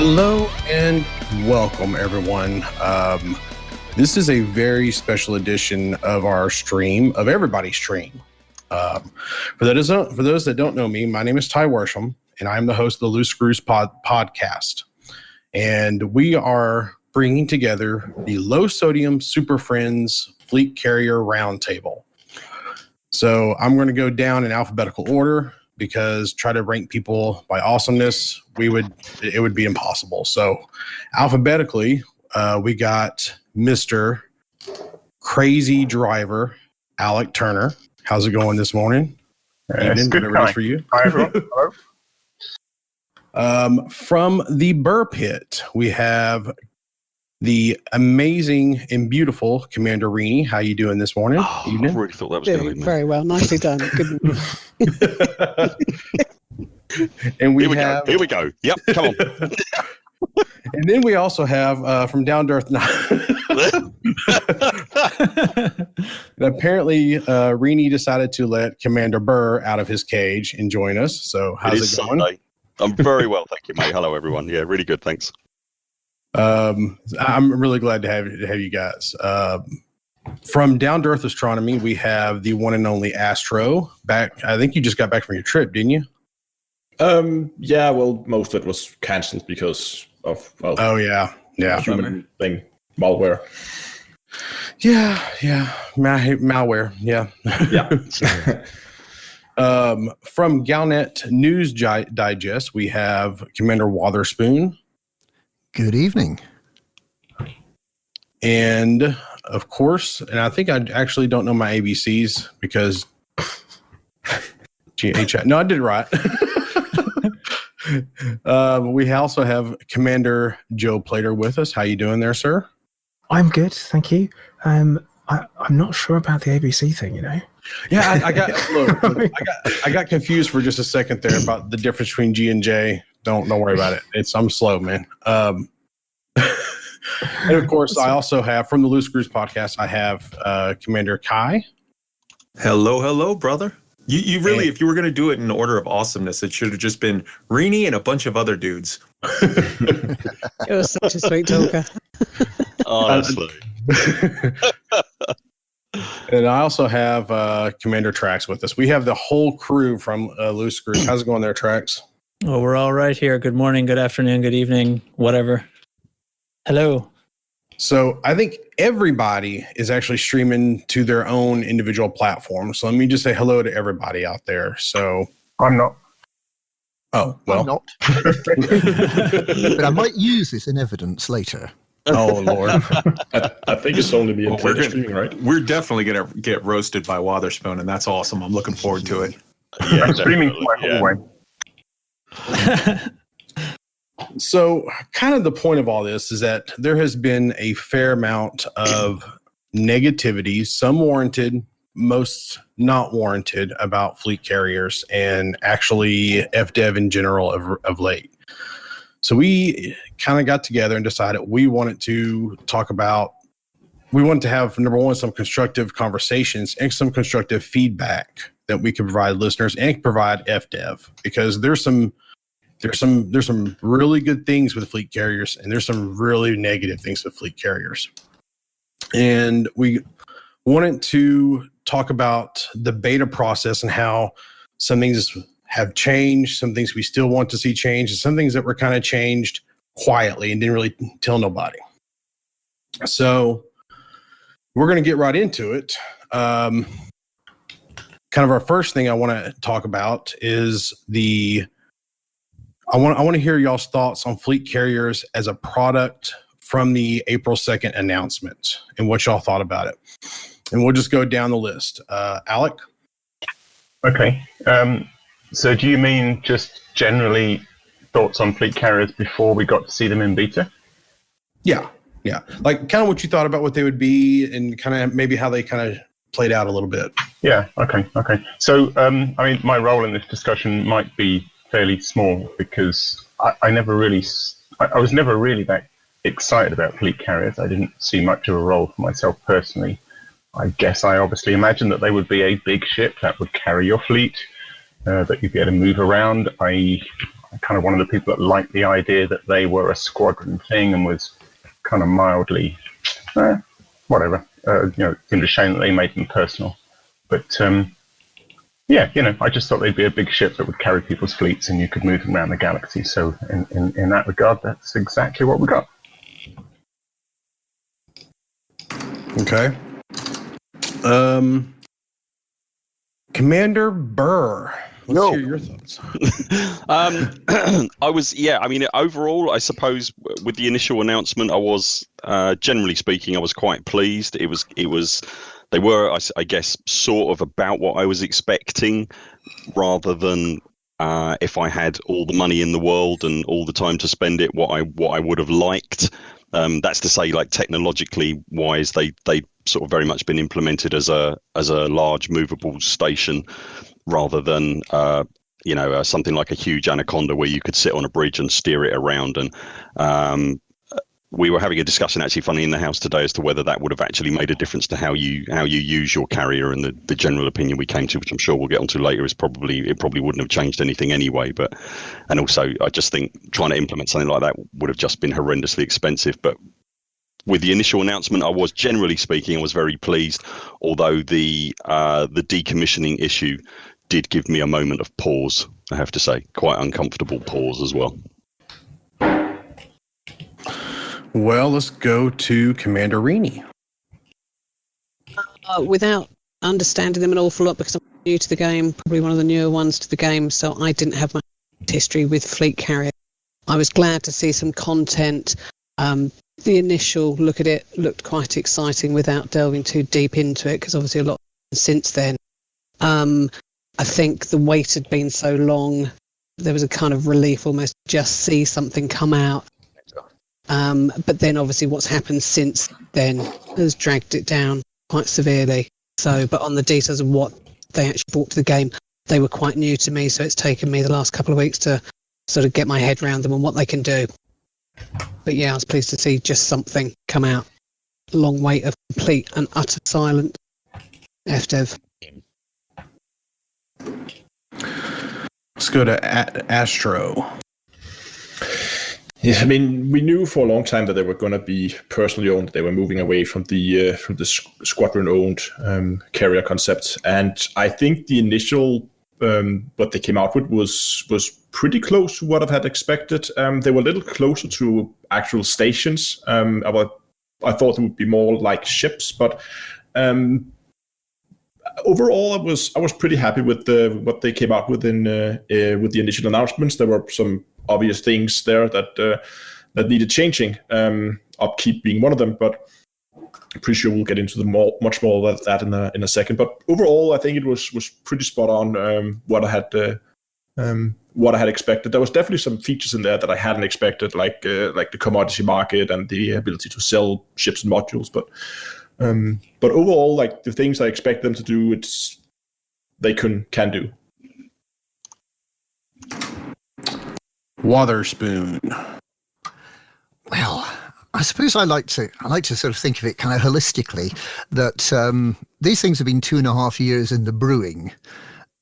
Hello and welcome, everyone. This is a very special edition of our stream, of everybody's stream. For those that don't know me, my name is Ty Worsham, and I'm the host of the Loose Screws podcast. And we are bringing together the Low Sodium Super Friends Fleet Carrier Roundtable. So I'm going to go down in alphabetical order, because try to rank people by awesomeness, it would be impossible. So alphabetically, we got Mr. Crazy Driver, Alec Turner. How's it going this morning? It's good. Whatever it is for you. Hi, everyone. Hello. From the Burr Pit, we have the amazing and beautiful Commander Rini. How you doing this morning? I really thought that was going to be me. Very well. Nicely done. Good. And Here we go. Yep, come on. And then we also have from Down to Earth. Apparently, Rini decided to let Commander Burr out of his cage and join us. So how's it going? Sunday. I'm very well, thank you, mate. Hello, everyone. Yeah, really good. Thanks. I'm really glad to have you guys. From Down to Earth Astronomy, we have the one and only Astro back. I think you just got back from your trip, didn't you? Yeah, well, most of it was cancelled because of human thing, malware. Yeah, malware. Yeah. From Galnet News Digest, we have Commander Wotherspoon. Good evening. And of course, and I think I actually don't know my ABCs because no, I did it right. We also have Commander Joe Plater with us. How you doing there, sir? I'm good, thank you. I'm not sure about the ABC thing, you know. Yeah, I got confused for just a second there about the difference between G and J. Don't worry about it. I'm slow, man. And of course, I also have from the Loose Screws podcast, I have Commander Kai. Hello, brother. You really, if you were going to do it in order of awesomeness, it should have just been Rini and a bunch of other dudes. It was such a sweet talker. Honestly. And I also have Commander Trax with us. We have the whole crew from Loose Screws. How's it going there, Trax? Oh, we're all right here. Good morning, good afternoon, good evening, whatever. Hello. So I think everybody is actually streaming to their own individual platform. So let me just say hello to everybody out there. So I'm not. Oh, well. I'm not. But I might use this in evidence later. Oh, Lord. I think it's only being streaming, right? We're definitely going to get roasted by Wotherspoon, and that's awesome. I'm looking forward to it. Yeah, I'm streaming to my hallway. So kind of the point of all this is that there has been a fair amount of negativity, some warranted, most not warranted, about fleet carriers and actually FDev in general of late. So we kind of got together and decided we wanted to have, number one, some constructive conversations and some constructive feedback that we could provide listeners and provide FDev, because there's some really good things with fleet carriers and there's some really negative things with fleet carriers. And we wanted to talk about the beta process and how some things have changed, some things we still want to see change, and some things that were kind of changed quietly and didn't really tell nobody. So we're going to get right into it. Kind of our first thing I want to talk about is I want to hear y'all's thoughts on fleet carriers as a product from the April 2nd announcement and what y'all thought about it. And we'll just go down the list. Alec? Okay. So do you mean just generally thoughts on fleet carriers before we got to see them in beta? Yeah. Like kind of what you thought about what they would be and kind of maybe how they kind of played out a little bit. Yeah. Okay. So, I mean, my role in this discussion might be fairly small because I was never really that excited about fleet carriers. I didn't see much of a role for myself personally. I guess I obviously imagined that they would be a big ship that would carry your fleet, that you'd be able to move around. I kind of one of the people that liked the idea that they were a squadron thing and was kind of mildly, whatever. It seemed a shame that they made them personal. But yeah, I just thought they'd be a big ship that would carry people's fleets and you could move them around the galaxy. So in that regard, that's exactly what we got. Okay. Commander Burr, let's hear your thoughts. Overall, I suppose with the initial announcement, I was, generally speaking, I was quite pleased. They were, I guess, sort of about what I was expecting, rather than if I had all the money in the world and all the time to spend it, what I would have liked. That's to say, like, technologically wise, they sort of very much been implemented as a large movable station, rather than something like a huge Anaconda where you could sit on a bridge and steer it around. And we were having a discussion, actually, funny, in the house today as to whether that would have actually made a difference to how you use your carrier. And the general opinion we came to, which I'm sure we'll get onto later, is it probably wouldn't have changed anything anyway. And also, I just think trying to implement something like that would have just been horrendously expensive. But with the initial announcement, I was, generally speaking, I was very pleased. Although the decommissioning issue did give me a moment of pause, I have to say, quite uncomfortable pause as well. Well, let's go to Commander Rini. Without understanding them an awful lot, because I'm new to the game, probably one of the newer ones to the game, so I didn't have much history with Fleet Carrier. I was glad to see some content. The initial look at it looked quite exciting without delving too deep into it, because obviously a lot since then. I think the wait had been so long, there was a kind of relief almost to just see something come out. But then obviously what's happened since then has dragged it down quite severely. So, but on the details of what they actually brought to the game, they were quite new to me. So it's taken me the last couple of weeks to sort of get my head around them and what they can do. But yeah, I was pleased to see just something come out. Long wait of complete and utter silence. FDev. Let's go to Astro. Yeah, I mean, we knew for a long time that they were going to be personally owned. They were moving away from the squadron-owned carrier concept, and I think the initial what they came out with was pretty close to what I had expected. They were a little closer to actual stations. I thought it would be more like ships, but overall, I was pretty happy with what they came out with with the initial announcements. There were some obvious things there that needed changing. Upkeep being one of them, but I'm pretty sure we'll get into much more of that in a second. But overall, I think it was pretty spot on what I had expected. There was definitely some features in there that I hadn't expected, like the commodity market and the ability to sell ships and modules. But overall, like the things I expect them to do, they can do. Waterspoon. Well, I suppose I like to sort of think of it kind of holistically, that these things have been 2.5 years in the brewing,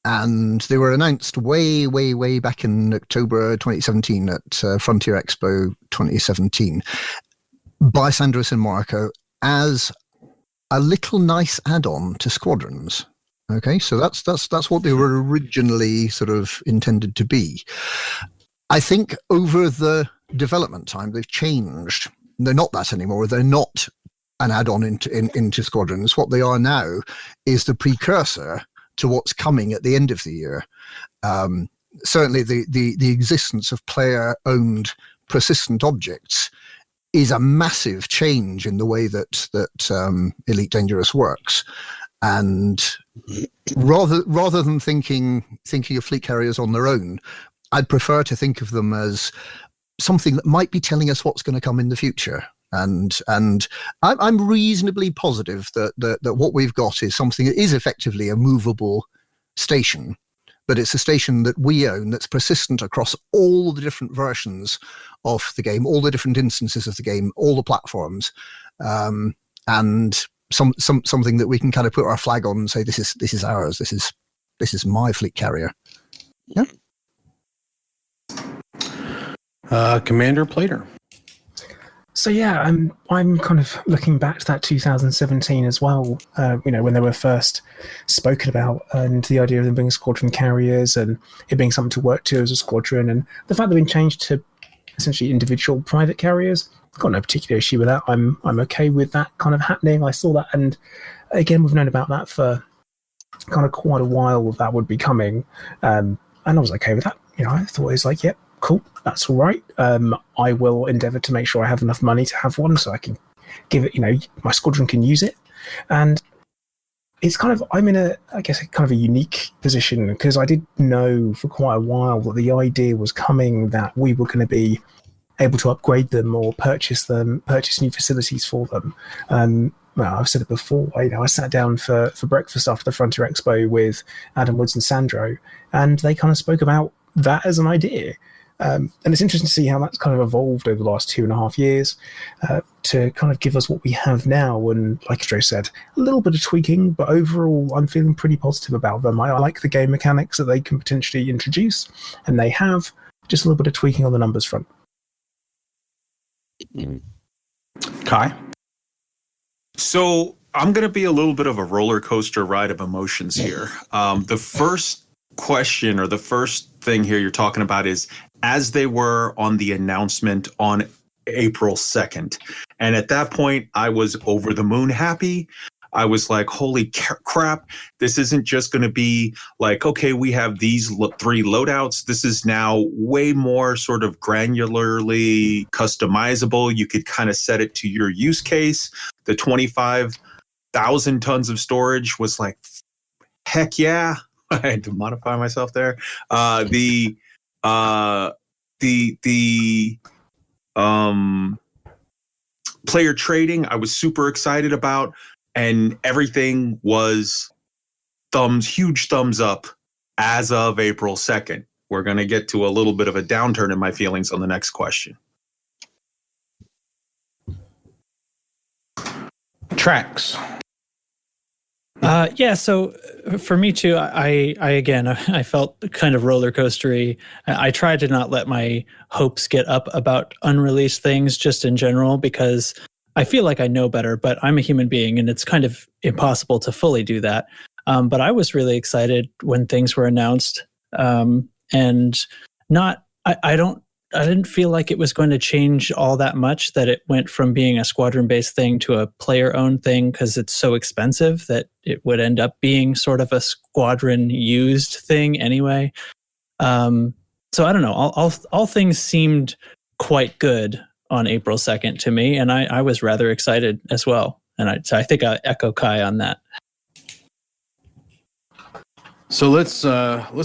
and they were announced way, way, way back in October 2017 at Frontier Expo 2017 by Sandros and Marco as a little nice add-on to Squadrons. Okay, so that's what they were originally sort of intended to be. I think over the development time, they've changed. They're not that anymore. They're not an add-on into Squadrons. What they are now is the precursor to what's coming at the end of the year. Certainly, the existence of player-owned persistent objects is a massive change in the way that Elite Dangerous works. And rather than thinking of fleet carriers on their own, I'd prefer to think of them as something that might be telling us what's going to come in the future. And I'm reasonably positive that what we've got is something that is effectively a movable station, but it's a station that we own that's persistent across all the different versions of the game, all the different instances of the game, all the platforms, and something that we can kind of put our flag on and say, this is ours, this is my fleet carrier. Yeah. Commander Plater. So yeah, I'm kind of looking back to that 2017 as well. When they were first spoken about, and the idea of them being squadron carriers and it being something to work to as a squadron, and the fact they've been changed to essentially individual private carriers. I've got no particular issue with that. I'm okay with that kind of happening. I saw that, and again, we've known about that for kind of quite a while. That would be coming, and I was okay with that. I thought it was like, yep. Cool, that's all right. I will endeavour to make sure I have enough money to have one so I can give it, my squadron can use it. And it's I'm in a unique position because I did know for quite a while that the idea was coming that we were going to be able to upgrade them or purchase new facilities for them. Well, I've said it before, I sat down for breakfast after the Frontier Expo with Adam Woods and Sandro, and they kind of spoke about that as an idea. And it's interesting to see how that's kind of evolved over the last 2.5 years to kind of give us what we have now. And like Joe said, a little bit of tweaking, but overall, I'm feeling pretty positive about them. I like the game mechanics that they can potentially introduce, and they have just a little bit of tweaking on the numbers front. Kai? So I'm going to be a little bit of a roller coaster ride of emotions here. The first question or the first thing here you're talking about is as they were on the announcement on April 2nd. And at that point, I was over the moon happy. I was like, holy crap, this isn't just going to be like, okay, we have these 3 loadouts. This is now way more sort of granularly customizable. You could kind of set it to your use case. The 25,000 tons of storage was like, heck yeah. I had to modify myself there. The player trading, I was super excited about, and everything was huge thumbs up as of April 2nd. We're going to get to a little bit of a downturn in my feelings on the next question. Tracks. Yeah, so for me too, I felt kind of roller coastery. I tried to not let my hopes get up about unreleased things just in general because I feel like I know better, but I'm a human being and it's kind of impossible to fully do that. But I was really excited when things were announced, and I didn't feel like it was going to change all that much, that it went from being a squadron-based thing to a player-owned thing because it's so expensive that it would end up being sort of a squadron-used thing anyway. So I don't know. All things seemed quite good on April 2nd to me, and I was rather excited as well. And so I think I echo Kai on that. So let's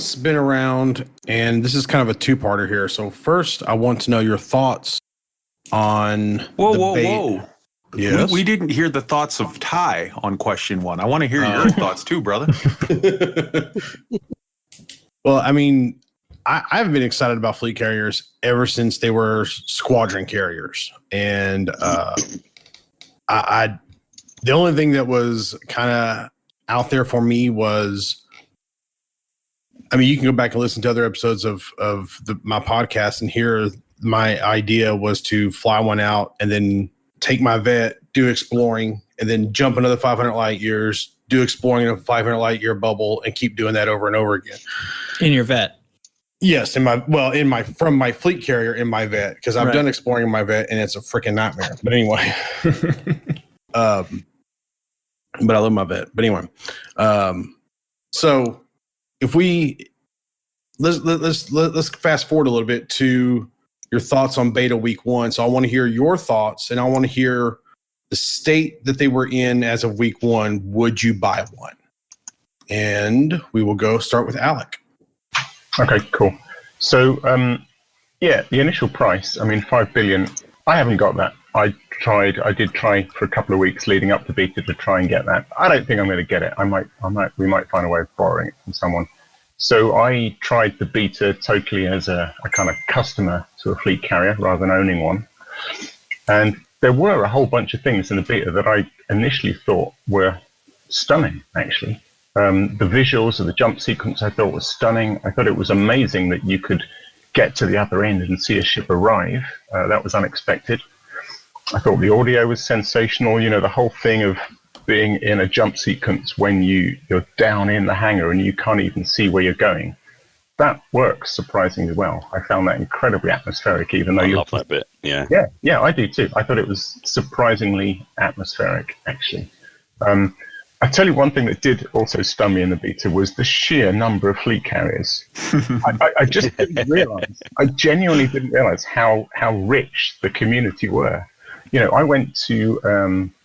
spin around, and this is kind of a two-parter here. So first, I want to know your thoughts on Whoa. Yes? We didn't hear the thoughts of Ty on question 1. I want to hear your thoughts too, brother. Well, I mean, I've been excited about fleet carriers ever since they were squadron carriers, and I the only thing that was kind of out there for me was, I mean, you can go back and listen to other episodes of my podcast and hear my idea was to fly one out and then take my vet, do exploring, and then jump another 500 light years, do exploring in a 500 light year bubble, and keep doing that over and over again. In your vet? Yes, from my fleet carrier in my vet, because I've done exploring in my vet and it's a freaking nightmare. But anyway, but I love my vet. But anyway, so if we let's fast forward a little bit to your thoughts on beta week 1. So I want to hear your thoughts, and I want to hear the state that they were in as of week 1. Would you buy one? And we will start with Alec. Okay, cool. So, the initial price, I mean, 5 billion, I haven't got that. I did try for a couple of weeks leading up to beta to try and get that. I don't think I'm going to get it. We might find a way of borrowing it from someone. So I tried the beta totally as a kind of customer to a fleet carrier rather than owning one. And there were a whole bunch of things in the beta that I initially thought were stunning, actually. The visuals of the jump sequence I thought was stunning. I thought it was amazing that you could get to the other end and see a ship arrive. That was unexpected. I thought the audio was sensational. You know, the whole thing of being in a jump sequence when you're down in the hangar and you can't even see where you're going. That works surprisingly well. I found that incredibly atmospheric, even though I love that bit. Yeah. Yeah, I do too. I thought it was surprisingly atmospheric, actually. I tell you one thing that did also stun me in the beta was the sheer number of fleet carriers. I just didn't realize. I genuinely didn't realize how rich the community were. You know, I went to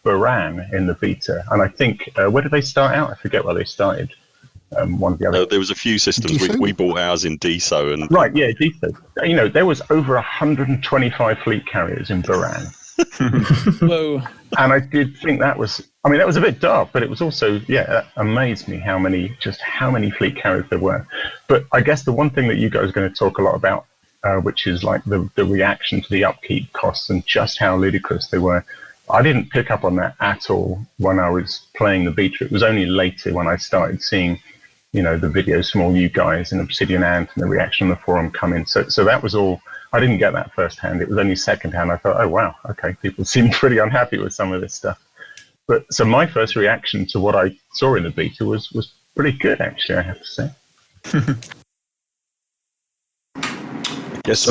Buran in the beta, and I think where did they start out? I forget where they started. One of the other. There was a few systems. We bought ours in DSO, and right, yeah, DSO. You know, there was over 125 fleet carriers in Buran. Whoa. And I did think that was a bit dark, but it was also, that amazed me how many fleet carriers there were. But I guess the one thing that you guys are going to talk a lot about, which is like the reaction to the upkeep costs and just how ludicrous they were. I didn't pick up on that at all when I was playing the beta. It was only later when I started seeing, you know, the videos from all you guys and Obsidian Ant and the reaction on the forum come in. So that was all. I didn't get that firsthand. It was only secondhand. I thought, oh wow, okay, people seem pretty unhappy with some of this stuff. But so my first reaction to what I saw in the beta was pretty good, actually, I have to say. Yes.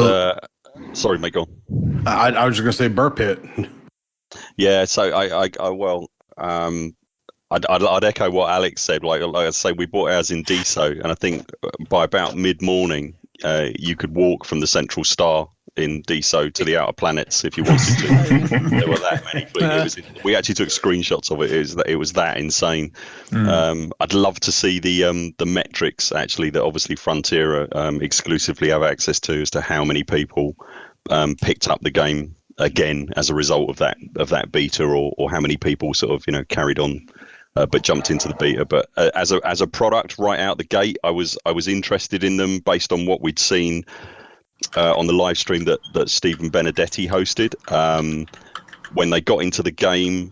Sorry, mate, go on. I was just going to say burr pit. Yeah. So I'd echo what Alex said. Like I say, we bought ours in DSO, and I think by about mid-morning, you could walk from the central star in DSO to the outer planets if you wanted to. There were that many. We actually took screenshots of it. It was that insane. I'd love to see the metrics actually that obviously Frontier exclusively have access to as to how many people picked up the game again as a result of that beta, or how many people sort of, you know, carried on. But jumped into the beta. But as a product right out the gate, I was interested in them based on what we'd seen on the live stream that Stephen Benedetti hosted. When they got into the game,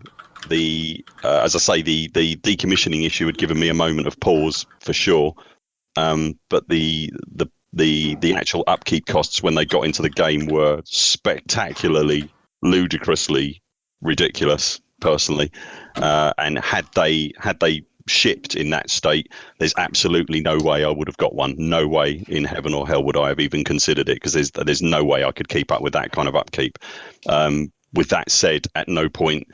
as I say, the decommissioning issue had given me a moment of pause for sure. But the actual upkeep costs when they got into the game were spectacularly, ludicrously ridiculous. Personally, and had they shipped in that state, there's absolutely no way I would have got one. No way in heaven or hell would I have even considered it, because there's no way I could keep up with that kind of upkeep. With that said, at no point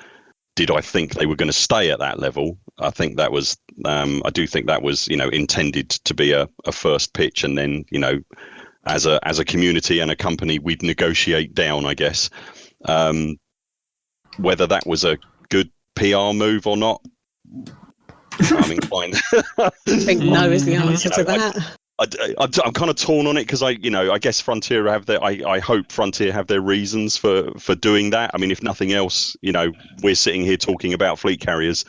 did I think they were going to stay at that level. I think that was, I do think that was, you know, intended to be a first pitch, and then, you know, as a community and a company, we'd negotiate down, I guess. Whether that was a good PR move or not, I'm inclined. I think no is the answer to that. I'm kind of torn on it, because I guess Frontier have I hope Frontier have their reasons for doing that. I mean, if nothing else, you know, we're sitting here talking about fleet carriers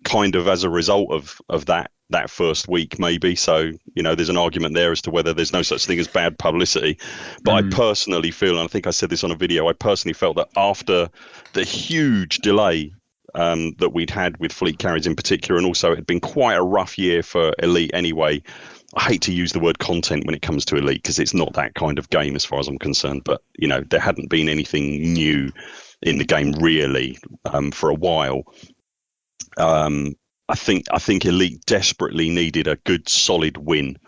kind of as a result of that first week, maybe. So, you know, there's an argument there as to whether there's no such thing as bad publicity. But I personally feel, and I think I said this on a video, I personally felt that after the huge delay that we'd had with fleet carriers in particular, and also it had been quite a rough year for Elite anyway. I hate to use the word content when it comes to Elite, because it's not that kind of game as far as I'm concerned. But, you know, there hadn't been anything new in the game really for a while. I think Elite desperately needed a good solid win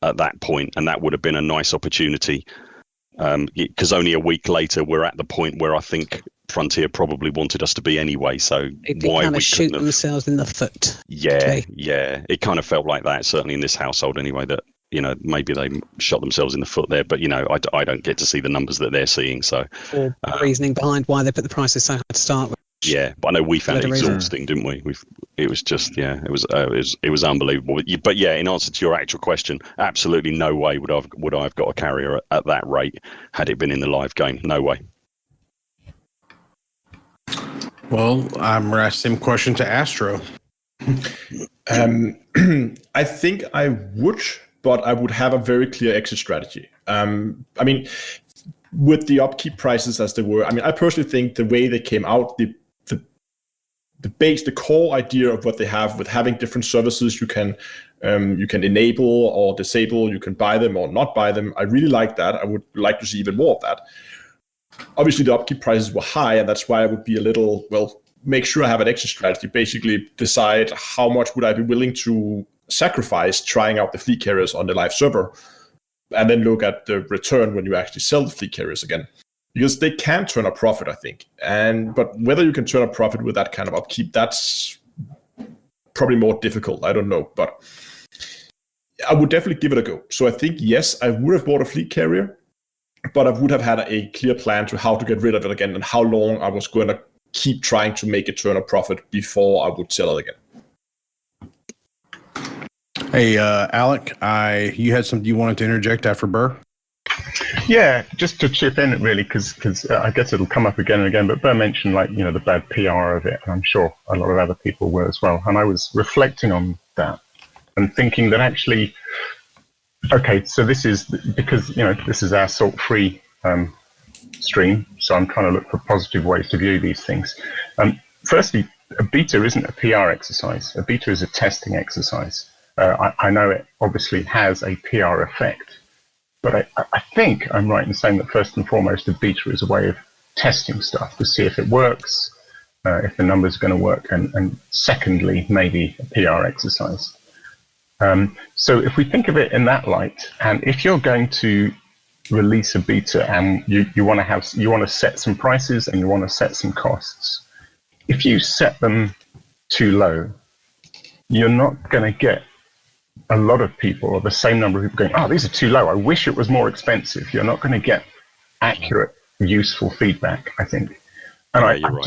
at that point, and that would have been a nice opportunity. Because only a week later, we're at the point where I think Frontier probably wanted us to be anyway. So why kind of shoot themselves in the foot? Yeah, it kind of felt like that, certainly in this household anyway. That, you know, maybe they shot themselves in the foot there, but, you know, I don't get to see the numbers that they're seeing. So or reasoning behind why they put the prices so high to start with. Yeah, but I know we found it exhausting, didn't we? It was just, it was unbelievable. But yeah, in answer to your actual question, absolutely no way would I have got a carrier at that rate had it been in the live game. No way. Well, I'm going to ask the same question to Astro. I think I would, but I would have a very clear exit strategy. I mean, with the upkeep prices as they were, I mean, I personally think the way they came out, the core idea of what they have with having different services you can You can enable or disable, you can buy them or not buy them. I really like that. I would like to see even more of that. Obviously, the upkeep prices were high, and that's why I would be a little, make sure I have an exit strategy, basically decide how much would I be willing to sacrifice trying out the fleet carriers on the live server, and then look at the return when you actually sell the fleet carriers again. Because they can turn a profit, I think. But whether you can turn a profit with that kind of upkeep, that's probably more difficult. I don't know, but I would definitely give it a go. So I think, yes, I would have bought a fleet carrier, but I would have had a clear plan to how to get rid of it again and how long I was going to keep trying to make it turn a profit before I would sell it again. Hey, Alec, you had something you wanted to interject after Burr? Yeah, just to chip in really, because I guess it'll come up again and again, but Burr mentioned the bad PR of it, and I'm sure a lot of other people were as well. And I was reflecting on that and thinking that actually, okay, so this is because, this is our salt-free stream, so I'm trying to look for positive ways to view these things. Firstly, a beta isn't a PR exercise. A beta is a testing exercise. I know it obviously has a PR effect, but I think I'm right in saying that first and foremost, a beta is a way of testing stuff to see if it works, if the numbers are going to work, and secondly, maybe a PR exercise. So if we think of it in that light, and if you're going to release a beta and you want to set some prices and you want to set some costs, if you set them too low, you're not going to get a lot of people, or the same number of people going, oh, these are too low, I wish it was more expensive. You're not going to get accurate, useful feedback, I think. And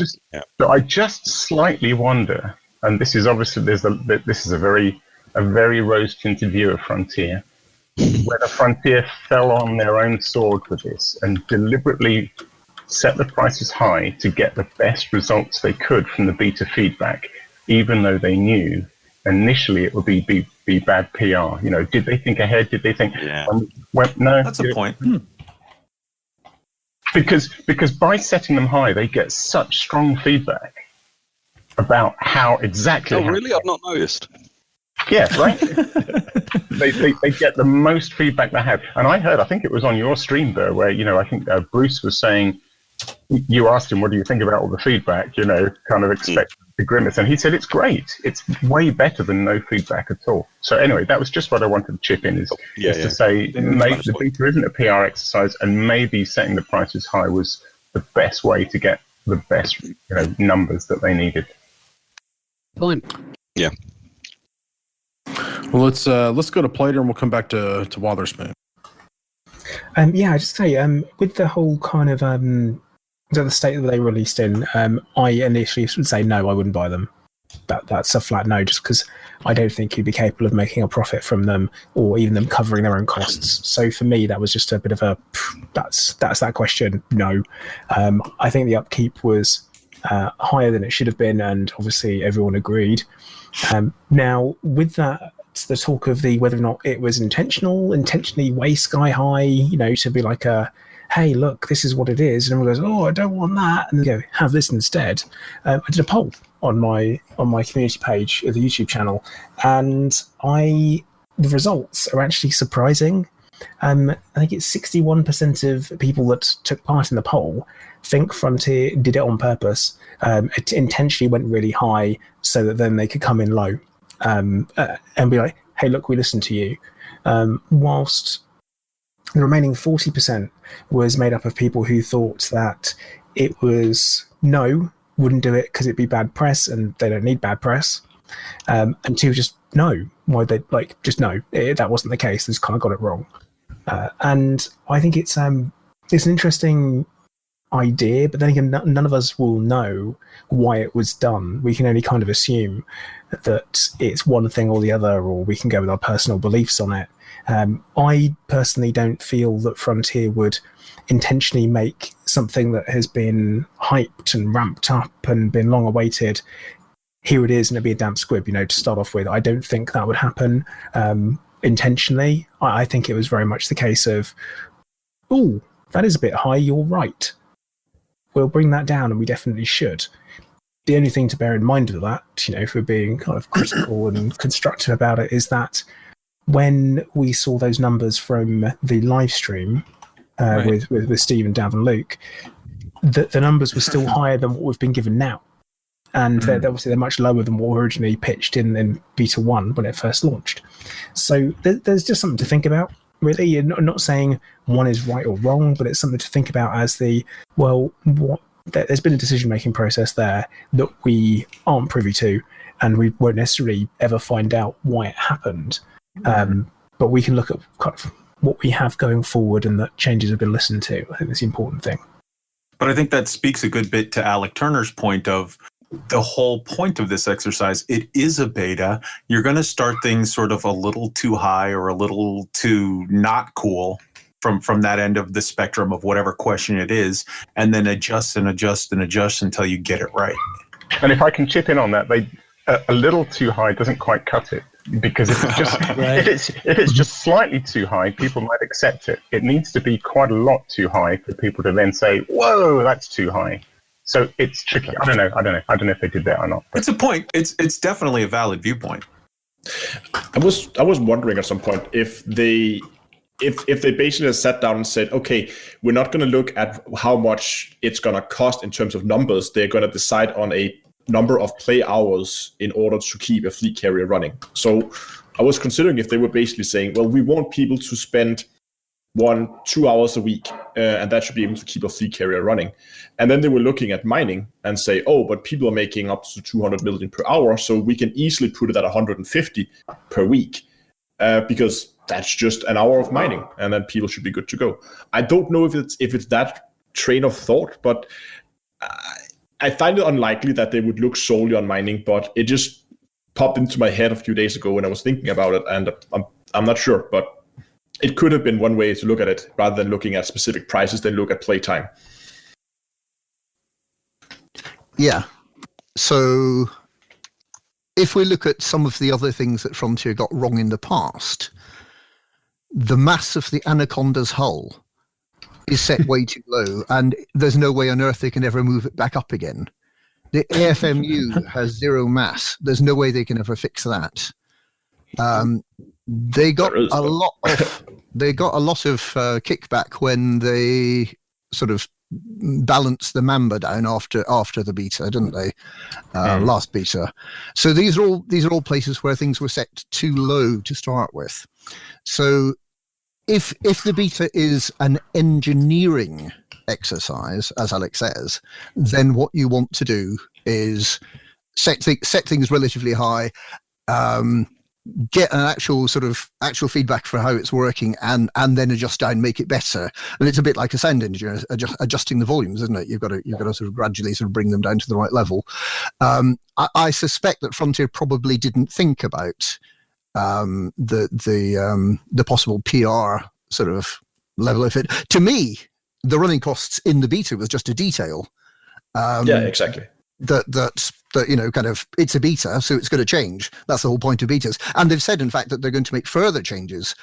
So I just slightly wonder, and this is obviously, this is a very rose-tinted view of Frontier, whether Frontier fell on their own sword with this and deliberately set the prices high to get the best results they could from the beta feedback, even though they knew initially it would be bad PR. Did they think ahead? Did they think? Yeah. No. That's a point. Because by setting them high, they get such strong feedback about how exactly. Oh, really? I've not noticed. Yeah, right. they get the most feedback they have, and I think it was on your stream there where I think Bruce was saying, you asked him, what do you think about all the feedback? Kind of expect the grimace, and he said it's great. It's way better than no feedback at all. So anyway, that was just what I wanted to chip in, is to say maybe the beta isn't a PR exercise, and maybe setting the prices high was the best way to get the best numbers that they needed. Point. Yeah. Well, let's go to Plater, and we'll come back to Wotherspoon. I just say with the whole kind of the state that they released in, I initially would say no, I wouldn't buy them. That's a flat no, just because I don't think you'd be capable of making a profit from them, or even them covering their own costs. So for me, that was just a bit of a that's that question. No, I think the upkeep was higher than it should have been, and obviously everyone agreed. Now with that, the talk of whether or not it was intentionally way sky high, to be like hey, look, this is what it is, and everyone goes, oh, I don't want that, and then go, have this instead. I did a poll on my community page of the YouTube channel, and the results are actually surprising. I think it's 61% of people that took part in the poll think Frontier did it on purpose. It intentionally went really high so that then they could come in low and be like, hey, look, we listened to you. Whilst the remaining 40% was made up of people who thought that it was no, wouldn't do it because it'd be bad press and they don't need bad press. And two, just no. Why they just no. That wasn't the case. They just kind of got it wrong. And I think it's an interesting idea, but then again, none of us will know why it was done. We can only kind of assume that it's one thing or the other, or we can go with our personal beliefs on it. I personally don't feel that Frontier would intentionally make something that has been hyped and ramped up and been long awaited. Here it is, and it'd be a damp squib, to start off with. I don't think that would happen intentionally. I think it was very much the case of, oh, that is a bit high, you're right. We'll bring that down, and we definitely should. the only thing to bear in mind of that, if we're being kind of critical and constructive about it, is that when we saw those numbers from the live stream with Steve and Dav and Luke, the numbers were still higher than what we've been given now. And they're much lower than what originally pitched in Beta 1 when it first launched. So there's just something to think about, really. You're not saying one is right or wrong, but it's something to think about as there's been a decision-making process there that we aren't privy to, and we won't necessarily ever find out why it happened. But we can look at kind of what we have going forward and that changes have been listened to. I think that's the important thing. But I think that speaks a good bit to Alec Turner's point of the whole point of this exercise. It is a beta. You're going to start things sort of a little too high or a little too not cool from that end of the spectrum of whatever question it is, and then adjust and adjust and adjust until you get it right. And if I can chip in on that, a little too high doesn't quite cut it, because if it's just if it's just slightly too high, people might accept it. It needs to be quite a lot too high for people to then say, "Whoa, that's too high." So it's tricky. I don't know if they did that or not. But. It's a point. It's definitely a valid viewpoint. I was wondering at some point if they basically sat down and said, okay, we're not going to look at how much it's going to cost in terms of numbers. They're going to decide on a number of play hours in order to keep a fleet carrier running. So I was considering if they were basically saying, well, we want people to spend 1-2 hours a week, and that should be able to keep a fleet carrier running. And then they were looking at mining and say, oh, but people are making up to 200 million per hour, so we can easily put it at 150 per week, because that's just an hour of mining, and then people should be good to go. I don't know if it's that train of thought, but I find it unlikely that they would look solely on mining, but it just popped into my head a few days ago when I was thinking about it, and I'm not sure, but it could have been one way to look at it, rather than looking at specific prices, then look at playtime. Yeah. So if we look at some of the other things that Frontier got wrong in the past, the mass of the Anaconda's hull is set way too low, and there's no way on earth they can ever move it back up again. The AFMU has zero mass. There's no way they can ever fix that. They got a lot of kickback when they sort of balanced the Mamba down after the beta, didn't they? Last beta. So these are all places where things were set too low to start with. So if the beta is an engineering exercise, as Alex says, then what you want to do is set things relatively high, get an actual feedback for how it's working, and then adjust down, make it better. And it's a bit like a sound engineer adjusting the volumes, isn't it? You've got to sort of gradually sort of bring them down to the right level. I suspect that Frontier probably didn't think about the possible PR sort of level of it. To me, the running costs in the beta was just a detail. Yeah, exactly. That kind of, it's a beta, so it's going to change. That's the whole point of betas. And they've said, in fact, that they're going to make further changes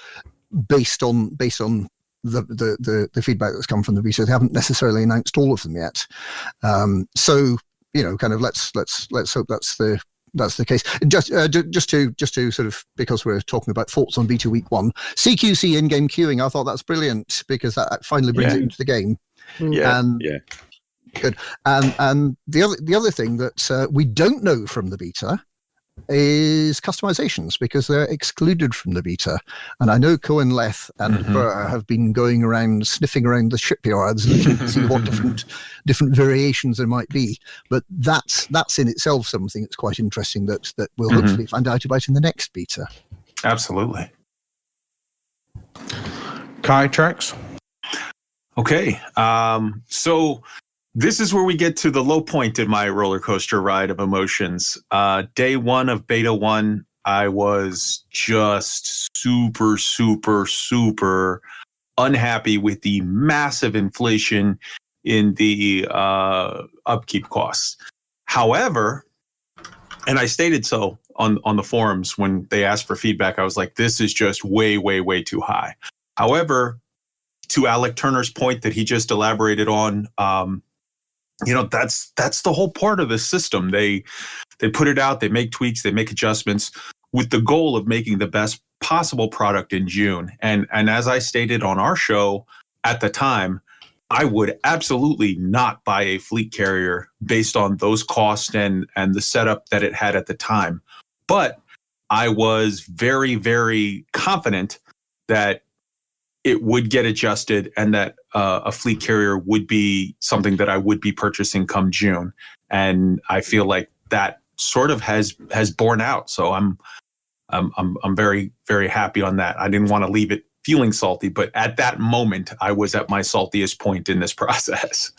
based on the feedback that's come from the beta. They haven't necessarily announced all of them yet. So kind of let's hope that's the case. Just to sort of, because we're talking about thoughts on beta week 1, CQC in-game queuing, I thought that's brilliant, because that finally brings it into the game. Yeah. Good. And the other thing that we don't know from the beta is customizations, because they're excluded from the beta. And I know Cohen Leth and Burr have been going around, sniffing around the shipyards, looking to see what different variations there might be. But that's in itself something that's quite interesting that we'll hopefully find out about in the next beta. Absolutely. Kai, Trax? Okay. So this is where we get to the low point in my roller coaster ride of emotions. Day 1 of beta 1, I was just super, super, super unhappy with the massive inflation in the upkeep costs. However, and I stated so on the forums when they asked for feedback, I was like, this is just way, way, way too high. However, to Alec Turner's point that he just elaborated on, that's the whole part of the system. They put it out, they make tweaks, they make adjustments with the goal of making the best possible product in June. And as I stated on our show at the time, I would absolutely not buy a fleet carrier based on those costs and the setup that it had at the time. But I was very, very confident that it would get adjusted and that a fleet carrier would be something that I would be purchasing come June. And I feel like that sort of has borne out. So I'm very, very happy on that. I didn't want to leave it feeling salty, but at that moment, I was at my saltiest point in this process.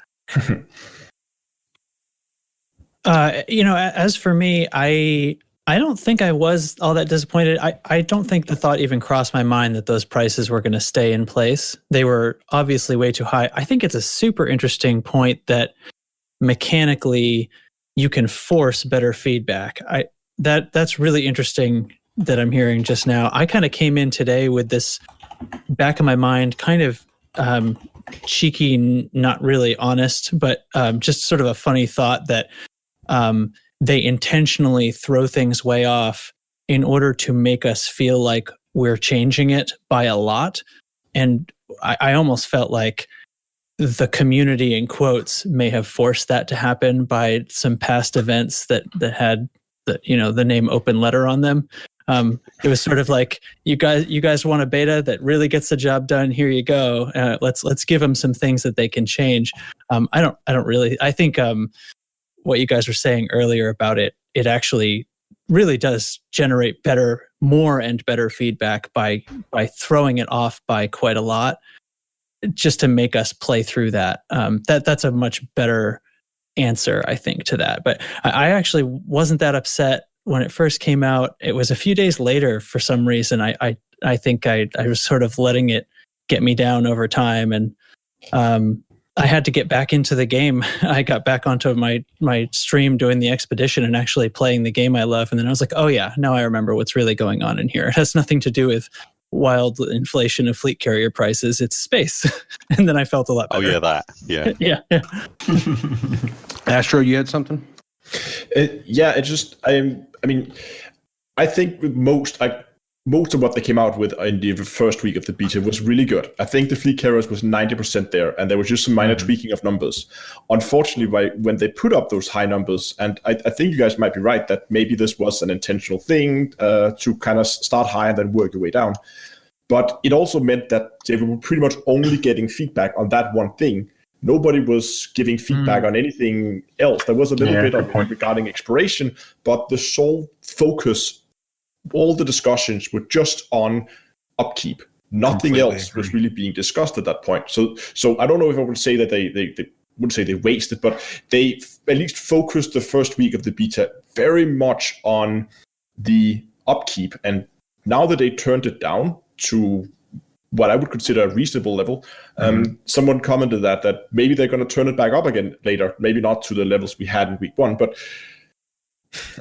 As for me, I don't think I was all that disappointed. I don't think the thought even crossed my mind that those prices were going to stay in place. They were obviously way too high. I think it's a super interesting point that mechanically you can force better feedback. That's really interesting that I'm hearing just now. I kind of came in today with this back of my mind, kind of cheeky, not really honest, but just sort of a funny thought that they intentionally throw things way off in order to make us feel like we're changing it by a lot. And I almost felt like the community, in quotes, may have forced that to happen by some past events that had the name Open Letter on them. It was sort of like, you guys want a beta that really gets the job done. Here you go. Let's give them some things that they can change. I think what you guys were saying earlier about it actually really does generate more and better feedback by throwing it off by quite a lot, just to make us play through that. That's a much better answer, I think, to that. But I actually wasn't that upset when it first came out. It was a few days later for some reason. I think I was sort of letting it get me down over time, and I had to get back into the game. I got back onto my stream doing the expedition and actually playing the game I love, and then I was like, oh yeah, now I remember what's really going on in here. It has nothing to do with wild inflation of fleet carrier prices. It's space. And then I felt a lot better. Oh yeah, that. Yeah. Yeah. Astro, you had something? I think with most of what they came out with in the first week of the beta was really good. I think the fleet carriers was 90% there, and there was just some minor tweaking of numbers. Unfortunately, when they put up those high numbers, and I think you guys might be right that maybe this was an intentional thing to kind of start high and then work your way down. But it also meant that they were pretty much only getting feedback on that one thing. Nobody was giving feedback on anything else. There was a little bit of point regarding exploration, but the sole focus, all the discussions were just on upkeep. Nothing else was really being discussed at that point. So I don't know if I would say that they wouldn't say they wasted, but they at least focused the first week of the beta very much on the upkeep. And now that they turned it down to what I would consider a reasonable level, someone commented that maybe they're going to turn it back up again later. Maybe not to the levels we had in week one, but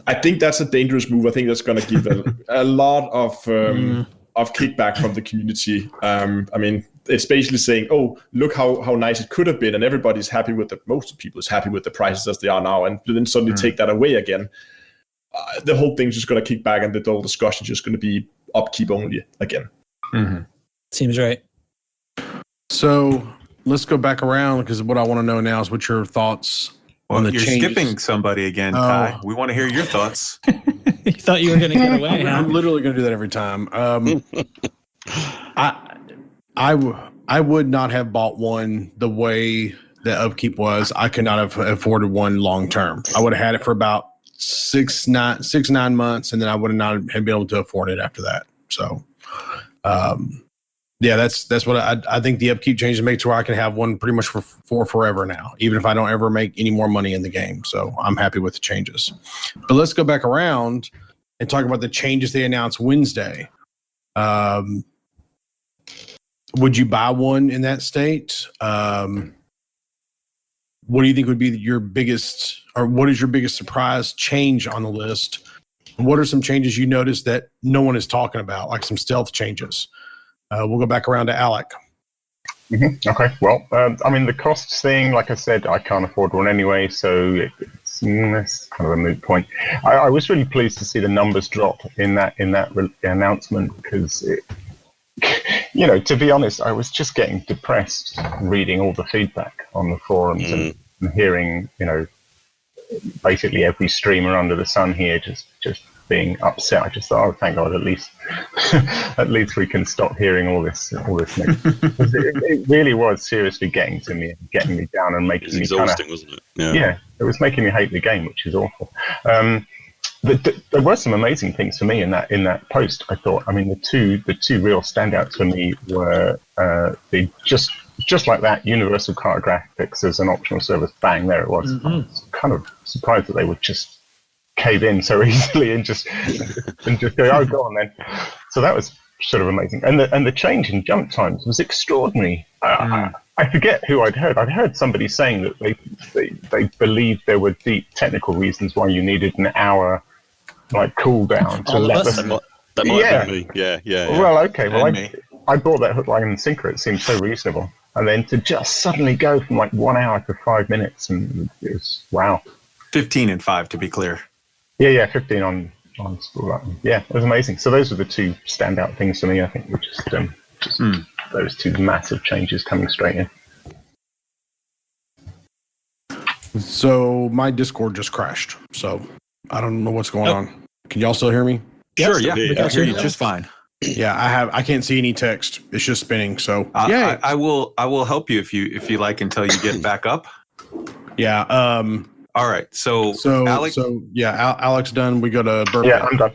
I think that's a dangerous move. I think that's going to give a lot of kickback from the community. It's basically saying, "Oh, look how nice it could have been," and everybody's happy with most people is happy with the prices as they are now, and then suddenly take that away again. The whole thing's just going to kick back, and the whole discussion is just going to be upkeep only again. Mm-hmm. Seems right. So let's go back around, because what I want to know now is what your thoughts on the you're changes. Skipping somebody again, Kai. We want to hear your thoughts. You thought you were going to get away. I'm literally going to do that every time. I would not have bought one the way the upkeep was. I could not have afforded one long term. I would have had it for about 6-9 months, and then I would not have been able to afford it after that. So, yeah, that's what I think the upkeep changes make to where I can have one pretty much for forever now, even if I don't ever make any more money in the game. So I'm happy with the changes. But let's go back around and talk about the changes they announced Wednesday. Would you buy one in that state? What do you think would be your biggest, or what is your biggest surprise change on the list? What are some changes you noticed that no one is talking about, like some stealth changes? We'll go back around to Alec. Okay, well, I mean, the costs thing, like I said, I can't afford one anyway, so it's kind of a moot point. I was really pleased to see the numbers drop in that announcement because, to be honest, I was just getting depressed reading all the feedback on the forums and hearing, basically every streamer under the sun here just being upset. I just thought, oh, thank God, at least we can stop hearing all this it really was seriously getting me down and making me exhausting, wasn't it? Yeah, it was making me hate the game, which is awful. There were some amazing things for me in that post. I thought, I mean, the two real standouts for me were the just like that, universal color graphics as an optional service. Bang, there it was. I was kind of surprised that they would just cave in so easily and just go, oh, go on then. So that was sort of amazing. And the change in jump times was extraordinary. I forget who I'd heard. I'd heard somebody saying that they believed there were deep technical reasons why you needed an hour cooldown to let them. That might have been me. Yeah. Well, okay. Well, I bought that hook, line, and sinker. It seemed so reasonable. And then to just suddenly go from 1 hour to 5 minutes, and it was wow. 15 and 5 to be clear. Yeah, 15 on school. Yeah, it was amazing. So those were the two standout things for me. I think were just those two massive changes coming straight in. So my Discord just crashed. So I don't know what's going on. Can y'all still hear me? Sure, yeah. We can hear you just fine. Yeah, I can't see any text. It's just spinning. So yeah, I will help you if you like until you get back up. Yeah. All right. So Alex. Alex done. We go to Burbank. Yeah, I'm done.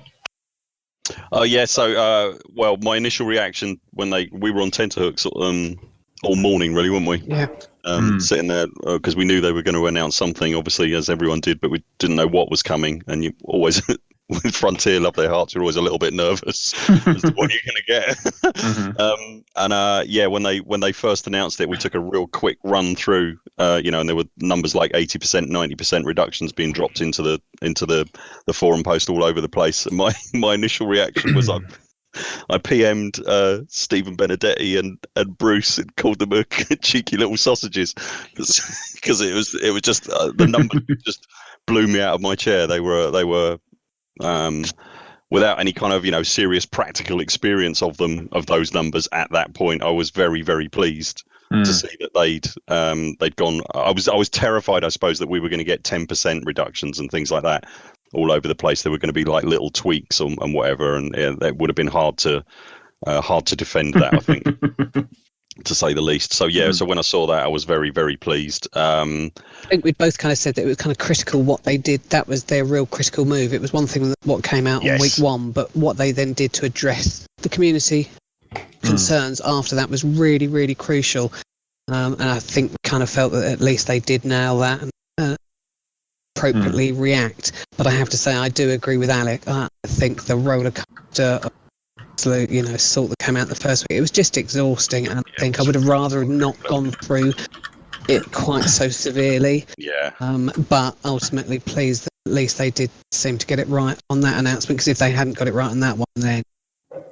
Well, my initial reaction when we were on tenterhooks all morning, really, weren't we? Yeah. Sitting there because we knew they were going to announce something, obviously, as everyone did, but we didn't know what was coming. And you always, with Frontier, love their hearts, you're always a little bit nervous as to what you're going to get. When they first announced it, we took a real quick run through, and there were numbers like 80%, 90% reductions being dropped into the forum post all over the place. And my initial reaction was I PM'd Stephen Benedetti and Bruce and called them cheeky little sausages because it was just the numbers just blew me out of my chair. They were without any kind of serious practical experience of those numbers at that point. I was very, very pleased to see that they'd gone. I was terrified, I suppose, that we were going to get 10% reductions and things like that all over the place. There were going to be little tweaks and whatever, and it would have been hard to defend that, I think, to say the least. So so when I saw that, I was very, very pleased. I think we both kind of said that it was kind of critical what they did. That was their real critical move. It was one thing what came out on week 1, but what they then did to address the community concerns after that was really, really crucial. And I think we kind of felt that at least they did nail that and appropriately react. But I have to say, I do agree with Alec. I think the roller coaster of absolute, salt that came out the first week, it was just exhausting. And I think I would have rather not gone through it quite so severely. Yeah. But ultimately pleased that at least they did seem to get it right on that announcement, because if they hadn't got it right on that one, then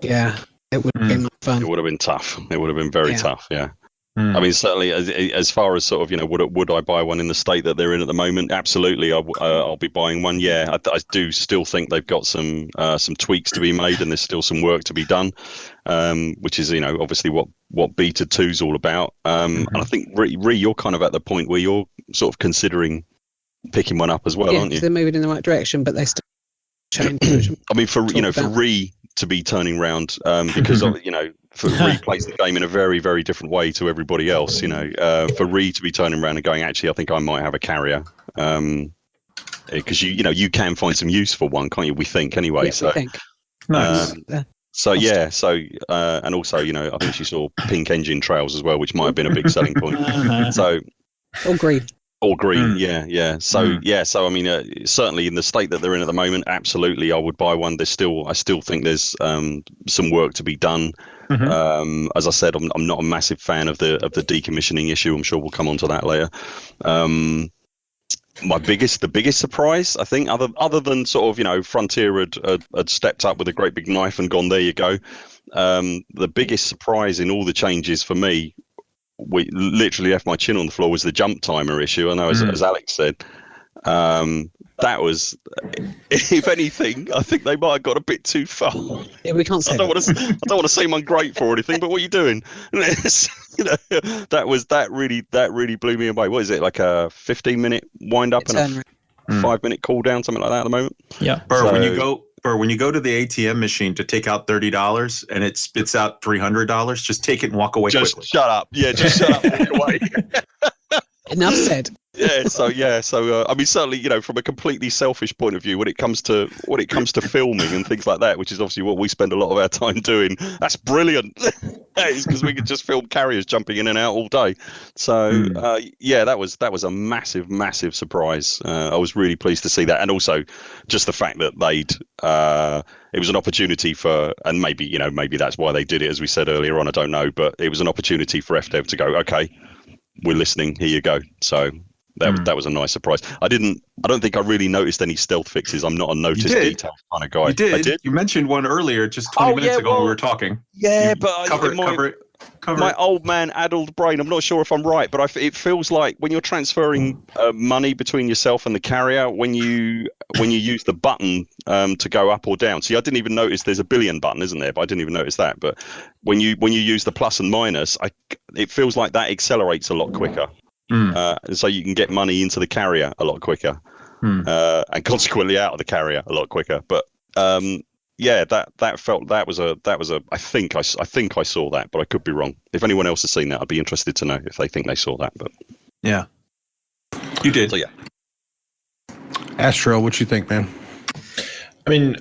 it would have been fun. It would have been tough. It would have been very tough. Yeah. I mean, certainly, as far as sort of, would I buy one in the state that they're in at the moment? Absolutely, I'll be buying one. Yeah, I do still think they've got some tweaks to be made, and there's still some work to be done, which is obviously what Beta 2's all about. And I think Ree, you're kind of at the point where you're sort of considering picking one up as well, aren't you? They're moving in the right direction, but they still change. I mean, for Ree to be turning round, because for Ree plays the game in a very, very different way to everybody else. For Ree to be turning around and going, actually, I think I might have a carrier, because you can find some use for one, can't you? We think anyway. Yeah, so, nice. And also, I think she saw pink engine trails as well, which might have been a big selling point. So, All green. Yeah. So I mean, certainly in the state that they're in at the moment, absolutely, I would buy one. I still think there's some work to be done. As I said, I'm not a massive fan of the decommissioning issue. I'm sure we'll come on to that later. The biggest surprise, I think, other than sort of Frontier had stepped up with a great big knife and gone, there you go. The biggest surprise in all the changes for me we literally left my chin on the floor was the jump timer issue. I know, as Alex said, that was, if anything, I think they might have got a bit too far. Yeah, we can't say. I don't want to seem ungrateful or anything, but what are you doing? that really blew me away. What is it, like a 15-minute wind up and a 5-minute cool down, something like that at the moment? Yeah. Burr, when you go to the ATM machine to take out $30 and it spits out $300, just take it and walk away Just quickly. shut up. Yeah, just shut up and walk away. Enough said. So I mean, certainly, from a completely selfish point of view, when it comes to filming and things like that, which is obviously what we spend a lot of our time doing, that's brilliant. It's because we could just film carriers jumping in and out all day. So that was a massive surprise. I was really pleased to see that, and also just the fact that it was an opportunity for, and maybe that's why they did it, as we said earlier on. I don't know, but it was an opportunity for FDev to go, okay, we're listening. Here you go. So that was a nice surprise. I don't think I really noticed any stealth fixes. I'm not a notice detail kind of guy. You did. I did. You mentioned one earlier, just 20 minutes ago when we were talking. Yeah, but cover it. My old man addled brain, I'm not sure if I'm right, but it feels like when you're transferring money between yourself and the carrier, when you use the button to go up or down. See, I didn't even notice there's a billion button, isn't there? But I didn't even notice that. But when you use the plus and minus, it feels like that accelerates a lot quicker. So you can get money into the carrier a lot quicker, and consequently out of the carrier a lot quicker. But that was a. I think I saw that, but I could be wrong. If anyone else has seen that, I'd be interested to know if they think they saw that. But yeah, you did. So yeah. Astro, what you think, man? I mean,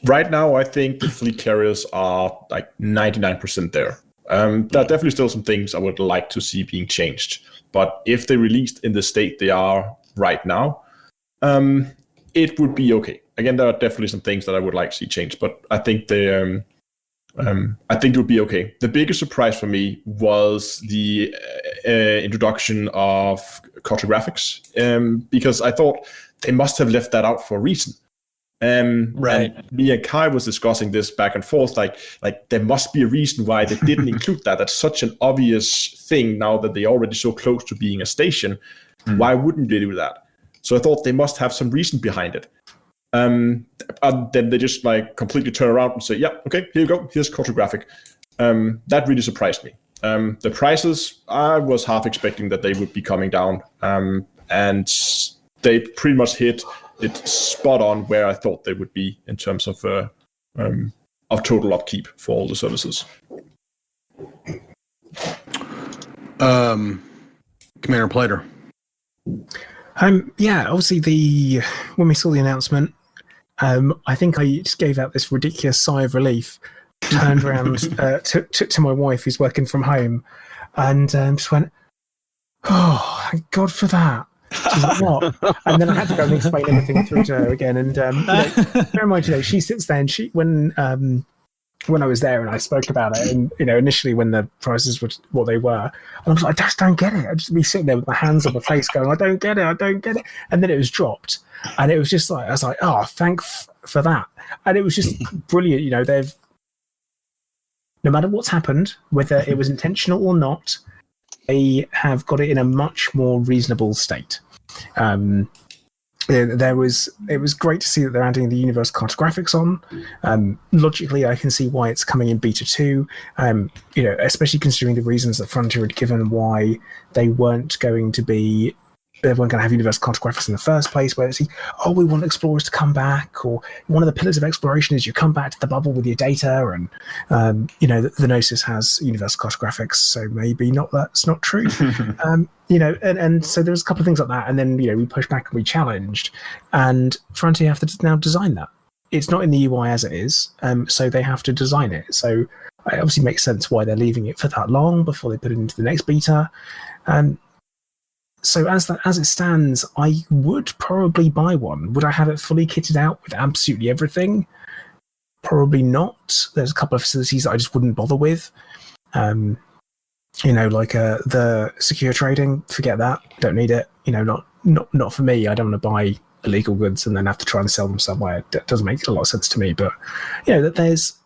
right now, I think the fleet carriers are like 99% there. There are definitely still some things I would like to see being changed. But if they released in the state they are right now, it would be okay. Again, there are definitely some things that I would like to see changed, but I think it would be okay. The biggest surprise for me was the introduction of cartographics, because I thought they must have left that out for a reason. Right. And me and Kai was discussing this back and forth, like there must be a reason why they didn't include that. That's such an obvious thing now that they're already so close to being a station. Why wouldn't they do that? So I thought they must have some reason behind it. And then they just completely turn around and say, yeah, okay, here you go, here's cartographic. That really surprised me. The prices, I was half expecting that they would be coming down, and they pretty much hit it spot on where I thought they would be in terms of total upkeep for all the services. Commander Plater. Obviously when we saw the announcement, I think I just gave out this ridiculous sigh of relief, turned around to my wife who's working from home, and just went, oh, thank God for that. She's like, what? And then I had to go and explain everything through to her again. And bear in mind, she sits there, and when I was there and I spoke about it, and initially when the prices were what they were, and I was like, I just don't get it. I'd just be sitting there with my hands on my face, going, I don't get it. And then it was dropped, and it was just like, I was like, oh, thanks for that. And it was just brilliant. They've, no matter what's happened, whether it was intentional or not, they have got it in a much more reasonable state. It was great to see that they're adding the universal cartographics on. Logically, I can see why it's coming in beta 2. Especially considering the reasons that Frontier had given why they weren't going to have universal cartographics in the first place, where it's, we want explorers to come back, or one of the pillars of exploration is you come back to the bubble with your data, and the Gnosis has universal cartographics, so maybe that's not true. And so there's a couple of things like that, and then we pushed back and we challenged, and Frontier have to now design that. It's not in the UI as it is, so they have to design it. So it obviously makes sense why they're leaving it for that long before they put it into the next beta. So as it stands, I would probably buy one. Would I have it fully kitted out with absolutely everything? Probably not. There's a couple of facilities that I just wouldn't bother with. The secure trading, forget that. Don't need it. Not for me. I don't want to buy illegal goods and then have to try and sell them somewhere. That doesn't make a lot of sense to me. But there's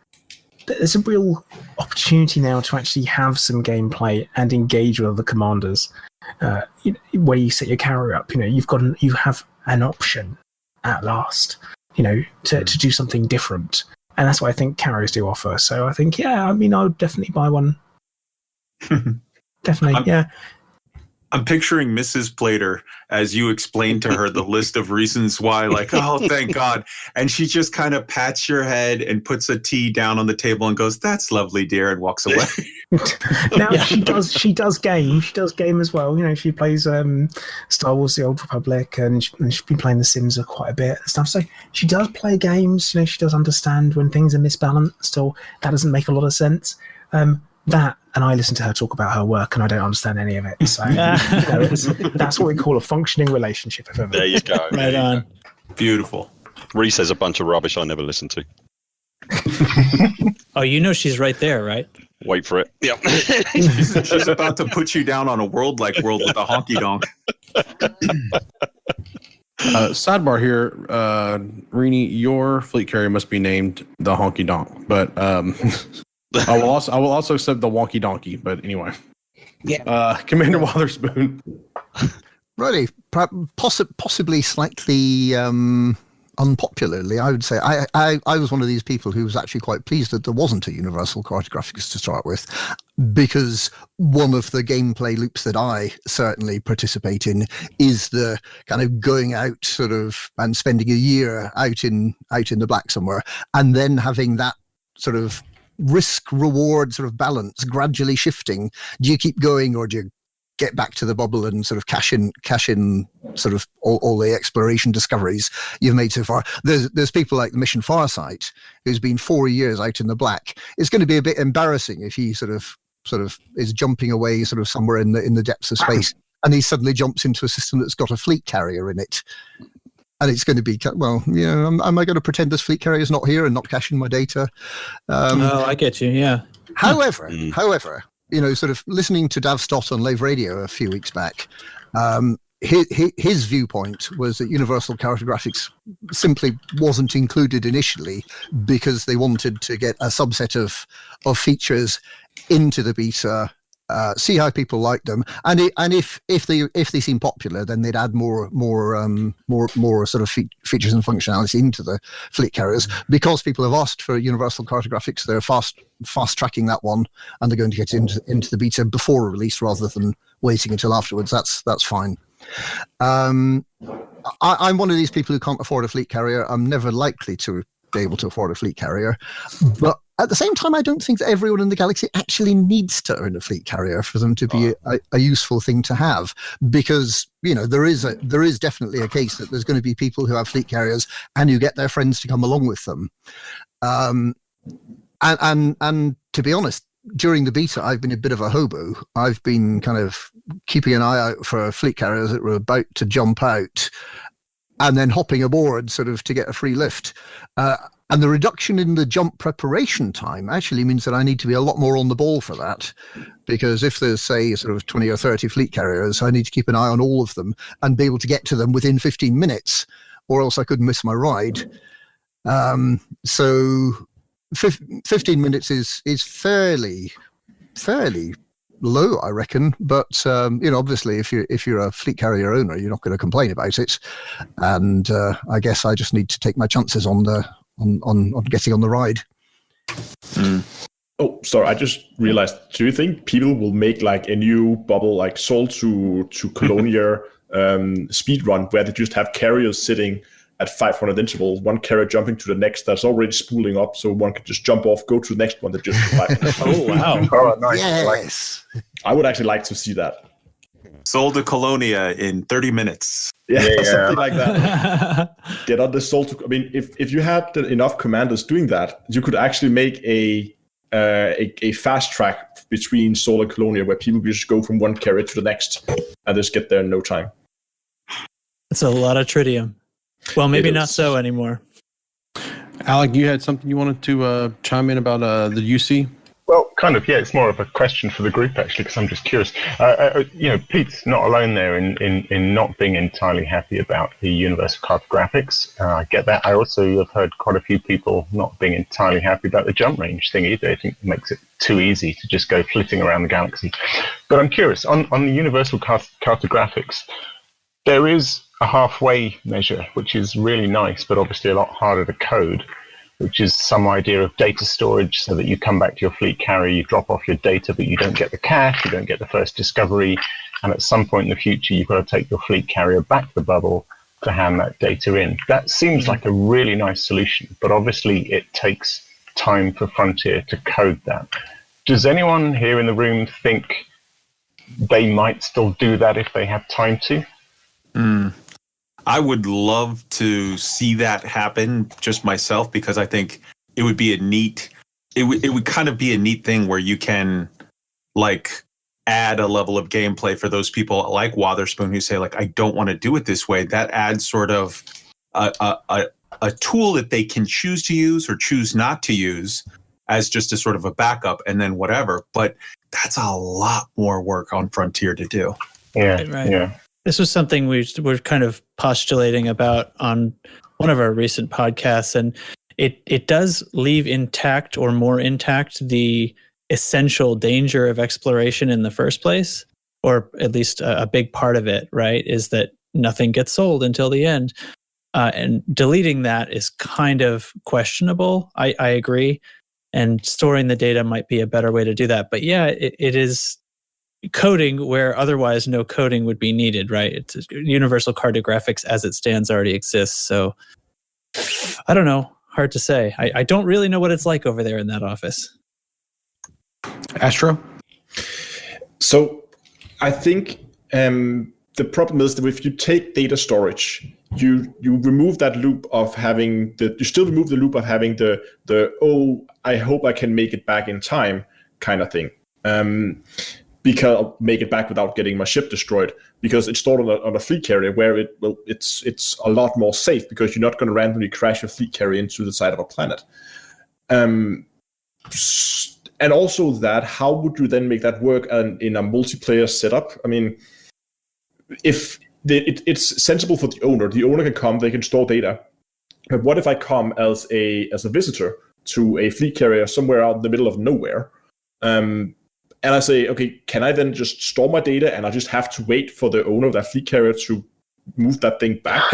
a real opportunity now to actually have some gameplay and engage with other commanders. Where you set your carrier up, you have an option at last, to do something different, and that's what I think carriers do offer. So I think, I would definitely buy one. Definitely, yeah. I'm picturing Mrs. Plater as you explained to her the list of reasons why, like, oh, thank God. And she just kind of pats your head and puts a tea down on the table and goes, "That's lovely, dear," and walks away. Now she does game. She does game as well. She plays Star Wars: The Old Republic, and she's been playing The Sims quite a bit and stuff. So she does play games. She does understand when things are misbalanced, or that doesn't make a lot of sense. That, and I listen to her talk about her work, and I don't understand any of it. So that's what we call a functioning relationship. If ever. There you go. Right on. Beautiful. Reese says a bunch of rubbish I never listened to. Oh, she's right there, right? Wait for it. Yep. She's about to put you down on a world like World with a honky donk. Sidebar here, Rini, your fleet carrier must be named the Honky Donk, but I will also accept the Wonky Donkey. But anyway, Commander Wotherspoon. Really, possibly slightly unpopularly, I would say. I was one of these people who was actually quite pleased that there wasn't a universal cartographics to start with, because one of the gameplay loops that I certainly participate in is the kind of going out sort of and spending a year out in the black somewhere, and then having that sort of risk-reward sort of balance gradually shifting. Do you keep going, or do you get back to the bubble and sort of cash in sort of all the exploration discoveries you've made so far? There's people like the Mission Farsight, who's been 4 years out in the black. It's going to be a bit embarrassing if he sort of is jumping away sort of somewhere in the depths of space, and he suddenly jumps into a system that's got a fleet carrier in it. And it's going to be, am I going to pretend this fleet carrier is not here and not caching my data? I get you, yeah. However, sort of listening to Dav Stott on Live Radio a few weeks back, his viewpoint was that universal cartographics simply wasn't included initially because they wanted to get a subset of features into the beta, see how people like them, and if they seem popular, then they'd add more sort of features and functionality into the fleet carriers. Because people have asked for universal cartographics, they're fast tracking that one, and they're going to get into the beta before release rather than waiting until afterwards. That's fine. I'm one of these people who can't afford a fleet carrier. I'm never likely to be able to afford a fleet carrier, but at the same time, I don't think that everyone in the galaxy actually needs to own a fleet carrier for them to be a useful thing to have, because there is definitely a case that there's going to be people who have fleet carriers and you get their friends to come along with them, and to be honest, during the beta, I've been a bit of a hobo. I've been kind of keeping an eye out for fleet carriers that were about to jump out, and then hopping aboard sort of to get a free lift. And the reduction in the jump preparation time actually means that I need to be a lot more on the ball for that, because if there's, say, sort of 20 or 30 fleet carriers, I need to keep an eye on all of them and be able to get to them within 15 minutes, or else I could miss my ride. So 15 minutes is fairly low, I reckon. But obviously, if you're a fleet carrier owner, you're not going to complain about it. And I guess I just need to take my chances on getting on the ride. Oh, sorry, I just realized. Do you think people will make like a new bubble, like Sol to Colonia speed run, where they just have carriers sitting at 500 intervals, one carrier jumping to the next that's already spooling up, so one can just jump off, go to the next one that just 500. Oh, wow. Oh, nice. Yes. I would actually like to see that. Sold to Colonia in 30 minutes. Yeah. Something like that. Get on the Sol to. I mean, if you had enough commanders doing that, you could actually make a fast track between Sol and Colonia, where people just go from one carrier to the next and just get there in no time. It's a lot of tritium. Well, maybe not so anymore. Alec, you had something you wanted to chime in about the UC? Well, it's more of a question for the group actually, because I'm just curious. Pete's not alone there in not being entirely happy about the universal cartographics. I get that. I also have heard quite a few people not being entirely happy about the jump range thing either. I think it makes it too easy to just go flitting around the galaxy. But I'm curious, on the universal cartographics, there is a halfway measure, which is really nice, but obviously a lot harder to code, which is some idea of data storage so that you come back to your fleet carrier, you drop off your data, but you don't get the cache, you don't get the first discovery, and at some point in the future, you've got to take your fleet carrier back to the bubble to hand that data in. That seems like a really nice solution, but obviously it takes time for Frontier to code that. Does anyone here in the room think they might still do that if they have time to? I would love to see that happen just myself, because I think it would be it would kind of be a neat thing where you can like add a level of gameplay for those people like Wotherspoon who say like, I don't want to do it this way. That adds sort of a tool that they can choose to use or choose not to use as just a sort of a backup and then whatever. But that's a lot more work on Frontier to do. Yeah, Right. yeah. This was something we were kind of postulating about on one of our recent podcasts, and it does leave intact or more intact the essential danger of exploration in the first place, or at least a big part of it, right, is that nothing gets sold until the end. And deleting that is kind of questionable. I agree. And storing the data might be a better way to do that. But yeah, it is coding where otherwise no coding would be needed, right? It's universal cartographics as it stands already exists. So I don't know. Hard to say. I don't really know what it's like over there in that office. Astro? So I think the problem is that if you take data storage, you remove that loop of having you still remove the loop of having the I hope I can make it back in time kind of thing. Because I'll make it back without getting my ship destroyed, because it's stored on a fleet carrier where it's a lot more safe, because you're not going to randomly crash your fleet carrier into the side of a planet. And also that, how would you then make that work in a multiplayer setup? I mean, if it's sensible for the owner can come, they can store data. But what if I come as a visitor to a fleet carrier somewhere out in the middle of nowhere? And I say, okay, can I then just store my data and I just have to wait for the owner of that fleet carrier to move that thing back?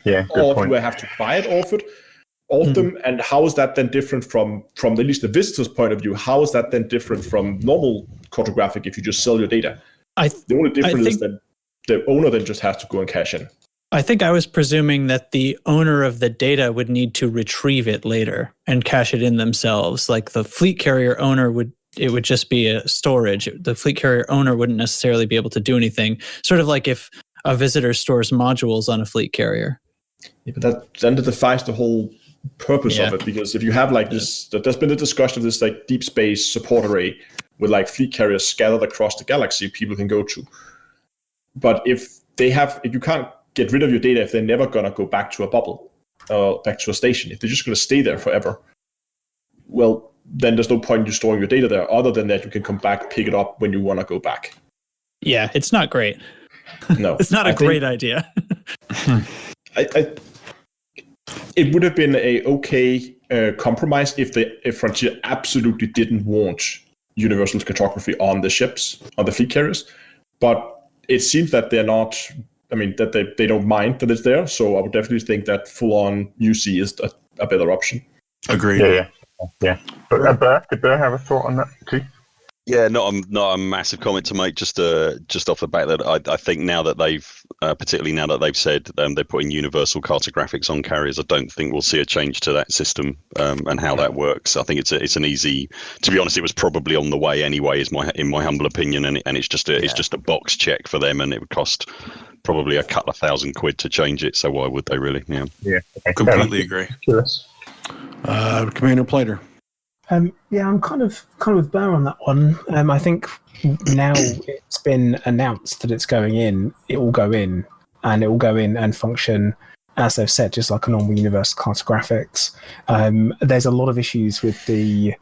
Yeah, good or point. do I have to buy it off them? And how is that then different from at least the visitor's point of view? How is that then different from normal cartographic if you just sell your data? The only difference is that the owner then just has to go and cash in. I think I was presuming that the owner of the data would need to retrieve it later and cache it in themselves. Like the fleet carrier owner it would just be a storage. The fleet carrier owner wouldn't necessarily be able to do anything. Sort of like if a visitor stores modules on a fleet carrier. Yeah, but that defies the whole purpose of it, because if you have like this, there's been a discussion of this like deep space support array with like fleet carriers scattered across the galaxy people can go to. But if you can't get rid of your data, if they're never gonna go back to a bubble, back to a station, if they're just gonna stay there forever, well, then there's no point in you storing your data there, other than that you can come back, pick it up when you want to go back. Yeah, it's not great. No. It's not a great idea. It would have been a okay compromise if Frontier absolutely didn't want universal cartography on the ships, on the fleet carriers. But it seems that they're not, that they don't mind that it's there. So I would definitely think that full-on UC is a better option. Agreed. Yeah. But Burr, did Burr have a thought on that too? Yeah, not a massive comment to make. Just off the back that I think now that they've, particularly now that they've said they're putting universal cartographics on carriers, I don't think we'll see a change to that system and how that works. I think it's an easy. To be honest, it was probably on the way anyway, in my humble opinion, and it's just a box check for them, and it would cost probably a couple of £1,000 to change it. So why would they really? Yeah. Yeah. Okay. Completely agree. Curious. Commander Plater. Yeah, I'm kind of with Burr on that one. I think now it's been announced that it's going in, it will go in, and it will go in and function, as they've said, just like a normal universal cartographics. There's a lot of issues with the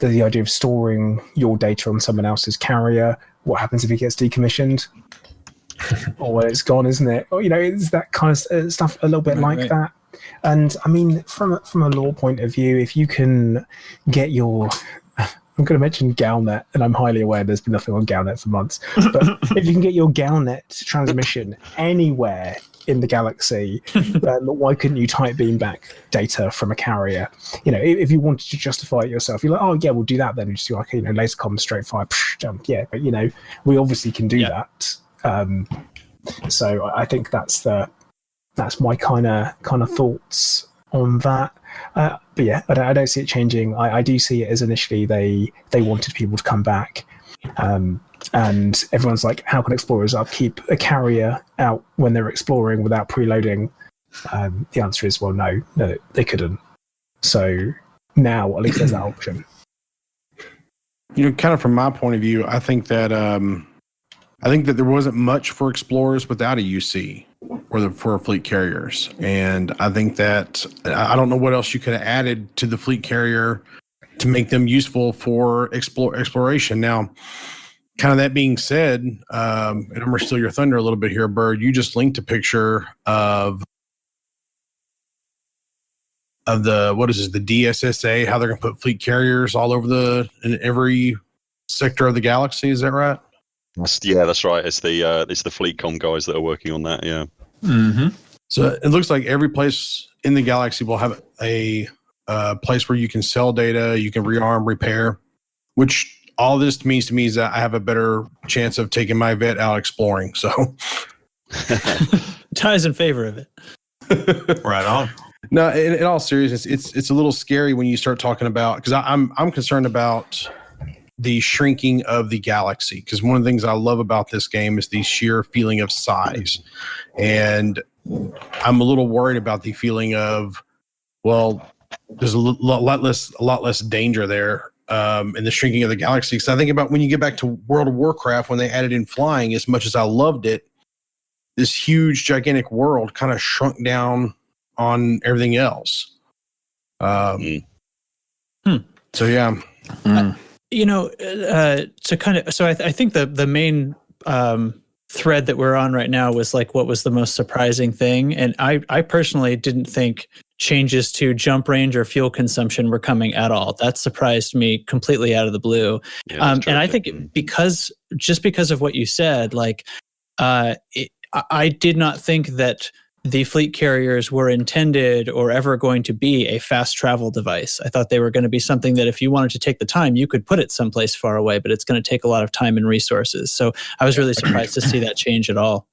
the idea of storing your data on someone else's carrier. What happens if it gets decommissioned? Or when it's gone, isn't it? Or, it's that kind of stuff a little bit like that. And I mean, from a law point of view, if you can get your... I'm going to mention Galnet, and I'm highly aware there's been nothing on Galnet for months. But if you can get your Galnet transmission anywhere in the galaxy, why couldn't you type beam back data from a carrier? If you wanted to justify it yourself, you're like, oh yeah, we'll do that then. Just like, laser comm, straight fire, jump. Yeah, but we obviously can do that. So I think that's my kind of thoughts on that. But yeah, I don't see it changing. I do see it as initially they wanted people to come back, and everyone's like, how can explorers upkeep a carrier out when they're exploring without preloading? The answer is, well, no, they couldn't. So now at least there's that option. Kind of from my point of view, I think that there wasn't much for explorers without a UC or for fleet carriers. And I think that I don't know what else you could have added to the fleet carrier to make them useful for exploration. Now, kind of that being said, and I'm going to steal your thunder a little bit here, Bird, you just linked a picture of the, what is this, the DSSA, how they're going to put fleet carriers all over in every sector of the galaxy. Is that right? That's right. It's the FleetCom guys that are working on that. Yeah. Mm-hmm. So it looks like every place in the galaxy will have a place where you can sell data, you can rearm, repair, which all this means to me is that I have a better chance of taking my vet out exploring. So Ty's in favor of it. Right on. No, in all seriousness, it's a little scary when you start talking about, because I'm concerned about the shrinking of the galaxy, because one of the things I love about this game is the sheer feeling of size, and I'm a little worried about the feeling of, well, there's a lot less danger there in the shrinking of the galaxy. Because I think about when you get back to World of Warcraft, when they added in flying, as much as I loved it, this huge gigantic world kind of shrunk down on everything else. So yeah. I think the main thread that we're on right now was like, what was the most surprising thing? And I personally didn't think changes to jump range or fuel consumption were coming at all. That surprised me completely out of the blue. Yeah, and I think because of what you said, like, I did not think that the fleet carriers were intended or ever going to be a fast travel device. I thought they were going to be something that if you wanted to take the time, you could put it someplace far away, but it's going to take a lot of time and resources. So I was really surprised to see that change at all.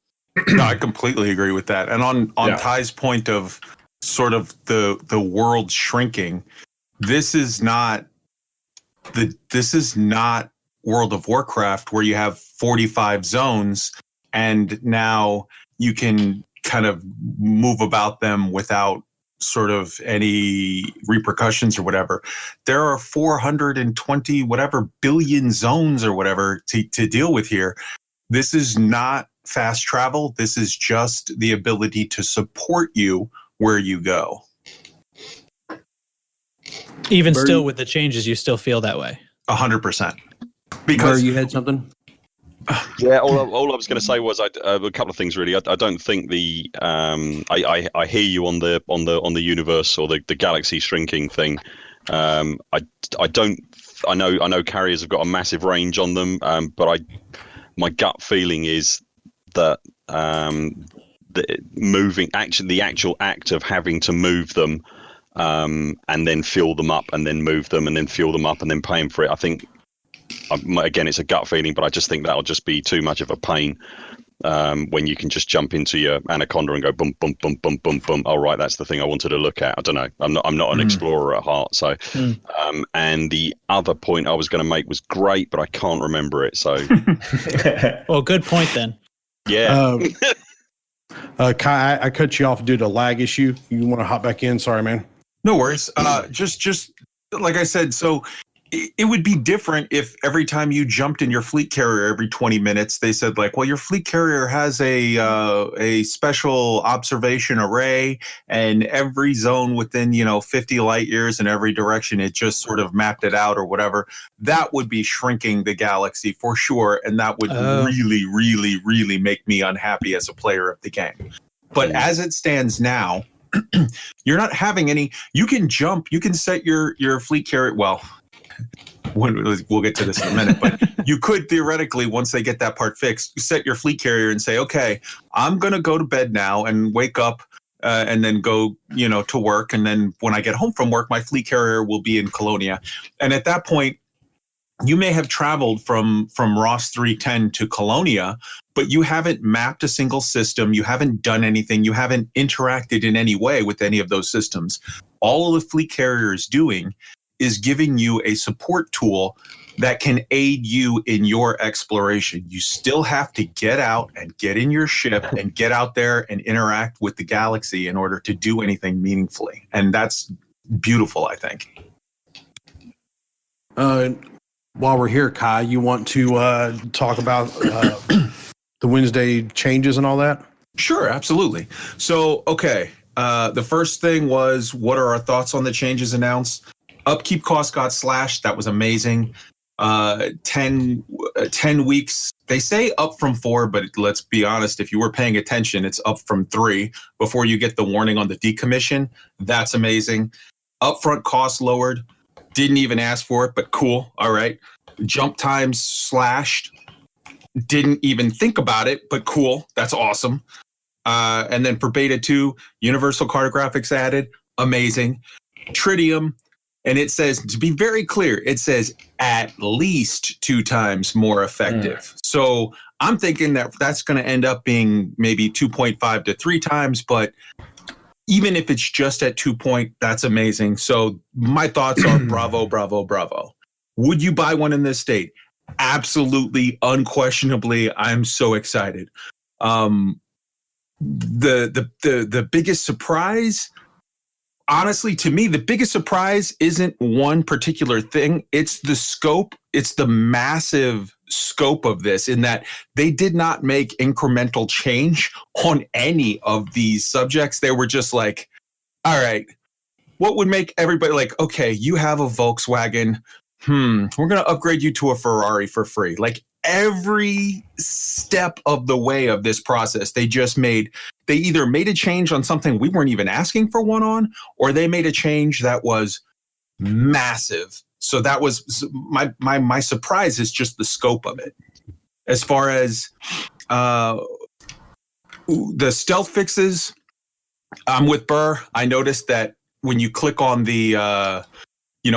No, I completely agree with that. And on Ty's point of sort of the world shrinking, this is not World of Warcraft where you have 45 zones and now you can kind of move about them without sort of any repercussions or whatever. There are 420 whatever billion zones or whatever to deal with here. This is not fast travel. This is just the ability to support you where you go. Even still with the changes, you still feel that way. 100%. Because you had something? Yeah, all I was going to say was a couple of things really. I don't think the I hear you on the universe or the galaxy shrinking thing. I know carriers have got a massive range on them, but my gut feeling is that the actual act of having to move them and then fill them up and then move them and then fill them up and then paying for it, I think. Again, it's a gut feeling, but I just think that'll just be too much of a pain when you can just jump into your Anaconda and go boom, boom, boom, boom, boom, boom. Oh, right, that's the thing I wanted to look at. I don't know. I'm not an explorer at heart. So, and the other point I was going to make was great, but I can't remember it. So, well, good point then. Yeah. Kai, I cut you off due to lag issue. You want to hop back in? Sorry, man. No worries. Just like I said, so it would be different if every time you jumped in your fleet carrier every 20 minutes, they said like, well, your fleet carrier has a special observation array, and every zone within, 50 light years in every direction, it just sort of mapped it out or whatever. That would be shrinking the galaxy for sure. And that would really, really, really make me unhappy as a player of the game. But as it stands now, you're not having any, you can jump, you can set your fleet carrier, well, we'll get to this in a minute, but you could theoretically, once they get that part fixed, set your fleet carrier and say, okay, I'm going to go to bed now and wake up and then go, to work. And then when I get home from work, my fleet carrier will be in Colonia. And at that point, you may have traveled from Ross 310 to Colonia, but you haven't mapped a single system. You haven't done anything. You haven't interacted in any way with any of those systems. All of the fleet carrier is doing is giving you a support tool that can aid you in your exploration. You still have to get out and get in your ship and get out there and interact with the galaxy in order to do anything meaningfully. And that's beautiful, I think. While we're here, Kai, you want to talk about the Wednesday changes and all that? Sure, absolutely. So, okay, the first thing was, what are our thoughts on the changes announced? Upkeep cost got slashed. That was amazing. 10 weeks. They say up from 4, but let's be honest, if you were paying attention, it's up from 3 before you get the warning on the decommission. That's amazing. Upfront costs lowered. Didn't even ask for it, but cool. All right. Jump times slashed. Didn't even think about it, but cool. That's awesome. And then for Beta 2, Universal Cartographics added. Amazing. Tritium. And it says, to be very clear, it says at least 2 times more effective. So I'm thinking that that's going to end up being maybe 2.5 to 3 times, but even if it's just at 2 point, that's amazing. So my thoughts are bravo, bravo, bravo. Would you buy one in this state? Absolutely, unquestionably. I'm so excited. The biggest surprise, honestly, to me, the biggest surprise isn't one particular thing. It's the scope. It's the massive scope of this, in that they did not make incremental change on any of these subjects. They were just like, all right, what would make everybody like, okay, you have a Volkswagen. We're going to upgrade you to a Ferrari for free. Like every step of the way of this process, they either made a change on something we weren't even asking for one on, or they made a change that was massive. So that was my surprise, is just the scope of it. As far as the stealth fixes, I'm with Burr. I noticed that when you click on the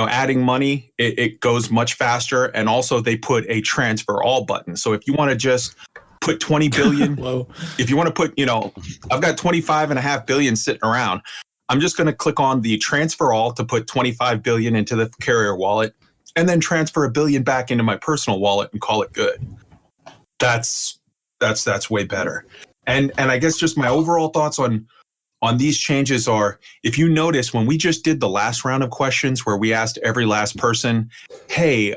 adding money, it goes much faster. And also they put a transfer all button. So if you want to just put 20 billion, if you want to put, I've got 25.5 billion sitting around. I'm just going to click on the transfer all to put 25 billion into the carrier wallet, and then transfer $1 billion back into my personal wallet and call it good. That's way better. And I guess just my overall thoughts on these changes are, if you notice, when we just did the last round of questions where we asked every last person, hey,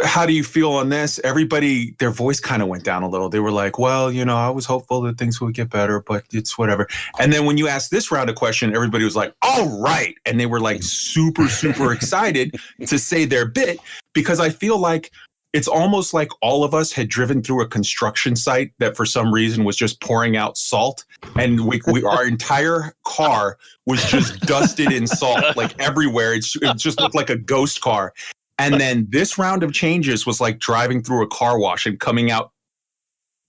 how do you feel on this? Everybody, their voice kind of went down a little. They were like, well, I was hopeful that things would get better, but it's whatever. And then when you asked this round of question, everybody was like, all right. And they were like super, super excited to say their bit, because I feel like it's almost like all of us had driven through a construction site that for some reason was just pouring out salt. And our entire car was just dusted in salt, like everywhere. It just looked like a ghost car. And then this round of changes was like driving through a car wash and coming out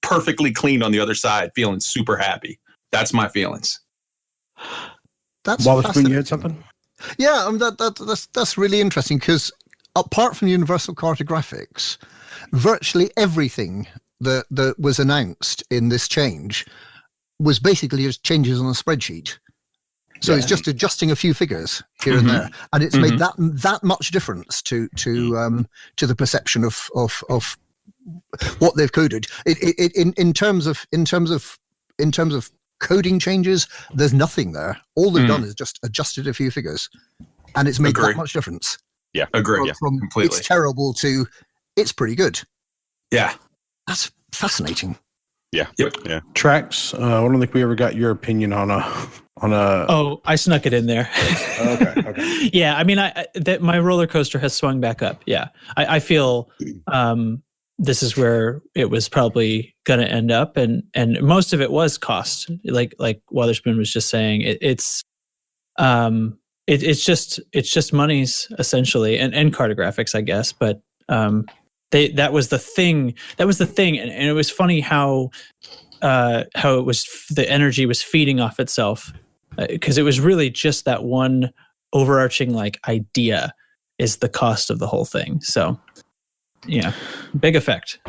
perfectly clean on the other side, feeling super happy. That's my feelings. That's Wallace, you had something? Yeah, that's really interesting, because apart from Universal Cartographics, virtually everything that was announced in this change was basically just changes on a spreadsheet. So it's just adjusting a few figures here and there, and it's made that much difference to the perception of what they've coded. In terms of coding changes. There's nothing there. All they've done is just adjusted a few figures, and it's made that much difference. Yeah, agree. From Completely. It's terrible to it's pretty good. Yeah. That's fascinating. Yeah. Yep. Yeah. Trax, I don't think we ever got your opinion on a. Oh, I snuck it in there. Okay. Yeah, I mean, that my roller coaster has swung back up. Yeah, I feel this is where it was probably going to end up, and most of it was cost. Like Witherspoon was just saying, it's just monies essentially, and cartographics, I guess. But that was the thing. And it was funny how it was the energy was feeding off itself, because it was really just that one overarching like idea is the cost of the whole thing. So yeah, big effect.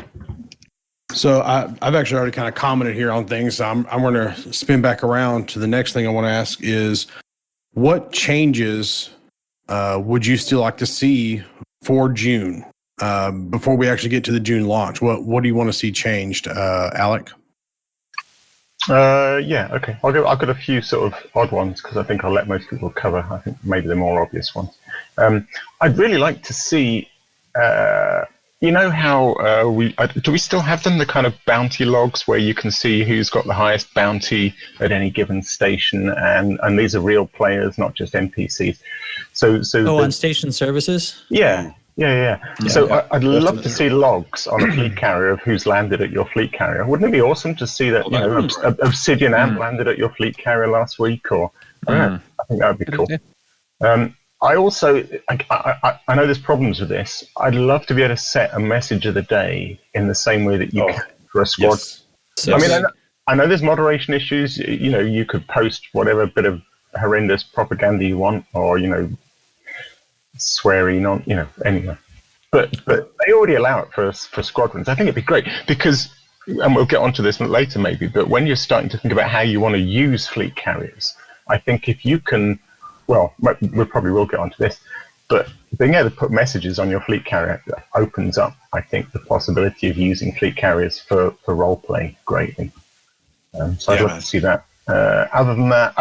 So I've actually already kind of commented here on things. I'm going to spin back around to the next thing I want to ask is, what changes would you still like to see for June before we actually get to the June launch? What do you want to see changed, Alec? Yeah, okay. I've got a few sort of odd ones because I think I'll let most people cover. I think maybe the more obvious ones. I'd really like to see, you know how do we still have them, the kind of bounty logs where you can see who's got the highest bounty at any given station, and these are real players, not just NPCs. So on station services? Yeah. So I'd love to see logs on a fleet carrier of who's landed at your fleet carrier. Wouldn't it be awesome to see that, Obsidian Ant landed at your fleet carrier last week? Or I think that would be cool. I also, I know there's problems with this. I'd love to be able to set a message of the day in the same way that you can for a squad. Yes. So, I mean, I know there's moderation issues. You could post whatever bit of horrendous propaganda you want, or sweary, anyway. But they already allow it for squadrons. I think it'd be great because, and we'll get onto this later maybe, but when you're starting to think about how you want to use fleet carriers, I think if you can, well, we probably will get onto this, but being able to put messages on your fleet carrier opens up, I think, the possibility of using fleet carriers for role play greatly. So I'd love to see that. Other than that,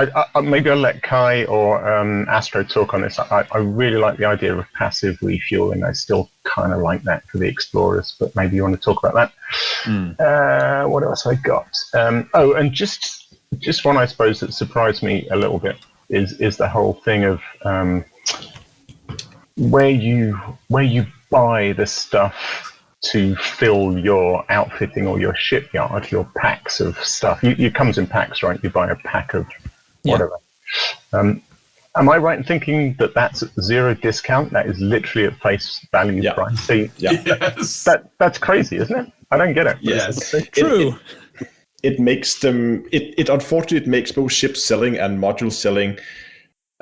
maybe I'll let Kai or Astro talk on this. I really like the idea of passive refueling. I still kind of like that for the explorers, but maybe you want to talk about that. What else have I got? And just one, I suppose, that surprised me a little bit is the whole thing of where you buy the stuff to fill your outfitting or your shipyard, your packs of stuff. It comes in packs, right? You buy a pack of whatever. Am I right in thinking that that's zero discount? That is literally at face value price. So that's crazy, isn't it? I don't get it. Yes, true. It makes them. It unfortunately it makes both ship selling and module selling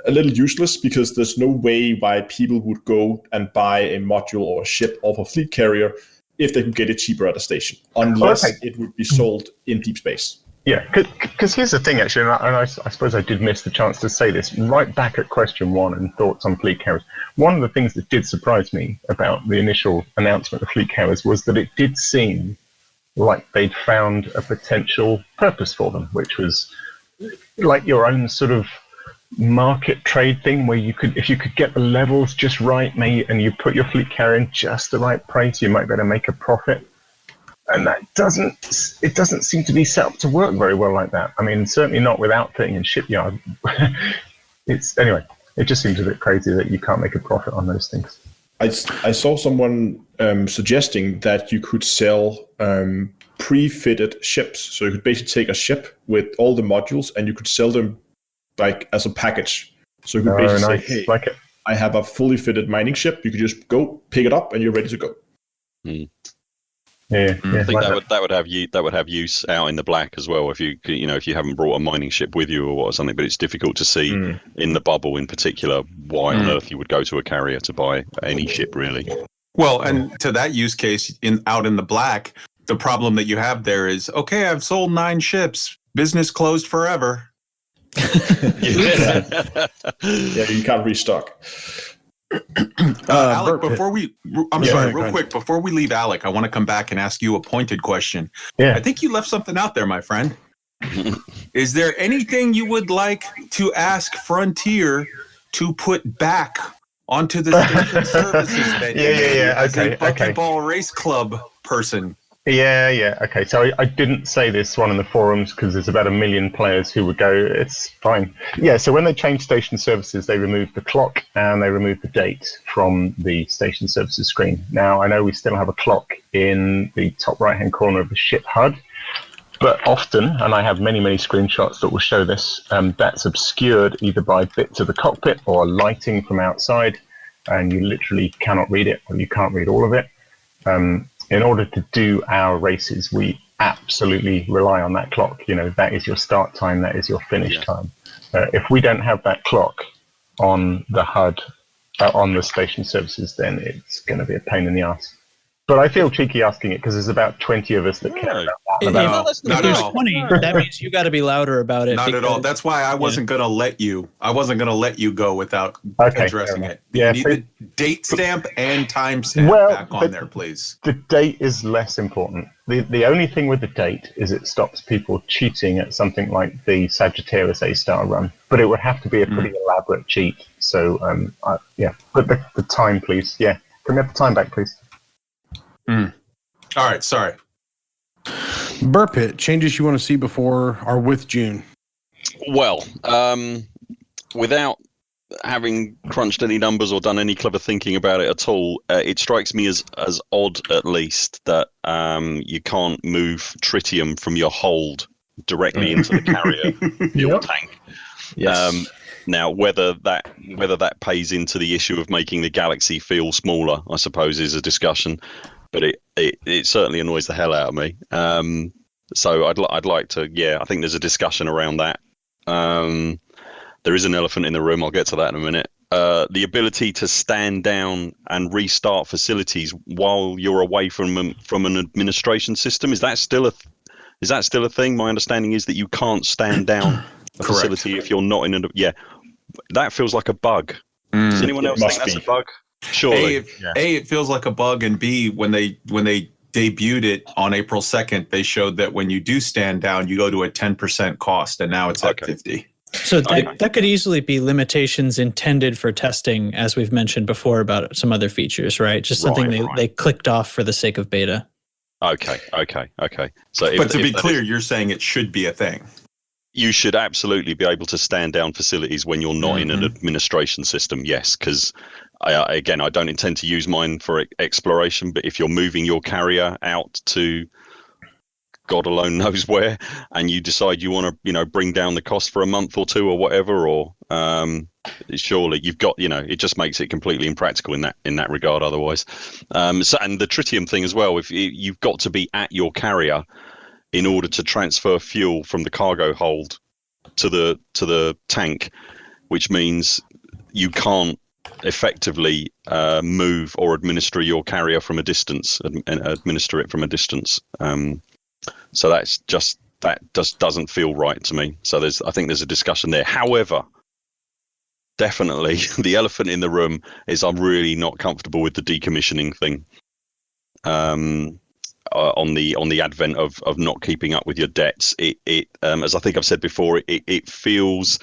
a little useless, because there's no way why people would go and buy a module or a ship off a fleet carrier if they could get it cheaper at a station, unless it would be sold in deep space. Yeah, because here's the thing, actually, and I suppose I did miss the chance to say this right back at question 1 and thoughts on fleet carriers. One of the things that did surprise me about the initial announcement of fleet carriers was that it did seem like they'd found a potential purpose for them, which was like your own sort of market trade thing, where if you could get the levels just right, and you put your fleet carrier in just the right place, you might be able to make a profit. And that doesn't seem to be set up to work very well like that. I mean, certainly not with outfitting and shipyard. Anyway, it just seems a bit crazy that you can't make a profit on those things. I saw someone suggesting that you could sell pre-fitted ships. So you could basically take a ship with all the modules and you could sell them like as a package. So you could basically say, hey, I have a fully fitted mining ship. You could just go pick it up and you're ready to go. Yeah, I think that would have use out in the black as well if you haven't brought a mining ship with you or something. But it's difficult to see in the bubble in particular why on earth you would go to a carrier to buy any ship, really. Well, and to that use case out in the black, the problem that you have there is, okay, I've sold 9 ships, business closed forever. Yeah, you can't restock. Alec, before we leave Alec, I want to come back and ask you a pointed question. Yeah. I think you left something out there, my friend. Is there anything you would like to ask Frontier to put back onto the station services menu? Yeah. As a Okay. Bucketball Race Club person. Yeah. Okay, so I didn't say this one in the forums because there's about 1 million players who would go, it's fine. Yeah, so when they changed station services, they removed the clock and they removed the date from the station services screen. Now, I know we still have a clock in the top right-hand corner of the ship HUD, but often, and I have many, many screenshots that will show this, that's obscured either by bits of the cockpit or lighting from outside, and you literally cannot read it, or you can't read all of it. In order to do our races, we absolutely rely on that clock. You know, that is your start time, that is your finish time. If we don't have that clock on the HUD, on the station services, then it's going to be a pain in the ass. But I feel cheeky asking it because there's about 20 of us that care about that. If not at there's all. 20, that means you got to be louder about it. Not at all. because- That's why I wasn't going to let you. I wasn't going to let you go without Okay, addressing fair it. Yeah, You so- need the date stamp and time stamp Well, back on but- there, please. The date is less important. The only thing with the date is it stops people cheating at something like the Sagittarius A-Star run. But it would have to be a pretty elaborate cheat. So, but the time, please. Yeah, can we have the time back, please? All right, sorry. Burpit, changes you want to see before or with June? Well, without having crunched any numbers or done any clever thinking about it at all, it strikes me as odd, at least, that you can't move tritium from your hold directly into the carrier fuel tank. Yes. Now, whether that pays into the issue of making the Galaxy feel smaller, I suppose, is a discussion. But it certainly annoys the hell out of me. So I'd like to, I think there's a discussion around that. There is an elephant in the room. I'll get to that in a minute. The ability to stand down and restart facilities while you're away from an administration system, is that still a thing? My understanding is that you can't stand down a facility if you're not in that feels like a bug. Does anyone else think that's a bug? Surely. A, it feels like a bug, and B, when they debuted it on April 2nd, they showed that when you do stand down, you go to a 10% cost, and now it's at 50. So that could easily be limitations intended for testing, as we've mentioned before about some other features, right? Just something they clicked off for the sake of beta. Okay. So, But to be clear, you're saying it should be a thing. You should absolutely be able to stand down facilities when you're not in an administration system, yes, because I don't intend to use mine for exploration, but if you're moving your carrier out to God alone knows where, and you decide you want to, bring down the cost for a month or two or whatever, or surely you've got, it just makes it completely impractical in that regard otherwise. And the tritium thing as well, if you've got to be at your carrier in order to transfer fuel from the cargo hold to the tank, which means you can't effectively move or administer your carrier from a distance and administer it from a distance. So that just doesn't feel right to me. So I think there's a discussion there. However, definitely the elephant in the room is I'm really not comfortable with the decommissioning thing. On the advent of not keeping up with your debts, it as I think I've said before, it feels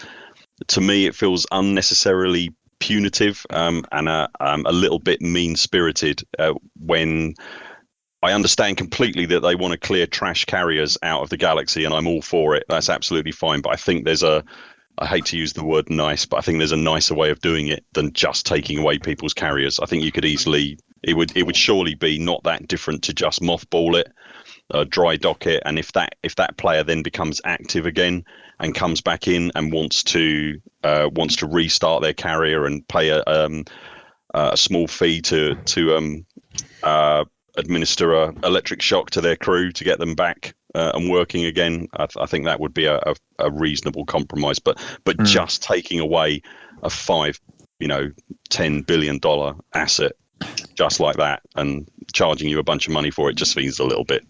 to me unnecessarily punitive and a little bit mean-spirited when I understand completely that they want to clear trash carriers out of the Galaxy, and I'm all for it. That's absolutely fine. But I think there's I hate to use the word nice, but I think there's a nicer way of doing it than just taking away people's carriers. I think you could easily, it would surely be not that different to just mothball it, dry dock it, and if that player then becomes active again and comes back in and wants to restart their carrier and pay a small fee to administer a electric shock to their crew to get them back and working again, I think that would be a reasonable compromise. But just taking away a $10 billion asset just like that and charging you a bunch of money for it just seems a little bit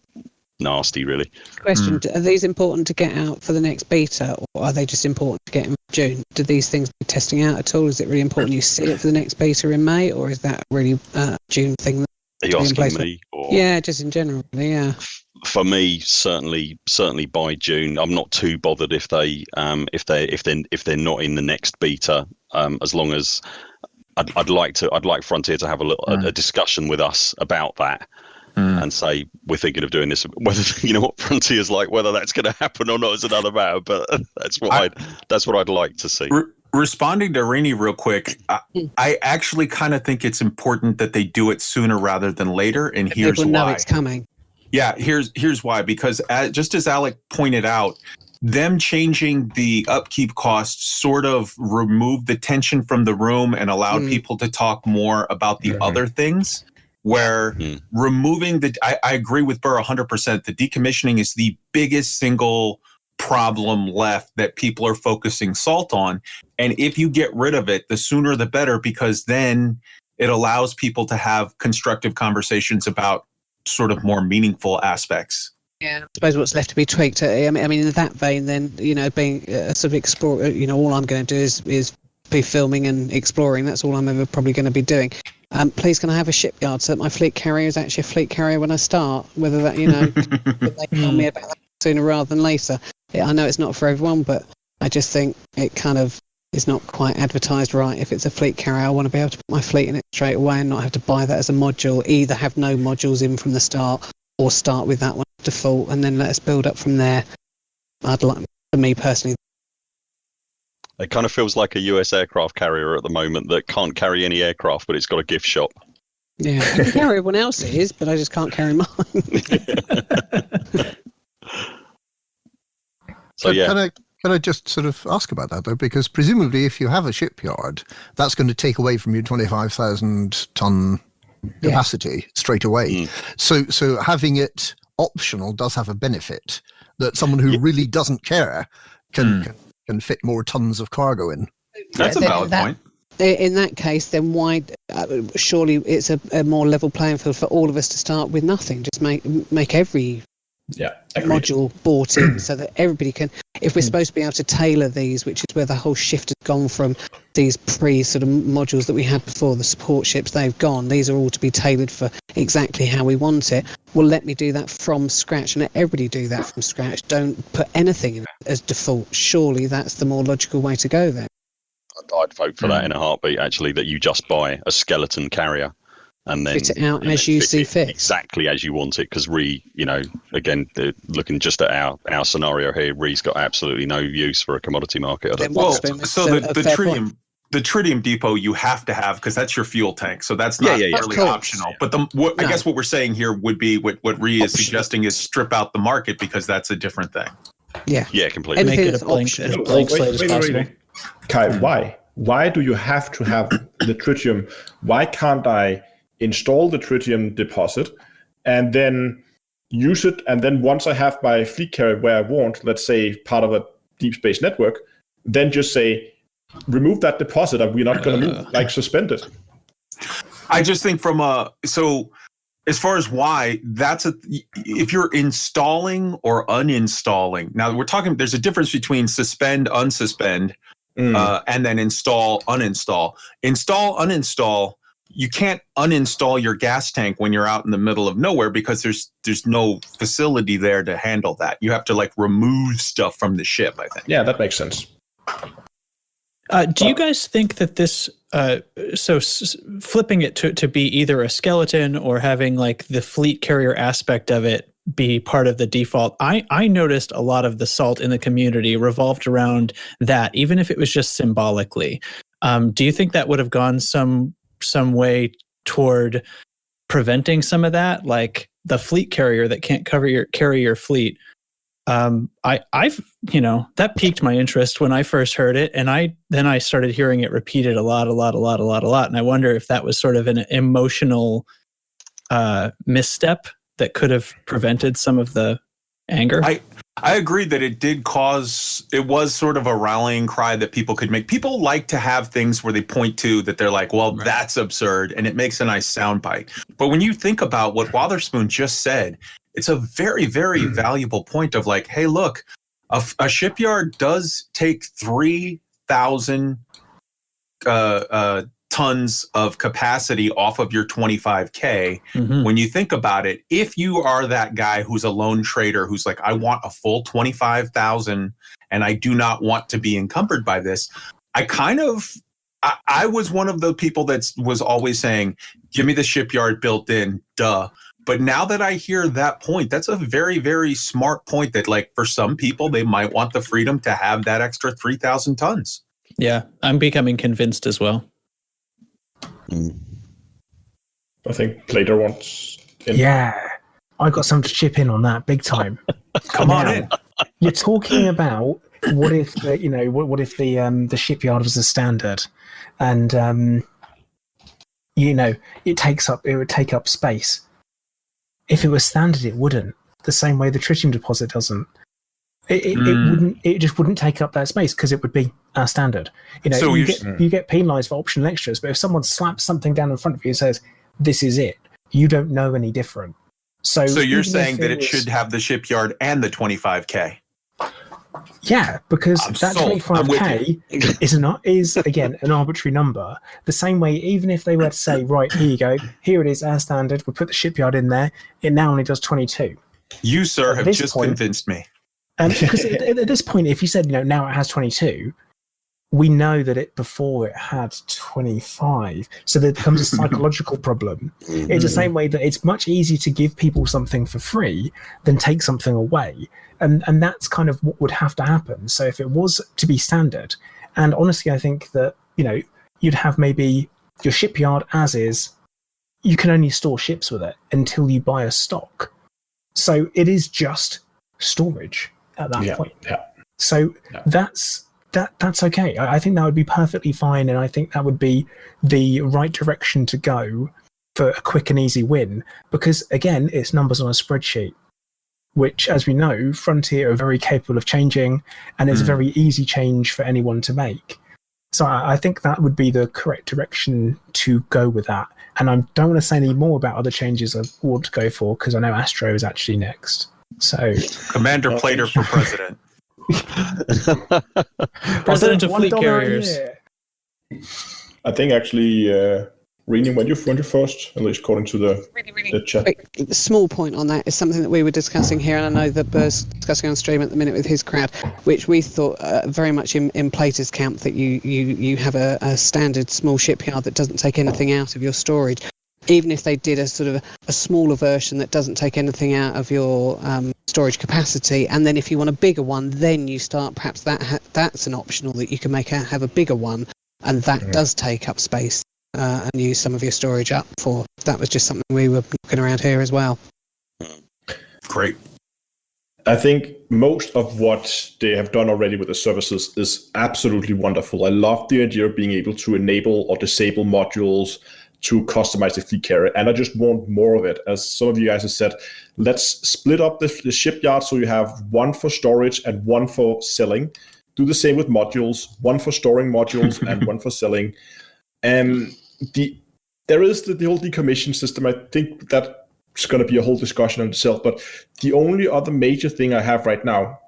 nasty, really. Question, are these important to get out for the next beta, or are they just important to get in June? Do these things be testing out at all? Is it really important you see it for the next beta in May, or is that really a June thing? Are you asking me? Or... Yeah, just in general, yeah. for me, certainly by June. I'm not too bothered if they're not in the next beta. As long as I'd like Frontier to have a discussion with us about that. And say we're thinking of doing this. Whether what Frontier's like, whether that's going to happen or not is another matter. But that's what I'd like to see. Responding to Rini real quick, I actually kind of think it's important that they do it sooner rather than later, and here's People know why. it's coming. Yeah, here's why. Because just as Alec pointed out, them changing the upkeep costs sort of removed the tension from the room and allowed people to talk more about the other things. Where removing I agree with Burr 100%. The decommissioning is the biggest single problem left that people are focusing salt on. And if you get rid of it, the sooner the better, because then it allows people to have constructive conversations about sort of more meaningful aspects. Yeah, I suppose what's left to be tweaked. I mean, in that vein, then being a sort of explorer, all I'm going to do is be filming and exploring. That's all I'm ever probably going to be doing. Please, can I have a shipyard so that my fleet carrier is actually a fleet carrier when I start? Whether that, they tell me about that sooner rather than later. I know it's not for everyone, but I just think it kind of is not quite advertised right. If it's a fleet carrier, I want to be able to put my fleet in it straight away and not have to buy that as a module. Either have no modules in from the start, or start with that one default and then let us build up from there. I'd like, for me personally. It kind of feels like a US aircraft carrier at the moment that can't carry any aircraft, but it's got a gift shop. Yeah, I can carry everyone else's, but I just can't carry mine. So yeah. Can I just sort of ask about that though? Because presumably, if you have a shipyard, that's going to take away from your 25,000 ton capacity straight away. So having it optional does have a benefit that someone who really doesn't care can fit more tons of cargo in. That's a valid point. In that case, then why? Surely it's a more level playing field for all of us to start with nothing. Just make every module bought in so that everybody can. If we're supposed to be able to tailor these, which is where the whole shift has gone from these sort of modules that we had before, the support ships, they've gone. These are all to be tailored for exactly how we want it. Well, let me do that from scratch and let everybody do that from scratch. Don't put anything in as default. Surely that's the more logical way to go then. I'd vote for that in a heartbeat, actually, that you just buy a skeleton carrier and then fit it out as you see fit. Exactly as you want it, because again, looking just at our scenario here, Re's got absolutely no use for a commodity market. So the tritium depot you have to have because that's your fuel tank, so that's not really optional. But I guess what we're saying here would be what Re is suggesting is strip out the market because that's a different thing. Yeah, completely. Make it a blank slate as possible. Kai, why do you have to have the tritium? Why can't I install the tritium deposit and then use it? And then once I have my fleet carrier where I want, let's say part of a deep space network, then just say, remove that deposit and we're not going to move, suspend it. I just think so as far as why, if you're installing or uninstalling. Now we're talking, there's a difference between suspend, unsuspend, and then install, uninstall. Install, uninstall. You can't uninstall your gas tank when you're out in the middle of nowhere because there's no facility there to handle that. You have to remove stuff from the ship, I think. Yeah, that makes sense. Do you guys think that this, flipping it to be either a skeleton or having the fleet carrier aspect of it be part of the default? I noticed a lot of the salt in the community revolved around that, even if it was just symbolically. Do you think that would have gone some way toward preventing some of that, like the fleet carrier that can't carry your fleet? I've that piqued my interest when I first heard it, and then I started hearing it repeated a lot, and I wonder if that was sort of an emotional misstep that could have prevented some of the anger. I agree that it was sort of a rallying cry that people could make. People like to have things where they point to that they're like, well, that's absurd, and it makes a nice soundbite. But when you think about what Wotherspoon just said, it's a very, very valuable point of hey, look, a shipyard does take 3,000 tons of capacity off of your 25K. When you think about it, if you are that guy who's a lone trader who's like, I want a full 25,000 and I do not want to be encumbered by this, I was one of the people that was always saying, give me the shipyard built in, duh. But now that I hear that point, that's a very, very smart point that, like, for some people, they might want the freedom to have that extra 3,000 tons. Yeah, I'm becoming convinced as well. I think Plater wants. Yeah, I got something to chip in on that big time. Come on in. You're talking about what if the shipyard was a standard, and it would take up space. If it was standard, it wouldn't. The same way the tritium deposit doesn't. It wouldn't. It just wouldn't take up that space because it would be our standard. So you get penalised for optional extras, but if someone slaps something down in front of you and says, "This is it," you don't know any different. So you're saying that it should have the shipyard and the 25K. Yeah, because that sold. 25K is again an arbitrary number. The same way, even if they were to say, right, here you go, here it is, our standard, we put the shipyard in there, it now only does 22. You, sir, have just convinced me. Because at this point, if you said, now it has 22, we know that before it had 25. So there becomes a psychological problem. It's the same way that it's much easier to give people something for free than take something away. And that's kind of what would have to happen. So if it was to be standard, and honestly, I think that, you'd have maybe your shipyard as is, you can only store ships with it until you buy a stock. So it is just storage at that point. Yeah. So that's okay. I think that would be perfectly fine, and I think that would be the right direction to go for a quick and easy win, because again, it's numbers on a spreadsheet, which, as we know, Frontier are very capable of changing, and it's a very easy change for anyone to make. So I think that would be the correct direction to go with that. And I don't want to say any more about other changes I want to go for, because I know Astro is actually next. So Commander Plater for president. President of Fleet Carriers. I think actually, Rini, when you first, at least according to the chat. Quick, small point on that is something that we were discussing here, and I know that Burr's discussing on stream at the minute with his crowd, which we thought very much in Plater's camp, that you have a standard small shipyard that doesn't take anything out of your storage. Even if they did a sort of a smaller version that doesn't take anything out of your storage capacity, and then if you want a bigger one, then you start, perhaps that's an optional that you can have a bigger one, and that does take up space and use some of your storage up for. That was just something we were looking around here as well. Great. I think most of what they have done already with the services is absolutely wonderful. I love the idea of being able to enable or disable modules to customize the fleet carrier, and I just want more of it. As some of you guys have said, let's split up the shipyard so you have one for storage and one for selling. Do the same with modules, one for storing modules and one for selling. There is the whole decommission system. I think that's going to be a whole discussion on itself, but the only other major thing I have right now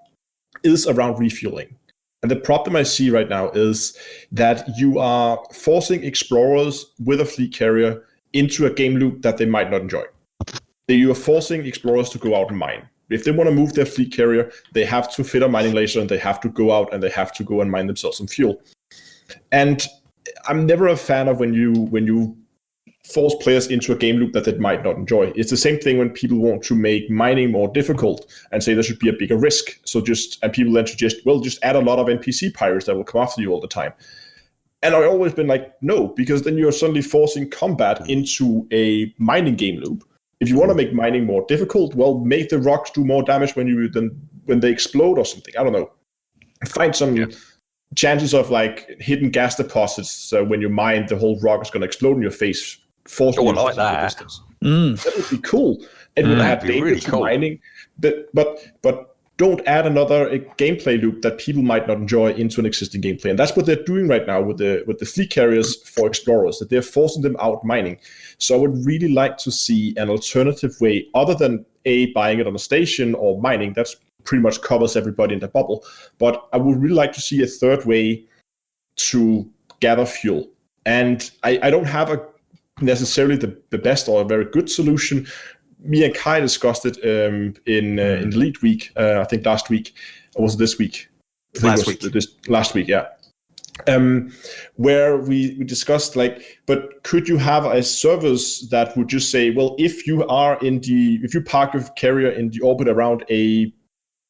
is around refueling. And the problem I see right now is that you are forcing explorers with a fleet carrier into a game loop that they might not enjoy. You are forcing explorers to go out and mine. If they want to move their fleet carrier, they have to fit a mining laser, and they have to go out and they have to go and mine themselves some fuel. And I'm never a fan of when you force players into a game loop that they might not enjoy. It's the same thing when people want to make mining more difficult and say there should be a bigger risk. And people then suggest, well, just add a lot of NPC pirates that will come after you all the time. And I've always been like, no, because then you're suddenly forcing combat into a mining game loop. If you want to make mining more difficult, well, make the rocks do more damage when they explode or something. I don't know. Find some chances of like hidden gas deposits. So when you mine, the whole rock is going to explode in your face. Force like that. That would be cool. It would add data really to cool. mining, but don't add another gameplay loop that people might not enjoy into an existing gameplay. And that's what they're doing right now with the fleet carriers for explorers, that they're forcing them out mining. So I would really like to see an alternative way, other than buying it on a station or mining. That's pretty much covers everybody in the bubble. But I would really like to see a third way to gather fuel. And I don't have necessarily the best or a very good solution. Me and Kai discussed it in Elite Week, I think last week, or was it this week? Last week, yeah. Where we discussed but could you have a service that would just say, well, if you park your carrier in the orbit around a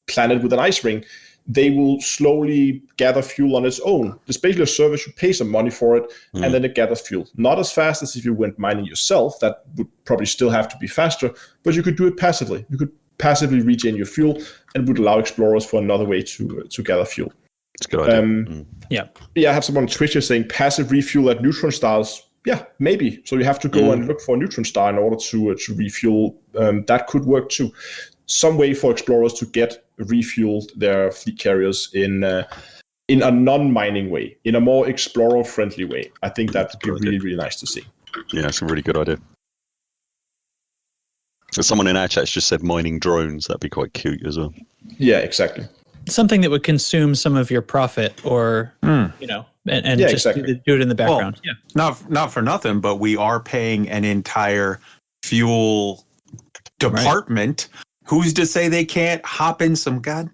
planet with an ice ring, they will slowly gather fuel on its own. It's basically a service, you pay some money for it, and then it gathers fuel. Not as fast as if you went mining yourself. That would probably still have to be faster, but you could do it passively. You could passively regen your fuel and would allow explorers for another way to gather fuel. It's a good idea. Yeah, I have someone on Twitter saying passive refuel at neutron stars. Yeah, maybe. So you have to go and look for a neutron star in order to refuel. That could work too. Some way for explorers to get refueled their fleet carriers in a non-mining way, in a more explorer-friendly way. I think that would be really, really nice to see. Yeah, it's a really good idea. So someone in our chat's just said mining drones. That'd be quite cute as well. Yeah, exactly. Something that would consume some of your profit, or and just exactly. do it in the background. Not for nothing, but we are paying an entire fuel department. Right. Who's to say they can't hop in some god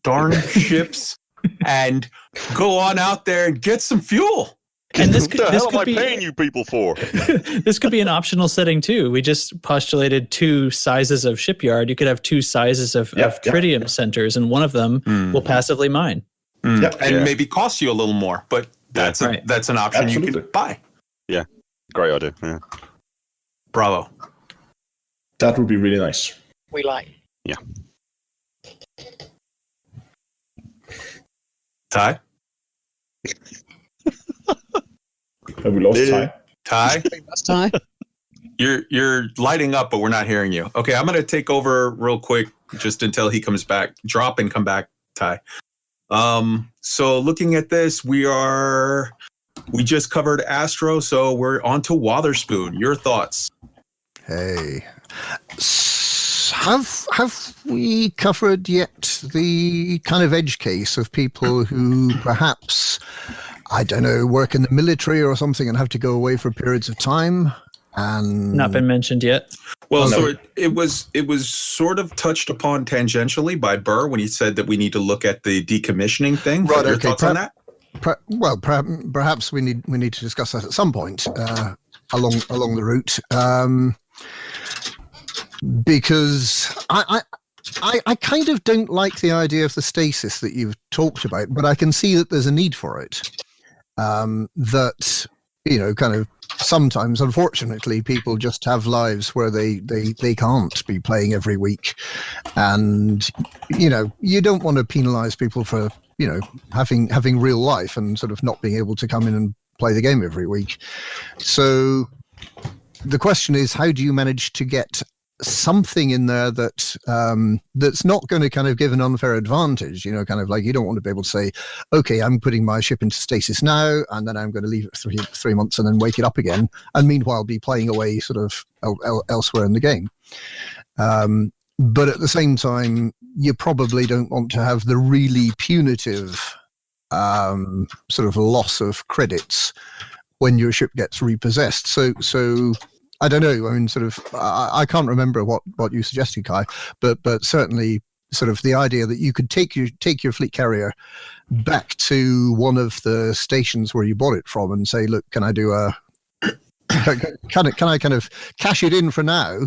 darn ships and go on out there and get some fuel? And what the hell am I paying you people for? This could be an optional setting too. We just postulated 2 sizes of shipyard. You could have 2 sizes of tritium centers, and one of them will passively mine. Maybe cost you a little more, but that's an option. Absolutely. You could buy. Yeah, great idea. Yeah, bravo. That would be really nice. We like. Yeah. Ty? Have we lost Ty? Ty? You're lighting up, but we're not hearing you. Okay, I'm going to take over real quick just until he comes back. Drop and come back, Ty. So looking at this, we just covered Astro, so we're on to Wotherspoon. Your thoughts? Hey. Have we covered yet the kind of edge case of people who perhaps, I don't know, work in the military or something and have to go away for periods of time? And not been mentioned yet. Well, so it was sort of touched upon tangentially by Burr when he said that we need to look at the decommissioning thing. Right. Your thoughts on that? Perhaps we need to discuss that at some point along the route. Because I kind of don't like the idea of the stasis that you've talked about, but I can see that there's a need for it. That, kind of sometimes, unfortunately, people just have lives where they can't be playing every week. And, you don't want to penalize people for, having real life and sort of not being able to come in and play the game every week. So the question is, how do you manage to get something in there that that's not going to kind of give an unfair advantage, kind of like you don't want to be able to say, okay, I'm putting my ship into stasis now, and then I'm going to leave it for three months and then wake it up again, and meanwhile be playing away sort of elsewhere in the game. But at the same time, you probably don't want to have the really punitive sort of loss of credits when your ship gets repossessed. So I don't know. I mean, sort of, I can't remember what you suggested, Kai, but certainly, sort of the idea that you could take your fleet carrier back to one of the stations where you bought it from and say, look, can I kind of cash it in for now,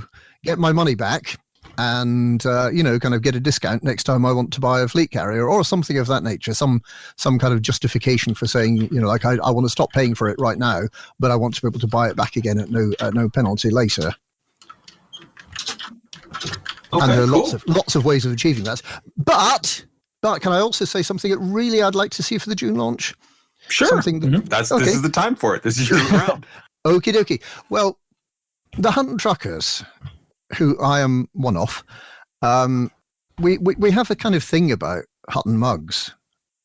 get my money back, and kind of get a discount next time I want to buy a fleet carrier or something of that nature, some kind of justification for saying, like I want to stop paying for it right now, but I want to be able to buy it back again at no penalty later. Okay, and there are lots of ways of achieving that. But can I also say something that really I'd like to see for the June launch? Sure. Something that, This is the time for it. This is your round. Okie dokie. Well, the Hunt Truckers, who I am one of, we have a kind of thing about Hutton mugs,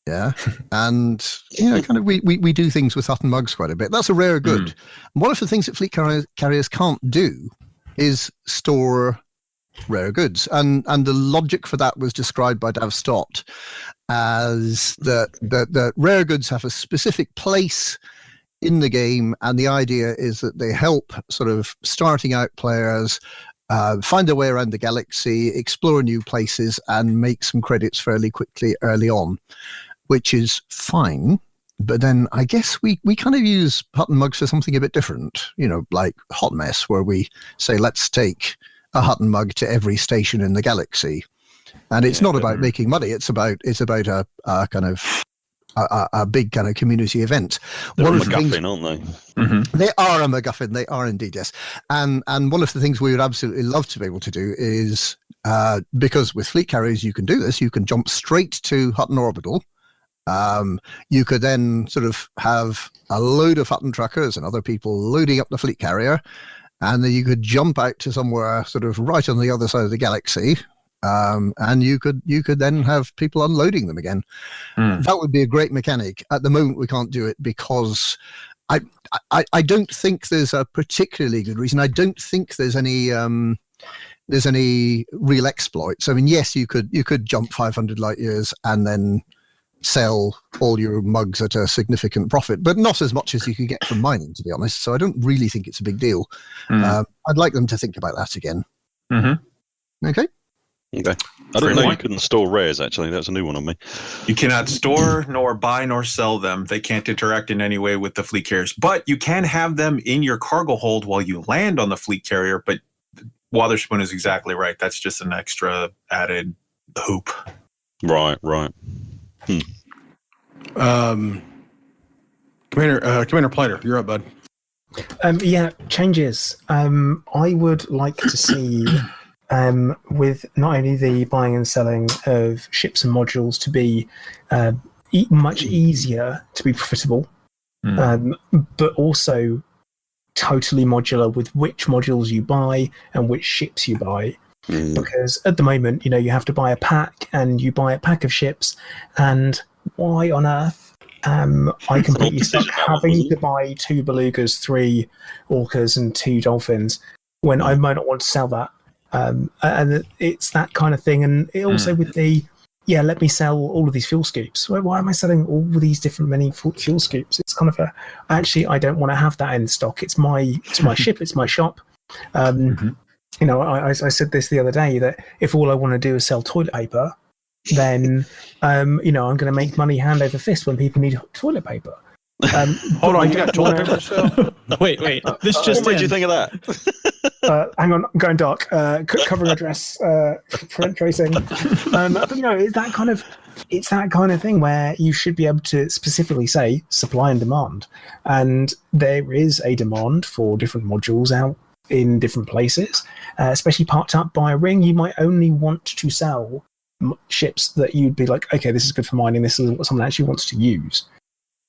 yeah, and kind of we do things with Hutton mugs quite a bit. That's a rare good. And one of the things that fleet carriers can't do is store rare goods, and the logic for that was described by Dav Stott as that rare goods have a specific place in the game, and the idea is that they help sort of starting out players find their way around the galaxy, explore new places, and make some credits fairly quickly early on, which is fine. But then I guess we kind of use Hutton mugs for something a bit different, like Hot Mess, where we say, let's take a Hutton mug to every station in the galaxy. And it's not about making money. It's about a kind of a big kind of community event. They're a MacGuffin, aren't they? Mm-hmm. They are a MacGuffin. They are indeed, yes. And one of the things we would absolutely love to be able to do is, because with fleet carriers you can do this, you can jump straight to Hutton Orbital. You could then sort of have a load of Hutton truckers and other people loading up the fleet carrier, and then you could jump out to somewhere sort of right on the other side of the galaxy. And you could then have people unloading them again. That would be a great mechanic. At the moment, we can't do it because I don't think there's a particularly good reason. I don't think there's any real exploits. I mean, yes, you could jump 500 light years and then sell all your mugs at a significant profit, but not as much as you could get from mining, to be honest. So I don't really think it's a big deal. I'd like them to think about that again. Okay. Okay. I didn't know you couldn't store rares, actually. That's a new one on me. You cannot store, nor buy, nor sell them. They can't interact in any way with the fleet carriers. But you can have them in your cargo hold while you land on the fleet carrier. But Wotherspoon is exactly right. That's just an extra added hoop. Right. Commander Plater, you're up, bud. Changes. I would like to see... with not only the buying and selling of ships and modules to be much easier to be profitable, but also totally modular with which modules you buy and which ships you buy. Because at the moment, you have to buy a pack, and you buy a pack of ships, and why on earth I completely stuck having to buy 2 belugas, 3 orcas, and 2 dolphins when I might not want to sell that. And it's that kind of thing. And it also with the, let me sell all of these fuel scoops. Why am I selling all of these different many fuel scoops? It's kind of actually, I don't want to have that in stock. It's my ship. It's my shop. I said this the other day, that if all I want to do is sell toilet paper, then, I'm going to make money hand over fist when people need toilet paper. Hold on, you got toilet paper sale? Wait. This just what made you think of that? Hang on, I'm going dark. Covering address, front tracing. But it's that kind of thing where you should be able to specifically say supply and demand, and there is a demand for different modules out in different places, especially parked up by a ring. You might only want to sell ships that you'd be like, okay, this is good for mining. This is what someone actually wants to use.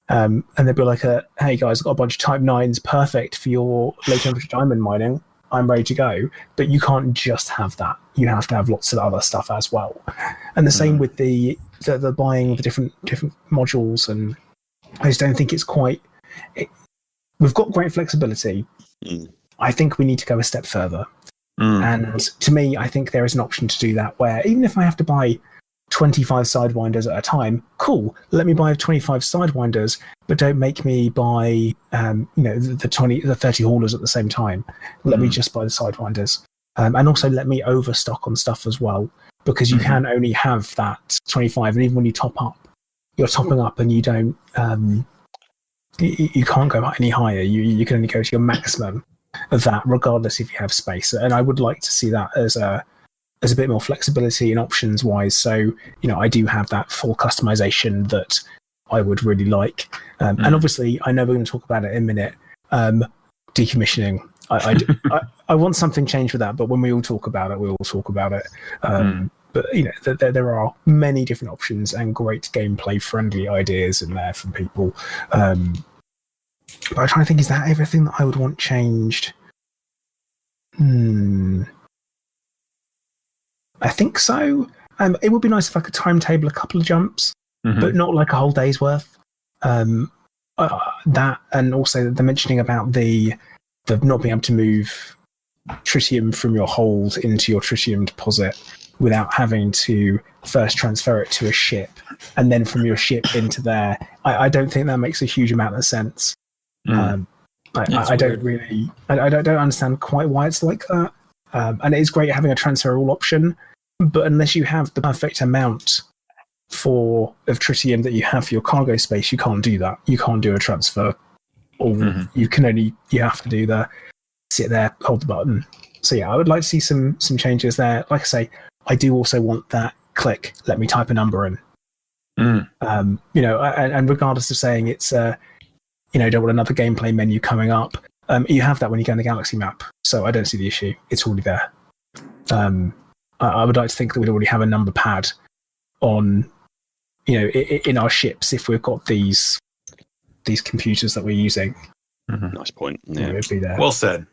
And they'd be like, hey guys, I've got a bunch of Type 9s, perfect for your low temperature diamond mining. I'm ready to go. But you can't just have that. You have to have lots of other stuff as well. And the same with the buying of the different modules. And I just don't think it's quite... we've got great flexibility. I think we need to go a step further. And to me, I think there is an option to do that, where even if I have to buy 25 sidewinders at a time, cool, let me buy 25 sidewinders, but don't make me buy the 30 haulers at the same time. Let me just buy the sidewinders, and also let me overstock on stuff as well, because you can only have that 25, and even when you top up, you're topping up and you don't you can't go any higher. You can only go to your maximum of that, regardless if you have space. And I would like to see that as a bit more flexibility and options wise. So, I do have that full customization that I would really like. And obviously, I know we're going to talk about it in a minute. Decommissioning. I want something changed with that, but when we all talk about it, we all talk about it. But, there are many different options and great gameplay friendly ideas in there from people. But I'm trying to think, is that everything that I would want changed? I think so. It would be nice if I could timetable a couple of jumps, but not like a whole day's worth. That, and also the mentioning about the not being able to move tritium from your hold into your tritium deposit without having to first transfer it to a ship and then from your ship into there. I don't think that makes a huge amount of sense. I don't really, I don't understand quite why it's like that. And it is great having a transfer all option, but unless you have the perfect amount of tritium that you have for your cargo space, you can't do that. You can't do a transfer. Or you have to do the sit there, hold the button. So yeah, I would like to see some changes there. Like I say, I do also want that click, let me type a number in. And regardless of saying it's don't want another gameplay menu coming up, you have that when you go in the Galaxy map. So I don't see the issue. It's already there. I would like to think that we'd already have a number pad on, in our ships if we've got these computers that we're using. Nice point. Yeah. It'd be there. Well said.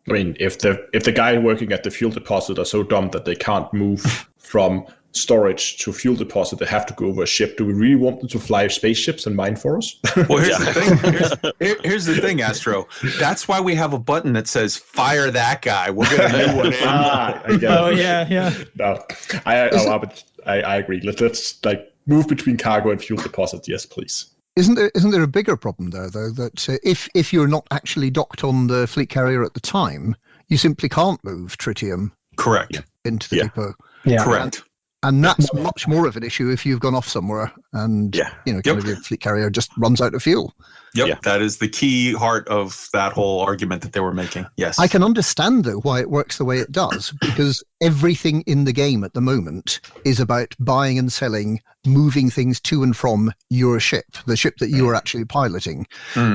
I mean, if the guy working at the fuel deposit are so dumb that they can't move from storage to fuel deposit, they have to go over a ship. Do we really want them to fly spaceships and mine for us? Well, here's the thing. Here's the thing, Astro. That's why we have a button that says "Fire that guy." We're gonna do one in. I get it. Yeah. No, I agree. Let's like move between cargo and fuel deposit. Yes, please. Isn't there a bigger problem there, though, that if you're not actually docked on the fleet carrier at the time, you simply can't move tritium Correct. into the depot. Yeah. Correct. And that's much more of an issue if you've gone off somewhere and your fleet carrier just runs out of fuel. Yep, Yeah. that is the key heart of that whole argument that they were making. Yes. I can understand, though, why it works the way it does, because everything in the game at the moment is about buying and selling, moving things to and from your ship, the ship that you are actually piloting.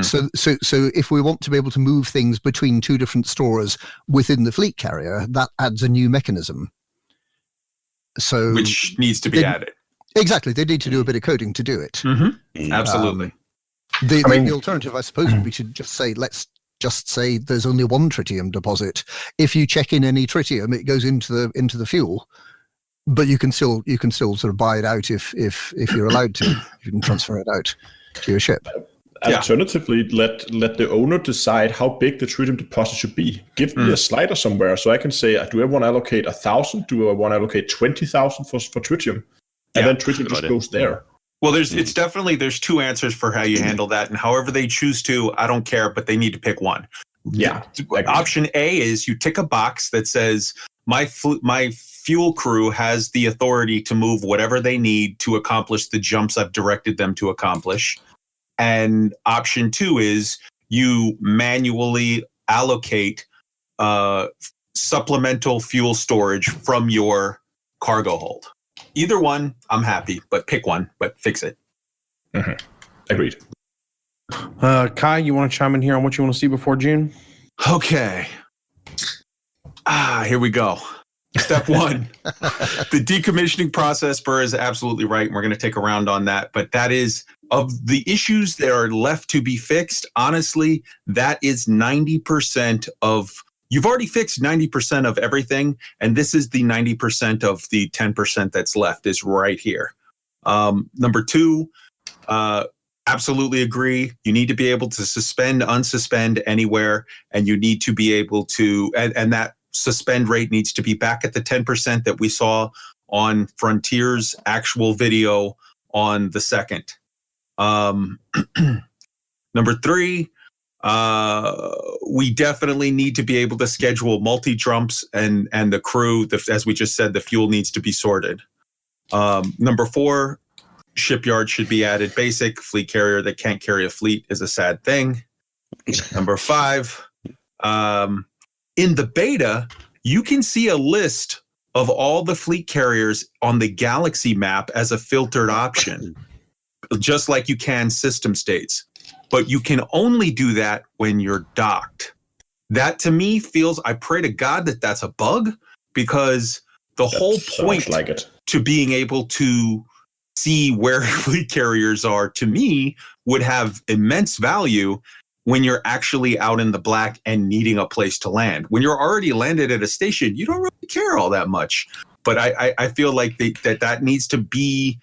So if we want to be able to move things between two different stores within the fleet carrier, that adds a new mechanism. So Which needs to be added. Exactly. They need to do a bit of coding to do it. Absolutely. The alternative, I suppose, would be to just say, let's just say there's only one tritium deposit. If you check in any tritium, it goes into the fuel, but you can still sort of buy it out if you're allowed to. You can transfer it out to your ship. Alternatively, let the owner decide how big the tritium deposit should be. Give me a slider somewhere so I can say, do I want to allocate 1,000? Do I want to allocate 20,000 for tritium? And then tritium just goes there. Well, there's two answers for how you handle that, and however they choose to, I don't care, but they need to pick one. Yeah. Option A is you tick a box that says my fuel crew has the authority to move whatever they need to accomplish the jumps I've directed them to accomplish. And option 2 is you manually allocate supplemental fuel storage from your cargo hold. Either one, I'm happy, but pick one, but fix it. Agreed. Kai, you want to chime in here on what you want to see before June? Okay. Here we go. Step 1. The decommissioning process, Burr is absolutely right. And we're going to take a round on that. But that is, of the issues that are left to be fixed, honestly, that is 90% of... You've already fixed 90% of everything, and this is the 90% of the 10% that's left is right here. Number 2, absolutely agree. You need to be able to suspend, unsuspend anywhere, and you need to be able to... And that suspend rate needs to be back at the 10% that we saw on Frontier's actual video on the 2nd. Number 3, we definitely need to be able to schedule multi-jumps and the crew, as we just said, the fuel needs to be sorted. Number 4, shipyard should be added. Basic fleet carrier that can't carry a fleet is a sad thing. Number 5, in the beta, you can see a list of all the fleet carriers on the Galaxy map as a filtered option, just like you can system states. But you can only do that when you're docked. That to me feels, I pray to God that that's a bug, because the whole point to being able to see where fleet carriers are, to me, would have immense value when you're actually out in the black and needing a place to land. When you're already landed at a station, you don't really care all that much. But I feel like that needs to be,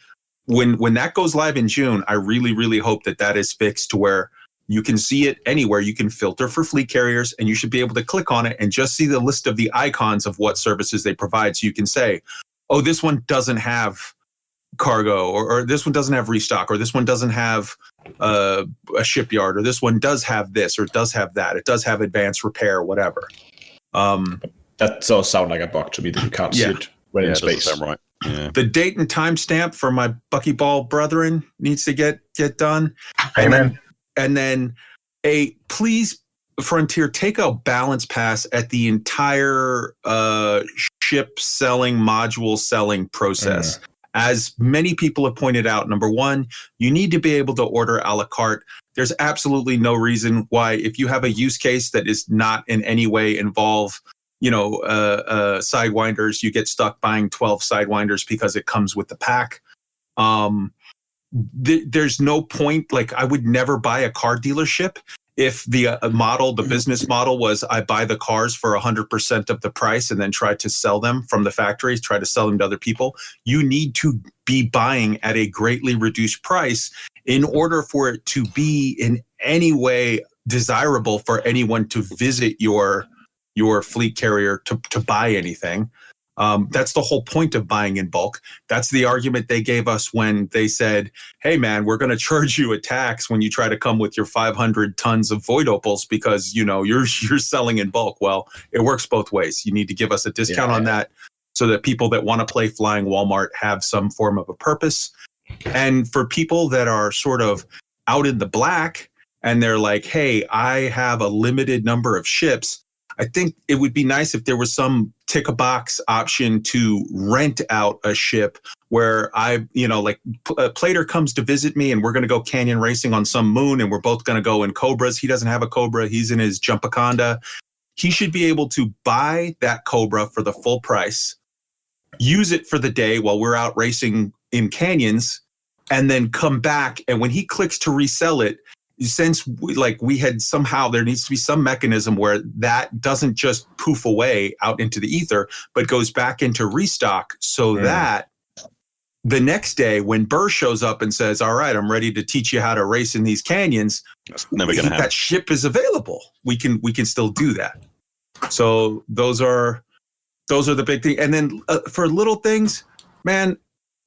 when that goes live in June, I really, really hope that is fixed to where you can see it anywhere. You can filter for fleet carriers, and you should be able to click on it and just see the list of the icons of what services they provide. So you can say, oh, this one doesn't have cargo, or this one doesn't have restock, or this one doesn't have a shipyard, or this one does have this, or does have that. It does have advanced repair, whatever. That does sound like a bug to me that you can't see it when in It doesn't space. sound right. Yeah. The date and timestamp for my Buckyball brethren needs to get done. Amen. And then please, Frontier, take a balance pass at the entire ship selling, module selling process. As many people have pointed out, number one, you need to be able to order a la carte. There's absolutely no reason why, if you have a use case that is not in any way involve, Sidewinders, you get stuck buying 12 Sidewinders because it comes with the pack. There's no point. Like, I would never buy a car dealership if the business model was I buy the cars for 100% of the price and then try to sell them from the factories, try to sell them to other people. You need to be buying at a greatly reduced price in order for it to be in any way desirable for anyone to visit your fleet carrier to buy anything. That's the whole point of buying in bulk. That's the argument they gave us when they said, hey man, we're going to charge you a tax when you try to come with your 500 tons of Void Opals because, you're selling in bulk. Well, it works both ways. You need to give us a discount on that so that people that want to play Flying Walmart have some form of a purpose. And for people that are sort of out in the black and they're like, hey, I have a limited number of ships, I think it would be nice if there was some tick a box option to rent out a ship where Plater comes to visit me and we're going to go canyon racing on some moon and we're both going to go in Cobras. He doesn't have a Cobra. He's in his Jumpaconda. He should be able to buy that Cobra for the full price, use it for the day while we're out racing in canyons, and then come back. And when he clicks to resell it, since we had somehow, there needs to be some mechanism where that doesn't just poof away out into the ether, but goes back into restock so that the next day when Burr shows up and says, all right, I'm ready to teach you how to race in these canyons, that's never going to happen. That ship is available. We can still do that. So those are the big things. And then for little things, man,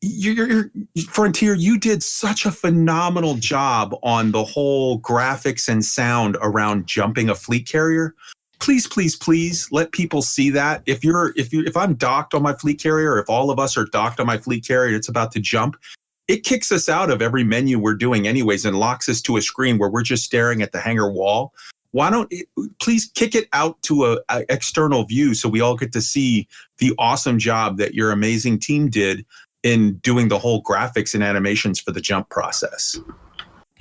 you're Frontier, you did such a phenomenal job on the whole graphics and sound around jumping a fleet carrier. Please, please, please let people see that. If I'm docked on my fleet carrier, or if all of us are docked on my fleet carrier and it's about to jump, it kicks us out of every menu we're doing anyways and locks us to a screen where we're just staring at the hangar wall. Please kick it out to a external view so we all get to see the awesome job that your amazing team did in doing the whole graphics and animations for the jump process.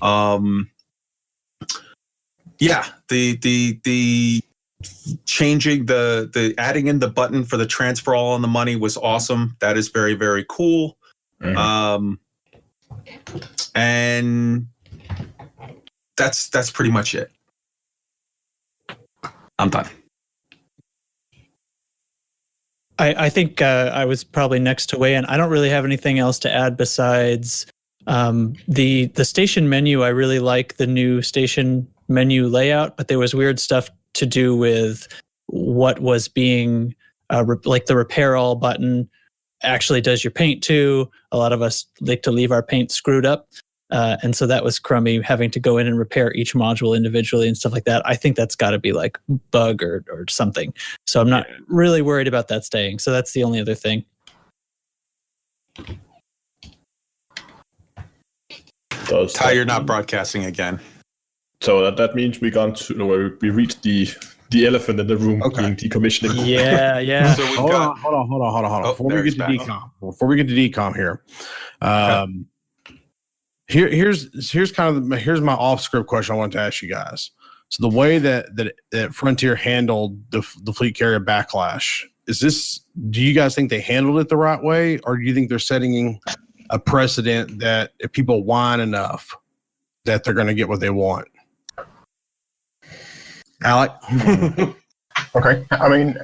The changing the adding in the button for the transfer all on the money was awesome. That is very, very cool. And that's pretty much it. I'm done. I think I was probably next to weigh in. I don't really have anything else to add besides the station menu. I really like the new station menu layout, but there was weird stuff to do with what was being like the repair all button actually does your paint too. A lot of us like to leave our paint screwed up. And so that was crummy, having to go in and repair each module individually and stuff like that. I think that's got to be like bug or something. So I'm not really worried about that staying. So that's the only other thing. Ty, you're not broadcasting again. So that means we reached the elephant in the room, being decommissioning. Yeah. So we've Hold on. Before we get to decom here, here's my off script question I wanted to ask you guys. So the way that Frontier handled the fleet carrier backlash, do you guys think they handled it the right way, or do you think they're setting a precedent that if people whine enough that they're going to get what they want? Alec? Okay. I mean,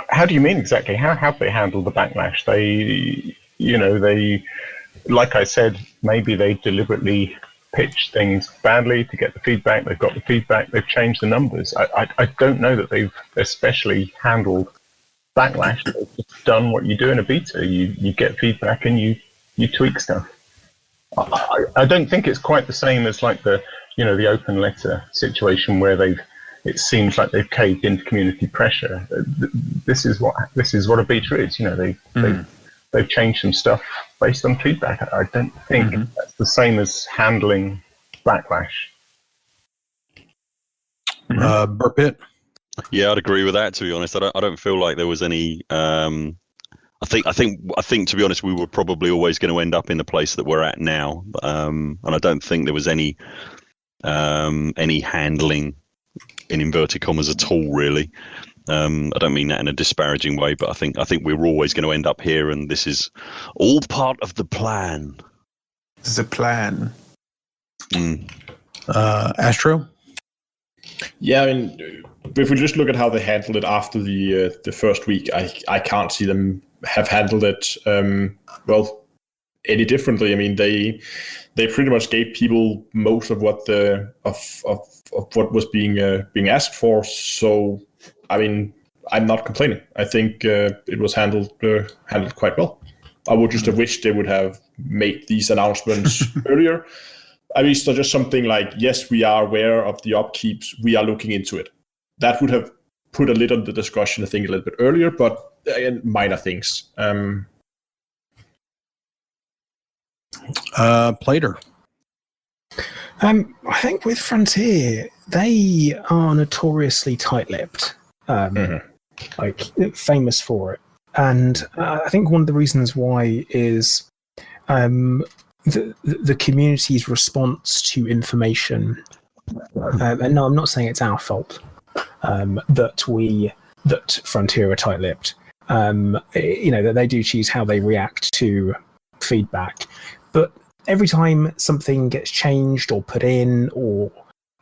how do you mean exactly? How have they handled the backlash? They, like I said, maybe they deliberately pitched things badly to get the feedback. They've got the feedback. They've changed the numbers. I don't know that they've especially handled Backlash, they've just done what you do in a beta. You get feedback and you tweak stuff. I don't think it's quite the same as like the open letter situation where it seems like they've caved into community pressure. This is what a beta is. They've changed some stuff based on feedback. I don't think that's the same as handling Backlash. Burpit. Yeah, I'd agree with that. To be honest, I don't feel like there was any. I think to be honest, we were probably always going to end up in the place that we're at now, and I don't think there was any handling in inverted commas at all, really. I don't mean that in a disparaging way, but I think we were always going to end up here, and this is all part of the plan. This is a plan. Astro. Yeah, I mean, if we just look at how they handled it after the first week, I can't see them have handled it any differently. I mean, they pretty much gave people most of what what was being asked for. So, I mean, I'm not complaining. I think it was handled quite well. I would just have wished they would have made these announcements earlier. I mean, so just something like, yes, we are aware of the upkeeps. We are looking into it. That would have put a lid on the discussion, I think, a little bit earlier, but minor things. Plater. I think with Frontier, they are notoriously tight-lipped, like famous for it. And I think one of the reasons why is the community's response to information. And no, I'm not saying it's our fault that Frontier are tight-lipped. That they do choose how they react to feedback, but every time something gets changed or put in or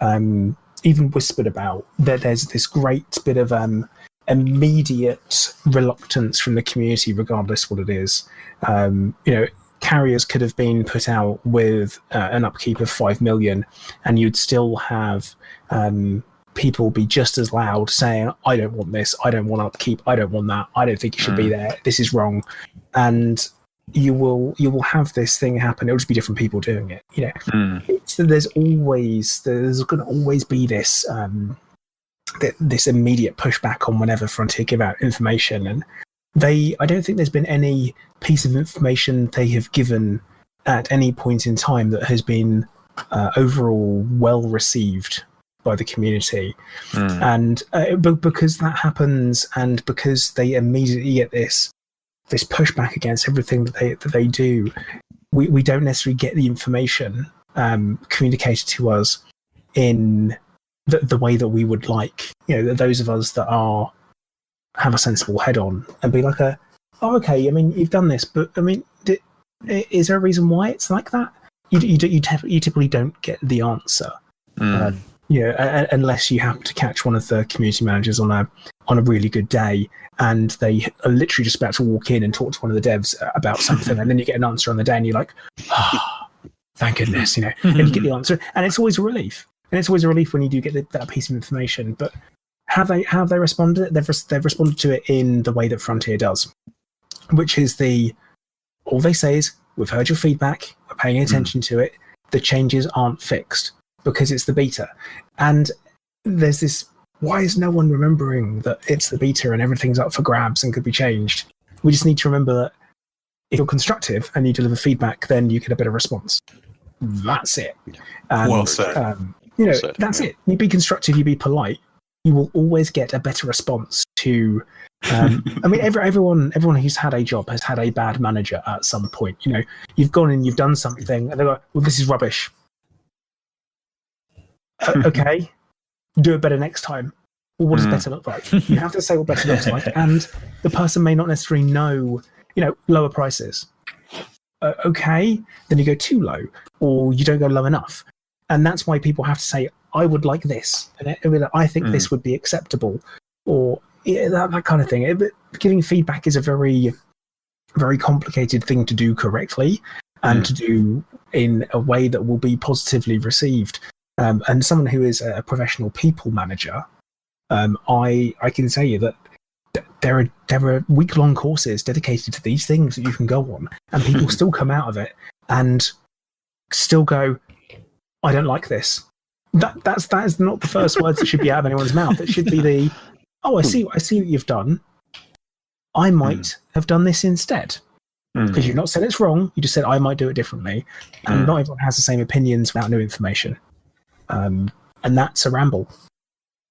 even whispered about, there's this great bit of immediate reluctance from the community, regardless what it is. Carriers could have been put out with an upkeep of 5 million, and you'd still have people be just as loud saying, I don't want this, I don't want upkeep, I don't want that, I don't think it should be there, this is wrong. And you will have this thing happen. It'll just be different people doing it. There's going to always be this this immediate pushback on whenever Frontier give out information, and I don't think there's been any piece of information they have given at any point in time that has been overall well received by the community. And because that happens, and because they immediately get this pushback against everything that they do, we don't necessarily get the information communicated to us in the way that we would like. Those of us that have a sensible head on and be like, okay, I mean, you've done this, but I mean, is there a reason why it's like that? You typically don't get the answer. Unless you happen to catch one of the community managers on a really good day, and they are literally just about to walk in and talk to one of the devs about something, and then you get an answer on the day, and you're like, thank goodness, and you get the answer, and it's always a relief. And it's always a relief when you do get that piece of information. But have they responded? They've responded to it in the way that Frontier does, which is all they say is, we've heard your feedback, we're paying attention to it. The changes aren't fixed because it's the beta. And there's this, why is no one remembering that it's the beta and everything's up for grabs and could be changed? We just need to remember that if you're constructive and you deliver feedback, then you get a better response. That's it. And, well said. That's it. You be constructive, you be polite, you will always get a better response to I mean, everyone who's had a job has had a bad manager at some point. You've gone and you've done something, and they go, well, this is rubbish. Okay, do it better next time. Well, what does better look like? You have to say what better looks like, and the person may not necessarily know, lower prices. Okay, then you go too low, or you don't go low enough. And that's why people have to say, I would like this, and I think this would be acceptable, or that kind of thing. Giving feedback is a very, very complicated thing to do correctly, and to do in a way that will be positively received. And someone who is a professional people manager, I can tell you that there are week-long courses dedicated to these things that you can go on, and people still come out of it and still go, I don't like this. That is not the first words that should be out of anyone's mouth. It should be I see what you've done. I might have done this instead. Because you've not said it's wrong, you just said I might do it differently. And not everyone has the same opinions without new information. And that's a ramble.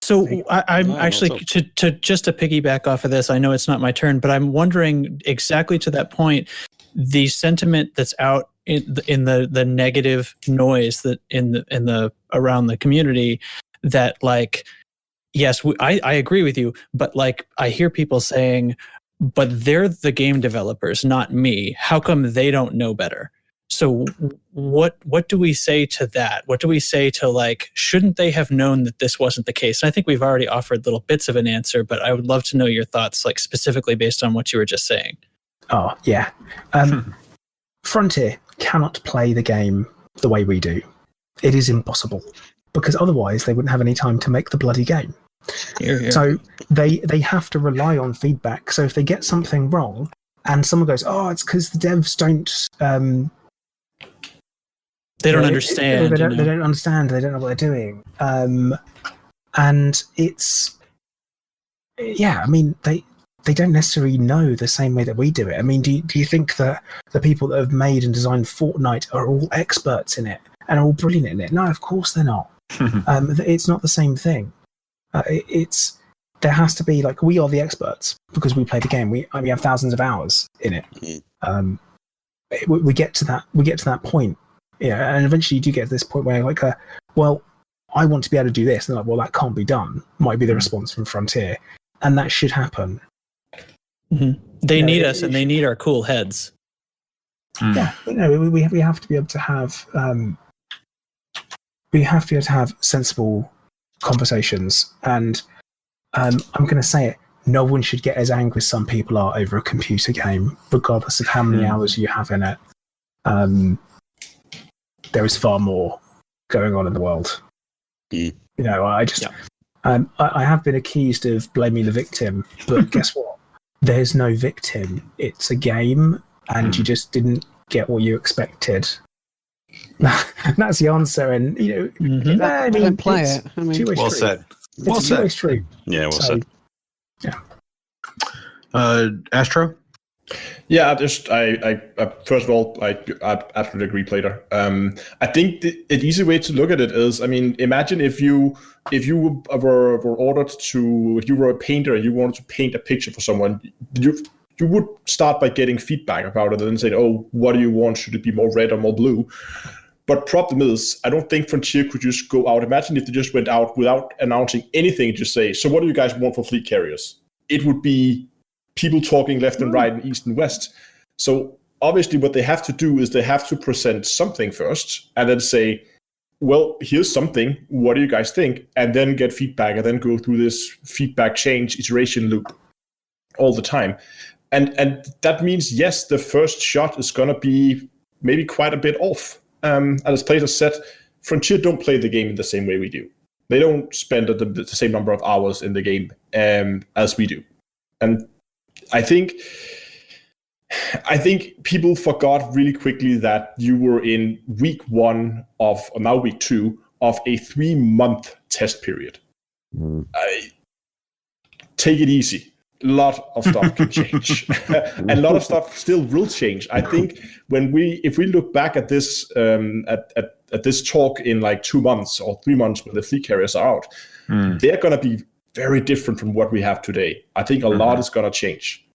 So I'm actually to piggyback off of this. I know it's not my turn, but I'm wondering exactly to that point, the sentiment that's out in the negative noise that in the around the community, that like, yes, I agree with you, but like I hear people saying, but they're the game developers, not me. How come they don't know better? So what do we say to that? What do we say to like, shouldn't they have known that this wasn't the case? And I think we've already offered little bits of an answer, but I would love to know your thoughts, like specifically based on what you were just saying. Oh, yeah. Frontier cannot play the game the way we do. It is impossible, because otherwise they wouldn't have any time to make the bloody game. Here. So they have to rely on feedback. So if they get something wrong and someone goes, oh, it's because the devs don't... they don't understand. They don't understand. They don't know what they're doing. And it's... Yeah, I mean, they don't necessarily know the same way that we do it. I mean, do you think that the people that have made and designed Fortnite are all experts in it and are all brilliant in it? No, of course they're not. It's not the same thing. There has to be, like, we are the experts because we play the game. We have thousands of hours in it. We get to that point. Yeah, and eventually you do get to this point where like, well, I want to be able to do this. And they're like, well, that can't be done. Might be the response from Frontier, and that should happen. They need us, and they need our cool heads. Yeah, we have to be able to have sensible conversations, and I'm going to say it. No one should get as angry as some people are over a computer game, regardless of how many hours you have in it. There is far more going on in the world. I have been accused of blaming the victim, but guess what? There's no victim. It's a game, and you just didn't get what you expected. That's the answer, and I don't play it. I mean, well said. Well said. It's true. Yeah, well said. Yeah. Astro? Yeah, I first of all, I absolutely agree, Plater. I think the easy way to look at it is, I mean, imagine if you were ordered to, if you were a painter and you wanted to paint a picture for someone, you would start by getting feedback about it and then say, oh, what do you want? Should it be more red or more blue? But problem is, I don't think Frontier could just go out. Imagine if they just went out without announcing anything and just say, so what do you guys want for fleet carriers? It would be people talking left and right and east and west. So obviously what they have to do is they have to present something first and then say, well, here's something. What do you guys think? And then get feedback and then go through this feedback change iteration loop all the time. And that means, yes, the first shot is going to be maybe quite a bit off. And as Plater said, Frontier don't play the game in the same way we do. They don't spend the same number of hours in the game as we do. And I think people forgot really quickly that you were in week 1 or now week 2 of a 3-month test period. Take it easy. A lot of stuff can change. And a lot of stuff still will change. I think if we look back at this at this talk in like 2 months or 3 months when the fleet carriers are out, they're going to be very different from what we have today. I think a lot is going to change.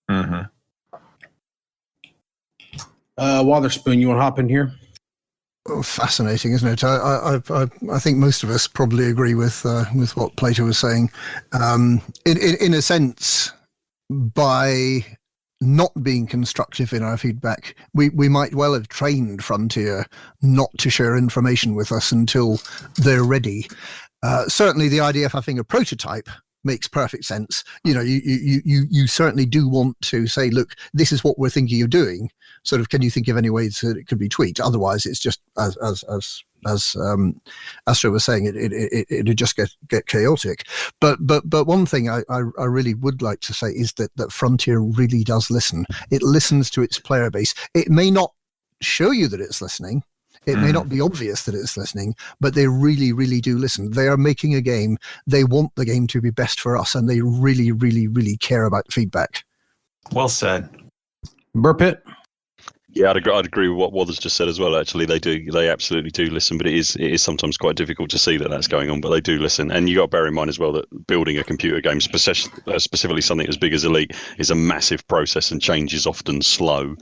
Wotherspoon, you want to hop in here? Oh, fascinating, isn't it? I think most of us probably agree with what Plato was saying. In a sense, by not being constructive in our feedback, we might well have trained Frontier not to share information with us until they're ready. Certainly the idea of having a prototype makes perfect sense. You certainly do want to say, look, this is what we're thinking of doing. Sort of, can you think of any ways that it could be tweaked? Otherwise, it's just as Astro was saying, it'd just get chaotic. But one thing I really would like to say is that Frontier really does listen. It listens to its player base. It may not show you that it's listening. It may not be obvious that it's listening, but they really, really do listen. They are making a game. They want the game to be best for us, and they really, really, really care about feedback. Well said. Burpit. Yeah, I'd agree with what Wathers just said as well. Actually, they absolutely do listen, but it is sometimes quite difficult to see that that's going on. But they do listen, and you got to bear in mind as well that building a computer game, specifically something as big as Elite, is a massive process, and change is often slow.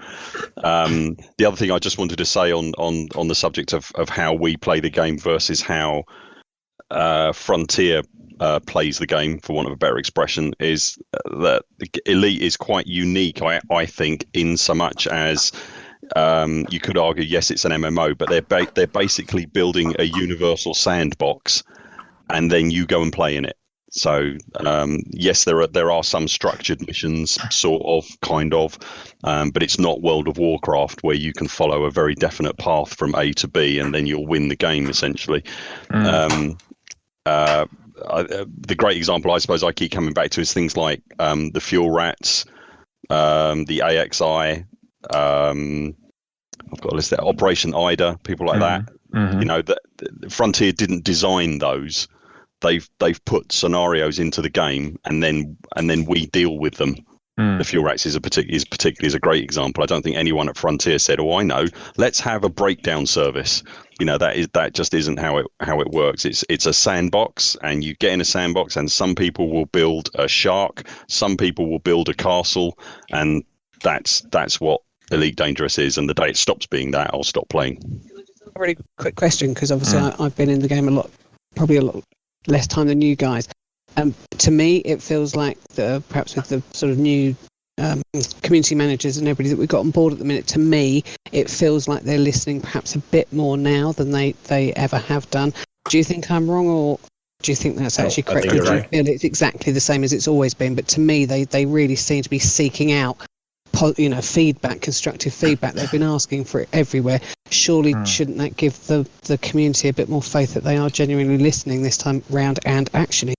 The other thing I just wanted to say on the subject of how we play the game versus how Frontier plays the game, for want of a better expression, is that Elite is quite unique, I think, in so much as you could argue, yes, it's an MMO, but they're basically building a universal sandbox, and then you go and play in it. So yes, there are some structured missions, sort of, kind of, but it's not World of Warcraft where you can follow a very definite path from A to B, and then you'll win the game essentially. The great example I suppose I keep coming back to is things like the Fuel Rats, the AXI. I've got a list there. Operation Ida, people like that. You know, that Frontier didn't design those. They've put scenarios into the game, and then we deal with them. The Fuel Rats is particularly a great example. I don't think anyone at Frontier said, "Oh, I know, let's have a breakdown service." You know, that just isn't how it works. It's a sandbox, and you get in a sandbox, and some people will build a shark, some people will build a castle, and that's what Elite Dangerous is. And the day it stops being that, I'll stop playing. A really quick question, because obviously I've been in the game probably a lot less time than you guys. To me, it feels like perhaps with the sort of new community managers and everybody that we've got on board at the minute, to me, it feels like they're listening perhaps a bit more now than they ever have done. Do you think I'm wrong, or do you think that's actually correct? I think you're right. I feel it's exactly the same as it's always been, but to me, they really seem to be seeking out feedback, constructive feedback. They've been asking for it everywhere. Surely shouldn't that give the community a bit more faith that they are genuinely listening this time round and actioning?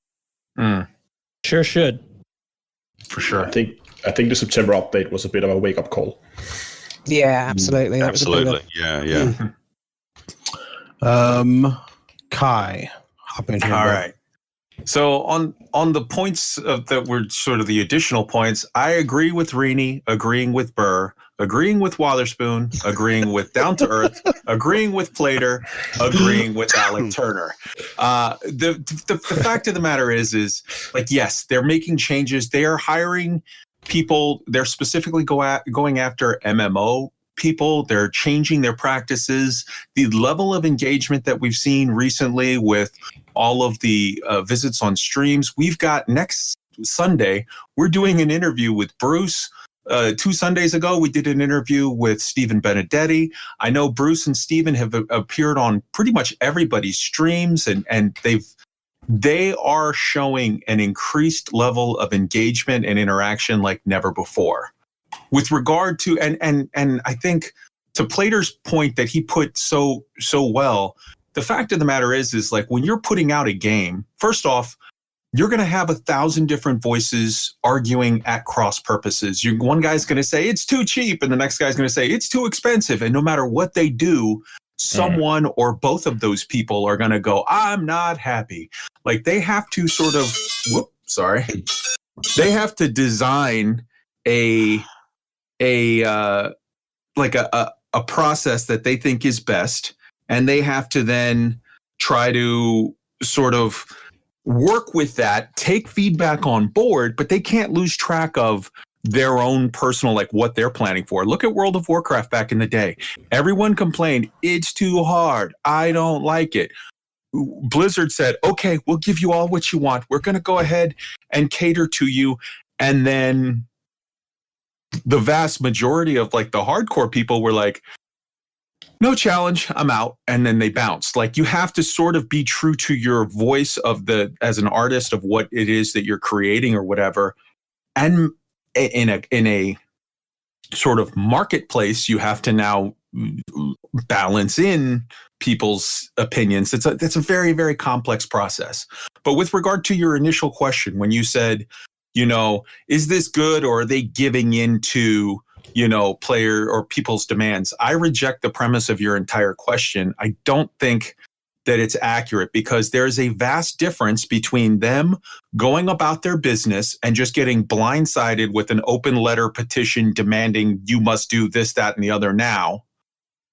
Sure should. For sure. I think the September update was a bit of a wake-up call. Yeah, absolutely. Absolutely. Yeah. Kai, hop in here. All right. So on the points that were sort of the additional points, I agree with Rini, agreeing with Burr, agreeing with Wotherspoon, agreeing with Down to Earth, agreeing with Plater, agreeing with Alec Turner. The fact of the matter is like, yes, they're making changes. They are hiring people. They're specifically going after MMO people. They're changing their practices. The level of engagement that we've seen recently with all of the visits on streams. We've got next Sunday, we're doing an interview with Bruce. 2 Sundays ago, we did an interview with Stephen Benedetti. I know Bruce and Stephen have appeared on pretty much everybody's streams, and they are showing an increased level of engagement and interaction like never before. With regard to, and I think to Plater's point that he put so well, the fact of the matter is like when you're putting out a game, first off, you're going to have 1,000 different voices arguing at cross purposes. One guy's going to say it's too cheap, and the next guy's going to say it's too expensive. And no matter what they do, someone or both of those people are going to go, I'm not happy. Like they have to sort of, they have to design a process that they think is best. And they have to then try to sort of work with that, take feedback on board, but they can't lose track of their own personal, like what they're planning for. Look at World of Warcraft back in the day. Everyone complained, it's too hard. I don't like it. Blizzard said, okay, we'll give you all what you want. We're going to go ahead and cater to you. And then the vast majority of like the hardcore people were like, no challenge, I'm out, and then they bounce. Like, you have to sort of be true to your voice as an artist of what it is that you're creating or whatever. And in a sort of marketplace, you have to now balance in people's opinions. It's a very, very complex process. But with regard to your initial question, when you said, is this good, or are they giving into player or people's demands? I reject the premise of your entire question. I don't think that it's accurate, because there's a vast difference between them going about their business and just getting blindsided with an open letter petition demanding you must do this, that, and the other now.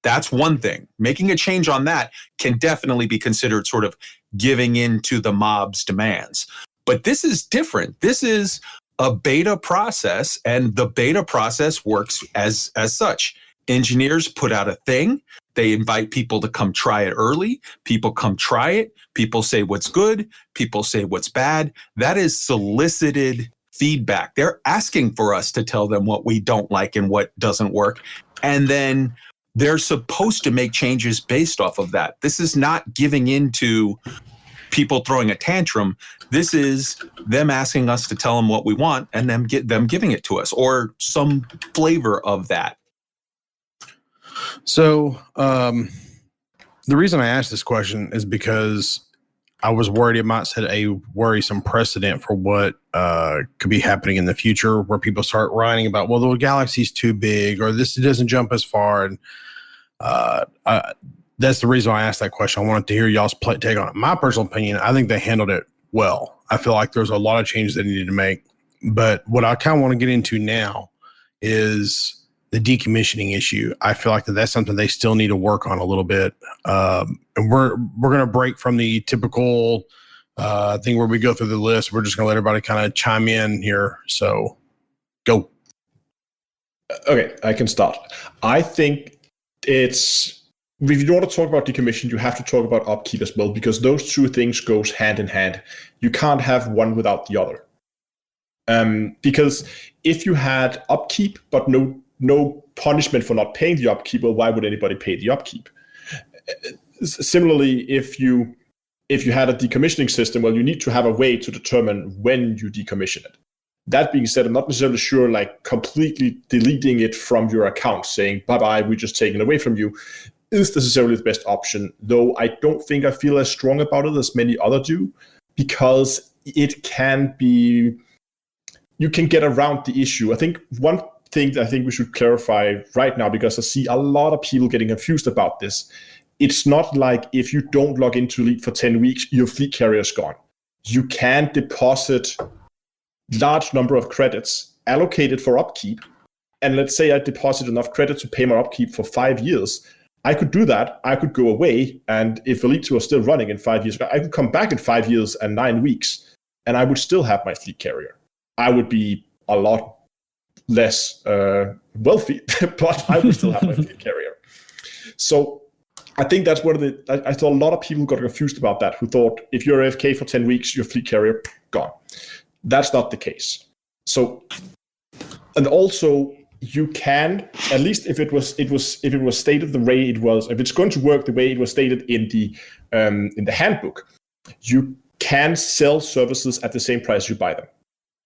That's one thing. Making a change on that can definitely be considered sort of giving in to the mob's demands. But this is different. This is a beta process, and the beta process works as such. Engineers put out a thing. They invite people to come try it early. People come try it. People say what's good. People say what's bad. That is solicited feedback. They're asking for us to tell them what we don't like and what doesn't work. And then they're supposed to make changes based off of that. This is not giving in to people throwing a tantrum. This is them asking us to tell them what we want, and them giving it to us, or some flavor of that. So the reason I asked this question is because I was worried it might set a worrisome precedent for what could be happening in the future, where people start writing about, well, the galaxy's too big, or this doesn't jump as far. And that's the reason why I asked that question. I wanted to hear y'all's take on it. My personal opinion, I think they handled it well. I feel like there's a lot of changes they needed to make. But what I kind of want to get into now is the decommissioning issue. I feel like that's something they still need to work on a little bit. And we're going to break from the typical thing where we go through the list. We're just going to let everybody kind of chime in here. So go. Okay, I can start. I think if you want to talk about decommission, you have to talk about upkeep as well, because those two things goes hand in hand. You can't have one without the other. Because if you had upkeep but no punishment for not paying the upkeep, well, why would anybody pay the upkeep? Similarly, if you had a decommissioning system, well, you need to have a way to determine when you decommission it. That being said, I'm not necessarily sure like completely deleting it from your account, saying, bye-bye, we're just taking it away from you, is necessarily the best option, though I don't think I feel as strong about it as many others do, because it can be, you can get around the issue. I think one thing that I think we should clarify right now, because I see a lot of people getting confused about this, it's not like if you don't log into Elite for 10 weeks, your fleet carrier is gone. You can deposit large number of credits allocated for upkeep, and let's say I deposit enough credits to pay my upkeep for 5 years. I could do that. I could go away, and if Elite 2 was still running in 5 years, I could come back in 5 years and 9 weeks, and I would still have my fleet carrier. I would be a lot less wealthy, but I would still have my fleet carrier. So I think that's one of I saw a lot of people got confused about that, who thought if you're AFK for 10 weeks, your fleet carrier, gone. That's not the case. So, and also you can, at least if it was stated the way it was, if it's going to work the way it was stated in the handbook, you can sell services at the same price you buy them.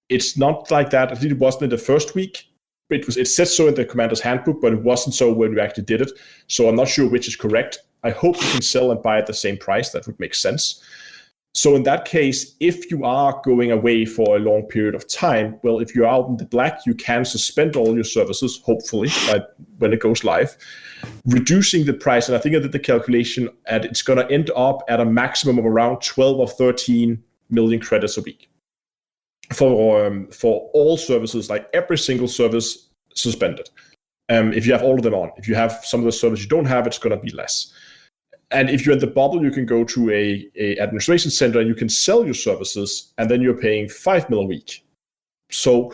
It's not like that. At least it wasn't in the first week. It said so in the commander's handbook, but it wasn't so when we actually did it. So I'm not sure which is correct. I hope you can sell and buy at the same price. That would make sense. So in that case, if you are going away for a long period of time, well, if you're out in the black, you can suspend all your services, hopefully, when it goes live, reducing the price. And I think I did the calculation, and it's going to end up at a maximum of around 12 or 13 million credits a week for all services, like every single service suspended. If you have all of them on. If you have some of the services you don't have, it's going to be less. And if you're in the bubble, you can go to a administration center and you can sell your services, and then you're paying 5 mil a week. So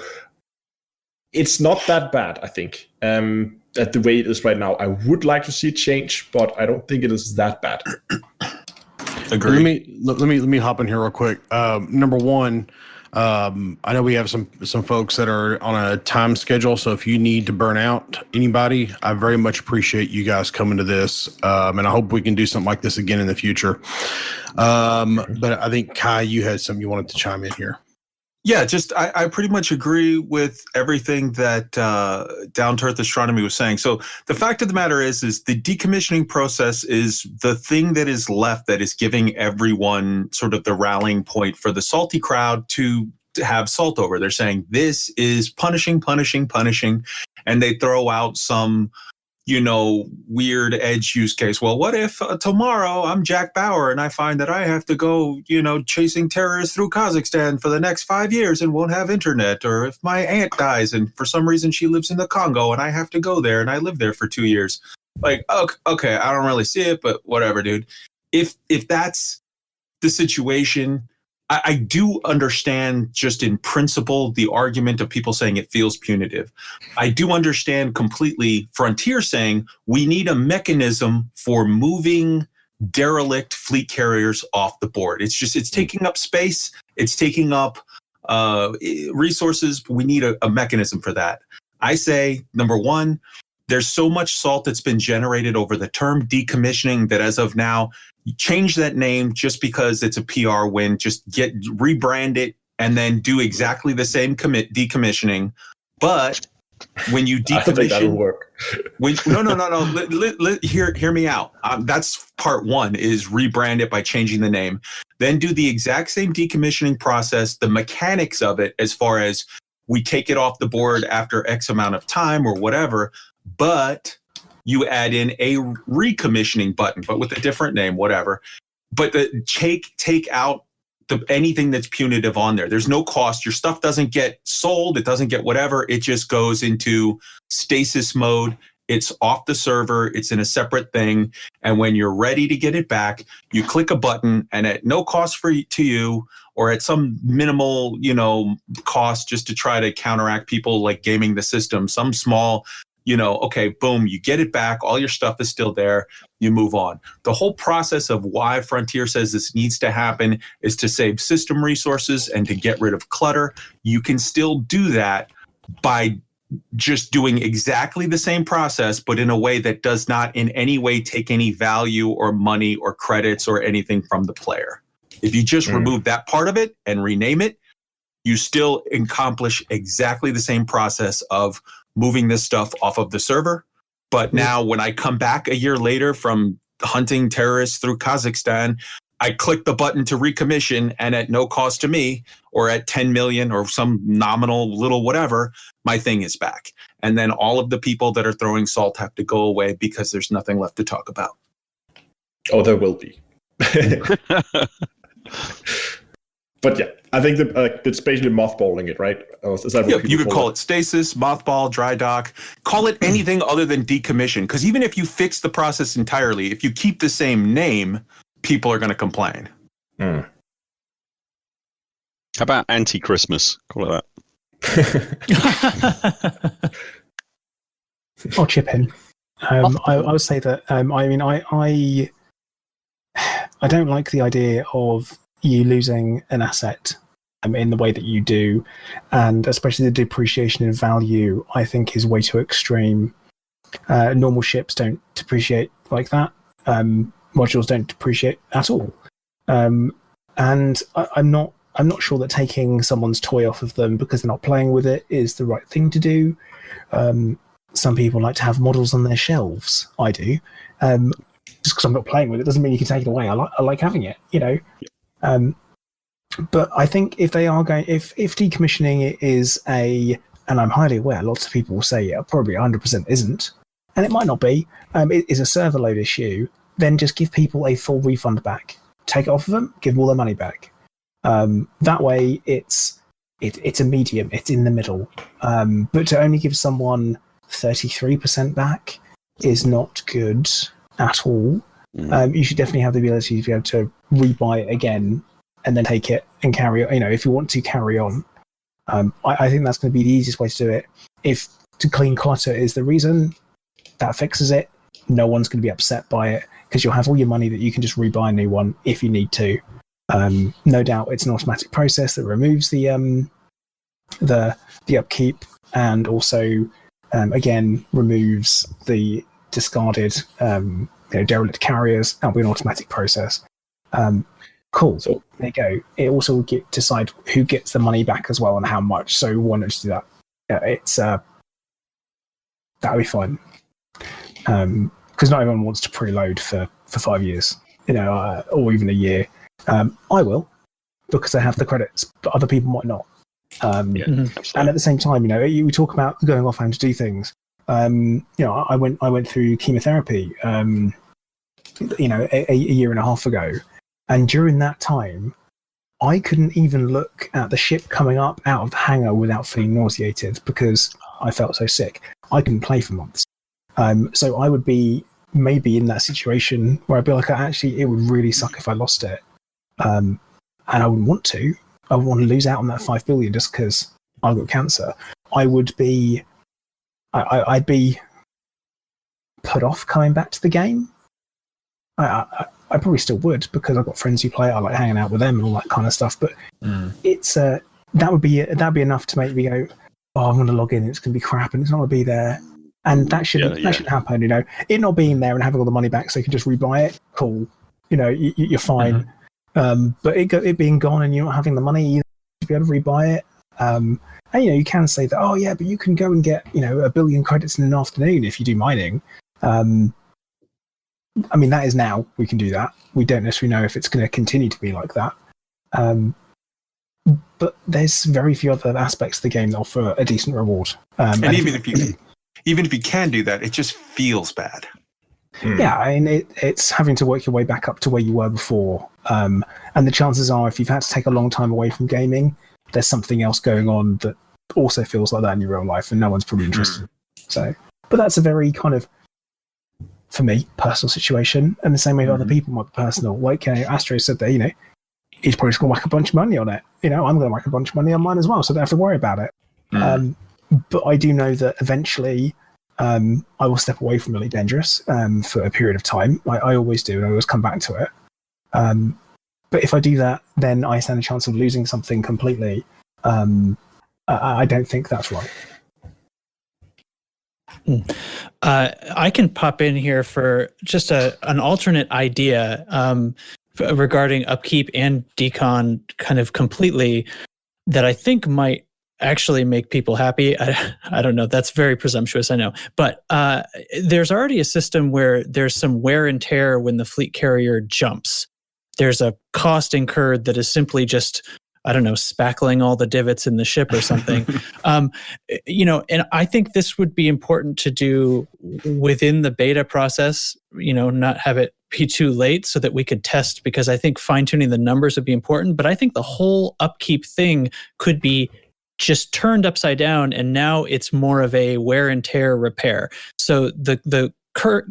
it's not that bad, I think, at the way it is right now. I would like to see it change, but I don't think it is that bad. Agreed. Let me hop in here real quick. Number one, I know we have some folks that are on a time schedule, so if you need to burn out anybody, I very much appreciate you guys coming to this, and I hope we can do something like this again in the future. But I think Kai, you had something you wanted to chime in here. Yeah, just I pretty much agree with everything that Down to Earth Astronomy was saying. So the fact of the matter is the decommissioning process is the thing that is left that is giving everyone sort of the rallying point for the salty crowd to have salt over. They're saying this is punishing, and they throw out some, weird edge use case. Well, what if tomorrow I'm Jack Bauer and I find that I have to go, chasing terrorists through Kazakhstan for the next 5 years and won't have internet? Or if my aunt dies and for some reason she lives in the Congo and I have to go there and I live there for 2 years. Like, okay, I don't really see it, but whatever, dude. If that's the situation, I do understand just in principle the argument of people saying it feels punitive. I do understand completely Frontier saying we need a mechanism for moving derelict fleet carriers off the board. It's taking up space. It's taking up resources. We need a mechanism for that. I say, number one, there's so much salt that's been generated over the term decommissioning that as of now, change that name just because it's a PR win. Just rebrand it and then do exactly the same decommissioning. But when you decommission, I think that'll work. No. Hear me out. That's part one: is rebrand it by changing the name. Then do the exact same decommissioning process. The mechanics of it, as far as we take it off the board after X amount of time or whatever, but you add in a recommissioning button, but with a different name, whatever. But take out anything that's punitive on there. There's no cost. Your stuff doesn't get sold. It doesn't get whatever. It just goes into stasis mode. It's off the server. It's in a separate thing. And when you're ready to get it back, you click a button, and at no cost to you, or at some minimal, cost just to try to counteract people like gaming the system, some small, okay, boom, you get it back. All your stuff is still there. You move on. The whole process of why Frontier says this needs to happen is to save system resources and to get rid of clutter. You can still do that by just doing exactly the same process, but in a way that does not in any way take any value or money or credits or anything from the player. If you just remove that part of it and rename it, you still accomplish exactly the same process of moving this stuff off of the server. But now when I come back a year later from hunting terrorists through Kazakhstan, I click the button to recommission, and at no cost to me, or at 10 million or some nominal little whatever, my thing is back. And then all of the people that are throwing salt have to go away because there's nothing left to talk about. Oh, there will be. But yeah, I think it's basically mothballing it, right? Is that what you could call it stasis, mothball, dry dock. Call it anything other than decommission. Because even if you fix the process entirely, if you keep the same name, people are going to complain. How about anti-Christmas? Call it that. I'll chip in. I would say that I don't like the idea of you losing an asset in the way that you do, and especially the depreciation in value, I think is way too extreme. Normal ships don't depreciate like that. Modules don't depreciate at all. And I'm not sure that taking someone's toy off of them because they're not playing with it is the right thing to do. Some people like to have models on their shelves. I do. Just because I'm not playing with it doesn't mean you can take it away. I like having it, But I think if they are going, if decommissioning is and I'm highly aware, lots of people will say, probably 100% isn't, and it might not be, it is a server load issue, then just give people a full refund back. Take it off of them, give them all their money back. That way it's a medium, it's in the middle. But to only give someone 33% back is not good at all. You should definitely have the ability to be able to rebuy it again and then take it and carry on. If you want to carry on, I think that's going to be the easiest way to do it. If to clean clutter is the reason, that fixes it. No one's going to be upset by it because you'll have all your money that you can just rebuy a new one if you need to. No doubt, it's an automatic process that removes the upkeep, and also again removes the discarded derelict carriers. That'll be an automatic process. Cool. So there you go. It also will decide who gets the money back as well and how much. So why not just do that? Yeah, it's that'll be fine. Because not everyone wants to preload for 5 years, or even a year. I will, because I have the credits, but other people might not. And at the same time, we talk about going offhand to do things. I went through chemotherapy, a year and a half ago, and during that time, I couldn't even look at the ship coming up out of the hangar without feeling nauseated because I felt so sick. I couldn't play for months. So I would be maybe in that situation where I'd be like, actually, it would really suck if I lost it. And I wouldn't want to. I would want to lose out on that 5 billion just because I got cancer. I'd be put off coming back to the game. I probably still would because I've got friends who play it. I like hanging out with them and all that kind of stuff. But it's that'd be enough to make me go, oh, I'm going to log in. It's going to be crap, and it's not going to be there. And that shouldn't happen. It not being there and having all the money back so you can just rebuy it. Cool. You're fine. But it being gone and you're not having the money either to be able to rebuy it. And you can say that, oh yeah, but you can go and get 1 billion credits in an afternoon if you do mining. That is now. We can do that. We don't necessarily know if it's going to continue to be like that. But there's very few other aspects of the game that offer a decent reward. And even if you can do that, it just feels bad. Yeah, it's having to work your way back up to where you were before. And the chances are, if you've had to take a long time away from gaming, there's something else going on that also feels like that in your real life, and no one's probably interested. So, but that's a very kind of, for me, personal situation. And the same way other people might be personal. Like Astro said that, he's probably just going to whack a bunch of money on it. I'm going to whack a bunch of money on mine as well, so I don't have to worry about it. But I do know that eventually I will step away from Elite Dangerous for a period of time. I always do, and I always come back to it. But if I do that, then I stand a chance of losing something completely. I don't think that's right. I can pop in here for just an alternate idea regarding upkeep and decon kind of completely that I think might actually make people happy. I don't know. That's very presumptuous, I know. But there's already a system where there's some wear and tear when the fleet carrier jumps. There's a cost incurred that is simply just, I don't know, spackling all the divots in the ship or something. And I think this would be important to do within the beta process, not have it be too late so that we could test, because I think fine-tuning the numbers would be important. But I think the whole upkeep thing could be just turned upside down, and now it's more of a wear and tear repair. So the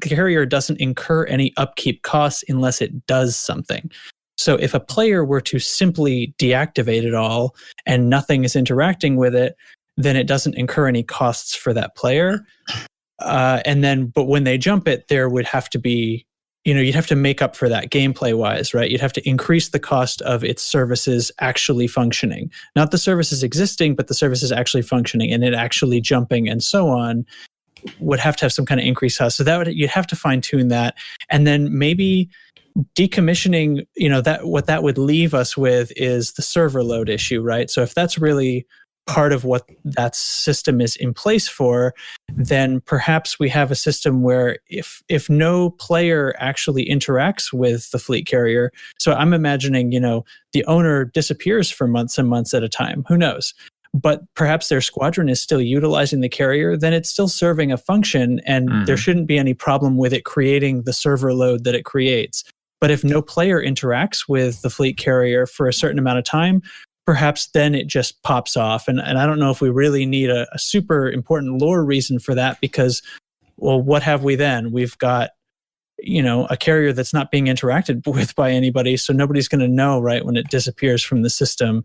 carrier doesn't incur any upkeep costs unless it does something. So if a player were to simply deactivate it all and nothing is interacting with it, then it doesn't incur any costs for that player. But when they jump it, there would have to be, you'd have to make up for that gameplay wise, right? You'd have to increase the cost of its services actually functioning. Not the services existing, but the services actually functioning and it actually jumping and so on would have to have some kind of increased cost. So you'd have to fine tune that. And then maybe decommissioning, what that would leave us with is the server load issue, right? So if that's really part of what that system is in place for, then perhaps we have a system where if no player actually interacts with the fleet carrier, so I'm imagining, the owner disappears for months and months at a time, who knows? But perhaps their squadron is still utilizing the carrier, then it's still serving a function and there shouldn't be any problem with it creating the server load that it creates. But if no player interacts with the fleet carrier for a certain amount of time, perhaps then it just pops off. And I don't know if we really need a super important lore reason for that, because, well, what have we then? We've got, a carrier that's not being interacted with by anybody, so nobody's going to know, right, when it disappears from the system.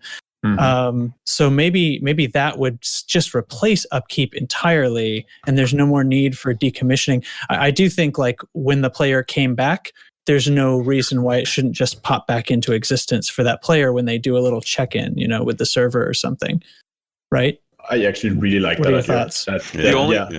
So maybe that would just replace upkeep entirely, and there's no more need for decommissioning. I do think, like, when the player came back, there's no reason why it shouldn't just pop back into existence for that player when they do a little check-in, with the server or something, right? I actually really like What that are your idea. thoughts?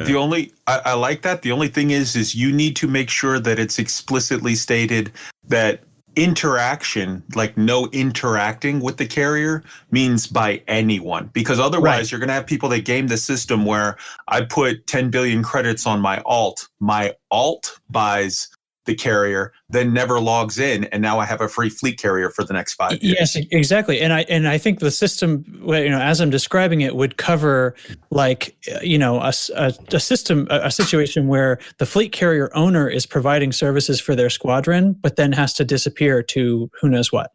The only I like that. The only thing is you need to make sure that it's explicitly stated that interaction, like no interacting with the carrier, means by anyone, because otherwise you're going to have people that game the system where I put 10 billion credits on my alt buys the carrier, then never logs in, and now I have a free fleet carrier for the next 5 years. Yes, exactly. And I think the system, as I'm describing it, would cover like a situation where the fleet carrier owner is providing services for their squadron, but then has to disappear to who knows what,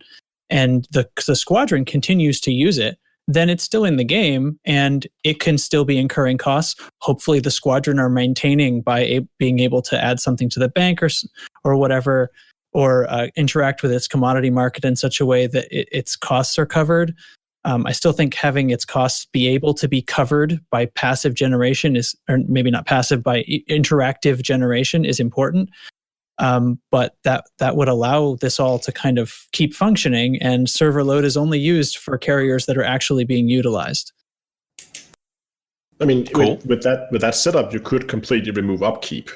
and the squadron continues to use it. Then it's still in the game and it can still be incurring costs. Hopefully the squadron are maintaining by being able to add something to the bank or whatever, or interact with its commodity market in such a way that its costs are covered. I still think having its costs be able to be covered by passive generation or maybe not passive, by interactive generation is important. But that would allow this all to kind of keep functioning, and server load is only used for carriers that are actually being utilized. I mean, Cool. with that setup, you could completely remove upkeep.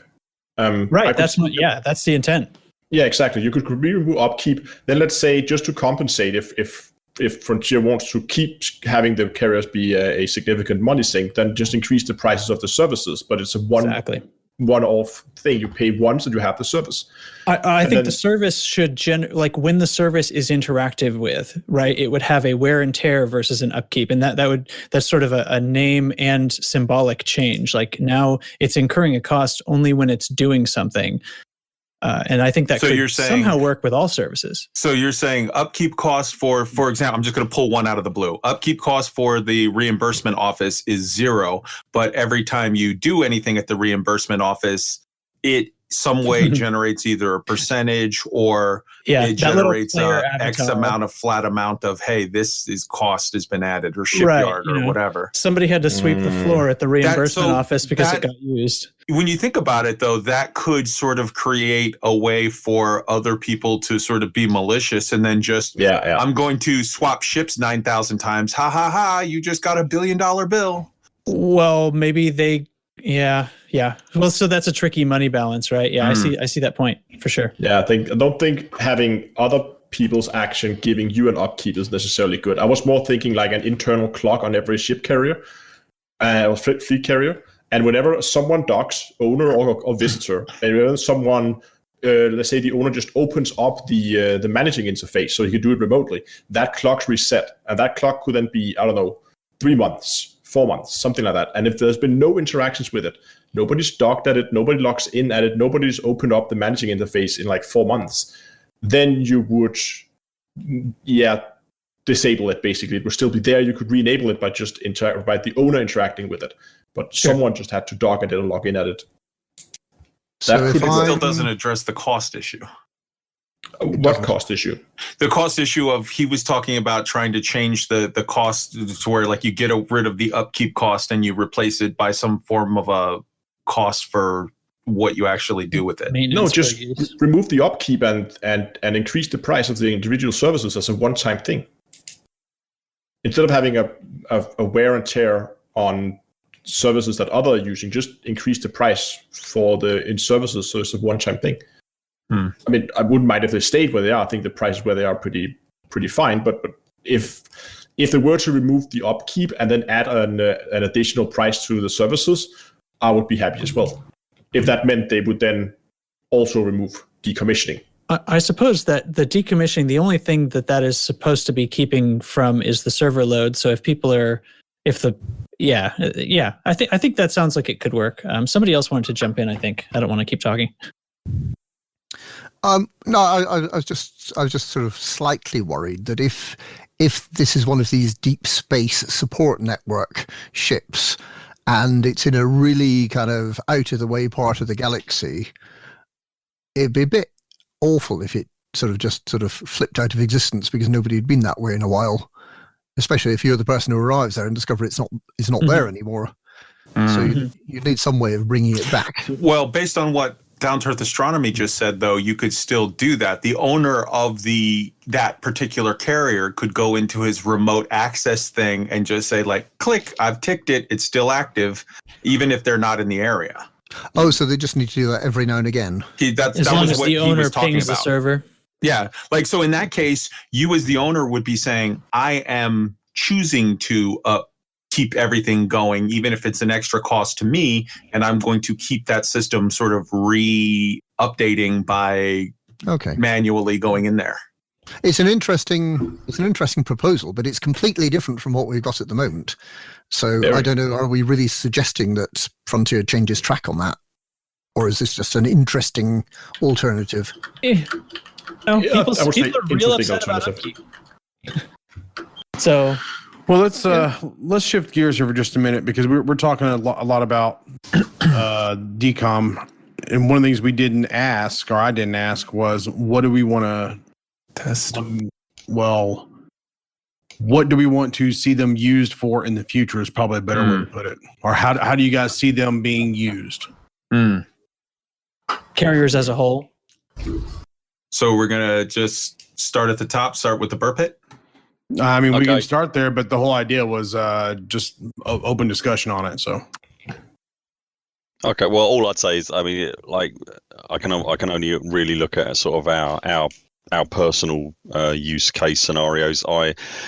Right. That's the intent. Yeah, exactly. You could remove upkeep. Then let's say, just to compensate, if Frontier wants to keep having the carriers be a significant money sink, then just increase the prices of the services. But it's a one-off thing. You pay once and you have the service. I think the service should when the service is interactive with, right, it would have a wear and tear versus an upkeep, and that's sort of a name and symbolic change. Like now it's incurring a cost only when it's doing something. And I think that could somehow work with all services. So you're saying upkeep costs for example, I'm just going to pull one out of the blue. Upkeep cost for the reimbursement office is 0, but every time you do anything at the reimbursement office, it some way generates either a percentage or it generates a X amount of flat amount of, hey, this is cost has been added, or shipyard or whatever. Somebody had to sweep the floor at the reimbursement office because it got used. When you think about it, though, that could sort of create a way for other people to sort of be malicious and then just, I'm going to swap ships 9,000 times. Ha, ha, ha, you just got $1 billion bill. Well, maybe they... Yeah. Well, so that's a tricky money balance, right? Yeah, I see that point for sure. Yeah, I don't think having other people's action giving you an upkeep is necessarily good. I was more thinking like an internal clock on every ship carrier or fleet carrier, and whenever someone docks, owner or visitor, and whenever someone, let's say the owner just opens up the managing interface so he can do it remotely, that clock's reset, and that clock could then be 3 months. 4 months, something like that. And if there's been no interactions with it, nobody's docked at it, nobody logs in at it, nobody's opened up the managing interface in like 4 months, then you would, disable it basically. It would still be there. You could re-enable it by just by the owner interacting with it. But someone just had to dock at it and log in at it. So It still doesn't address the cost issue. What cost issue? The cost issue of, he was talking about trying to change the cost to where like you get rid of the upkeep cost and you replace it by some form of a cost for what you actually do with it. No, just remove the upkeep and increase the price of the individual services as a one-time thing. Instead of having a wear and tear on services that others are using, just increase the price for in services so it's a one-time thing. I mean, I wouldn't mind if they stayed where they are. I think the prices where they are pretty fine. But if they were to remove the upkeep and then add an additional price to the services, I would be happy as well. If that meant they would then also remove decommissioning. I suppose that the decommissioning, the only thing that is supposed to be keeping from is the server load. So if people are, I think that sounds like it could work. Somebody else wanted to jump in. I think I don't want to keep talking. No, I was just sort of slightly worried that if this is one of these deep space support network ships, and it's in a really kind of out of the way part of the galaxy, it'd be a bit awful if it sort of flipped out of existence because nobody had been that way in a while. Especially if you're the person who arrives there and discover it's not there anymore. So you need some way of bringing it back. Well, based on what Down to Earth Astronomy just said, though, you could still do that. The owner of that particular carrier could go into his remote access thing and just say, like, click, I've ticked it, it's still active, even if they're not in the area. Oh, so they just need to do that every now and again. As long as the owner pings the server. Yeah. Like, so in that case, you as the owner would be saying, I am choosing to keep everything going, even if it's an extra cost to me, and I'm going to keep that system sort of re-updating by manually going in there. It's an interesting proposal, but it's completely different from what we've got at the moment. So I don't know, are we really suggesting that Frontier changes track on that? Or is this just an interesting alternative? No, people are real upset about upkeep. So... Well, let's shift gears here for just a minute, because we're talking a lot about DCOM, and one of the things we didn't ask, or I didn't ask, was what do we want to test? Well, what do we want to see them used for in the future is probably a better way to put it. Or how do you guys see them being used? Carriers as a whole. So we're gonna just start at the top. Start with the burr pit. I mean, we can start there, but the whole idea was just open discussion on it. So, okay. Well, all I'd say is, I mean, like, I can only really look at sort of our personal use case scenarios.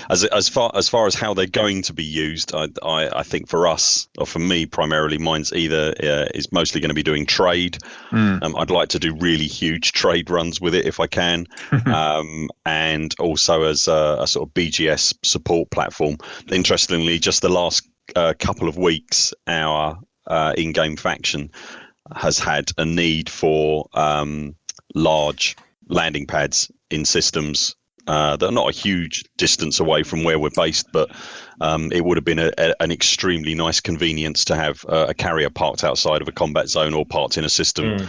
As far as how they're going to be used, I think for us, or for me primarily, mine's either is mostly going to be doing trade. I'd like to do really huge trade runs with it if I can, and also as a sort of BGS support platform. Interestingly, just the last couple of weeks, our in-game faction has had a need for large landing pads in systems that are not a huge distance away from where we're based, but it would have been an extremely nice convenience to have a carrier parked outside of a combat zone or parked in a system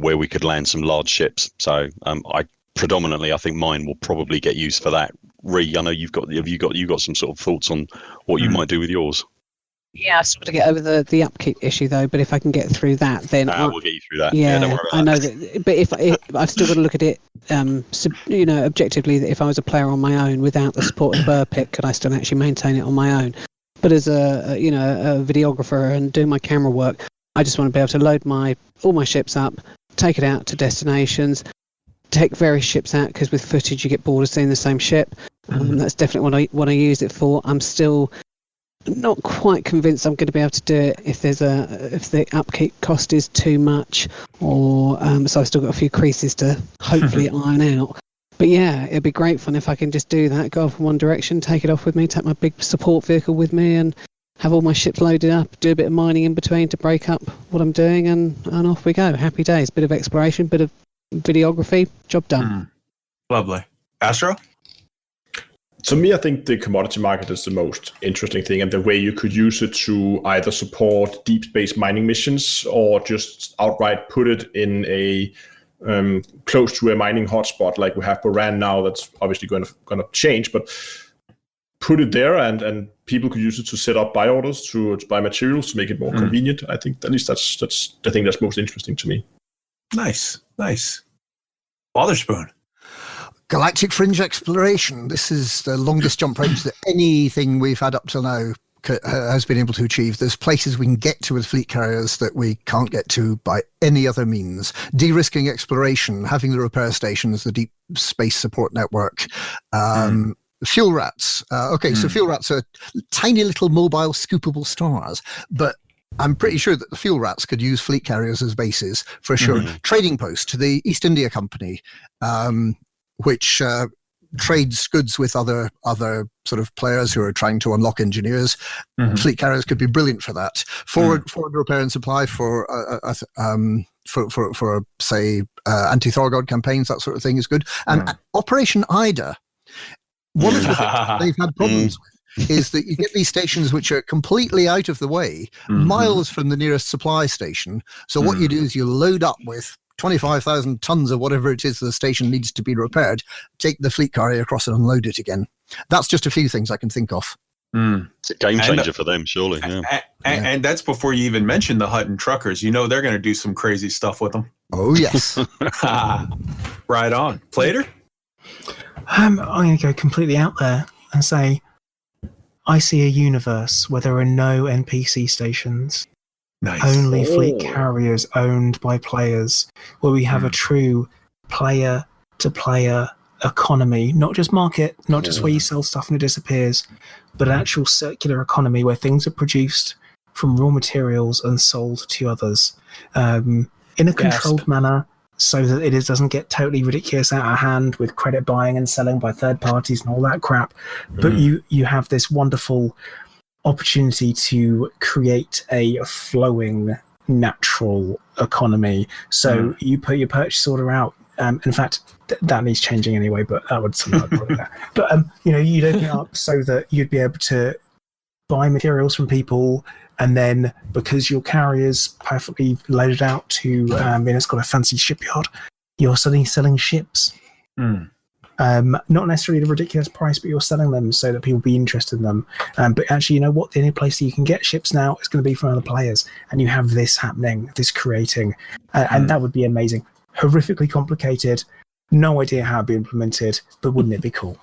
where we could land some large ships. So I think mine will probably get used for that. Ree, I know you've got some sort of thoughts on what you might do with yours. Yeah, I've still got to get over the upkeep issue though. But if I can get through that, then we'll get you through that. Yeah, don't worry about I know that. But if I've still got to look at it, objectively, that if I was a player on my own without the support of the burr pit, could I still actually maintain it on my own? But as a videographer and doing my camera work, I just want to be able to load all my ships up, take it out to destinations, take various ships out, because with footage you get bored of seeing the same ship. That's definitely what I use it for. I'm still not quite convinced I'm going to be able to do it if the upkeep cost is too much, or so I've still got a few creases to hopefully iron out. But yeah, it'd be great fun if I can just do that, go off in one direction, take it off with me, take my big support vehicle with me, and have all my ships loaded up, do a bit of mining in between to break up what I'm doing, and off we go. Happy days. Bit of exploration, bit of videography, job done. Lovely. Astro? To me, I think the commodity market is the most interesting thing, and the way you could use it to either support deep space mining missions or just outright put it in a close to a mining hotspot like we have Boran now. That's obviously going to change, but put it there, and people could use it to set up buy orders to buy materials to make it more convenient. I think at least that's the thing that's most interesting to me. Nice. Botherspoon. Galactic Fringe exploration. This is the longest jump range that anything we've had up till now has been able to achieve. There's places we can get to with fleet carriers that we can't get to by any other means. De-risking exploration, having the repair stations, the deep space support network. Fuel rats. So fuel rats are tiny little mobile scoopable stars, but I'm pretty sure that the fuel rats could use fleet carriers as bases for sure. Trading post, the East India Company, which trades goods with other sort of players who are trying to unlock engineers. Fleet carriers could be brilliant for that. Forward repair and supply for say anti-Thorgod campaigns, that sort of thing is good. And Operation Ida, one of the things they've had problems with is that you get these stations which are completely out of the way, miles from the nearest supply station. So what you do is you load up with 25,000 tons of whatever it is the station needs to be repaired, take the fleet carrier across and unload it again. That's just a few things I can think of. It's a game changer for them, surely. Yeah. And that's before you even mention the Hutton truckers. You know they're going to do some crazy stuff with them. Oh, yes. Right on. Plater? I'm going to go completely out there and say I see a universe where there are no NPC stations, Nice. only fleet carriers owned by players, where we have a true player-to-player economy, not just market, not just where you sell stuff and it disappears, but an actual circular economy where things are produced from raw materials and sold to others in a controlled manner, so that it doesn't get totally ridiculous out of hand with credit buying and selling by third parties and all that crap. But you have this wonderful opportunity to create a flowing, natural economy. So you put your purchase order out. In fact, that needs changing anyway, but that would somehow probably that. But you'd open it up so that you'd be able to buy materials from people, and then because your carrier's perfectly loaded out to, it's got a fancy shipyard, you're selling ships. Not necessarily at a ridiculous price, but you're selling them so that people be interested in them. But actually, you know what? The only place that you can get ships now is going to be from other players, and you have this happening, this creating, and that would be amazing. Horrifically complicated, no idea how it'd be implemented, but wouldn't it be cool?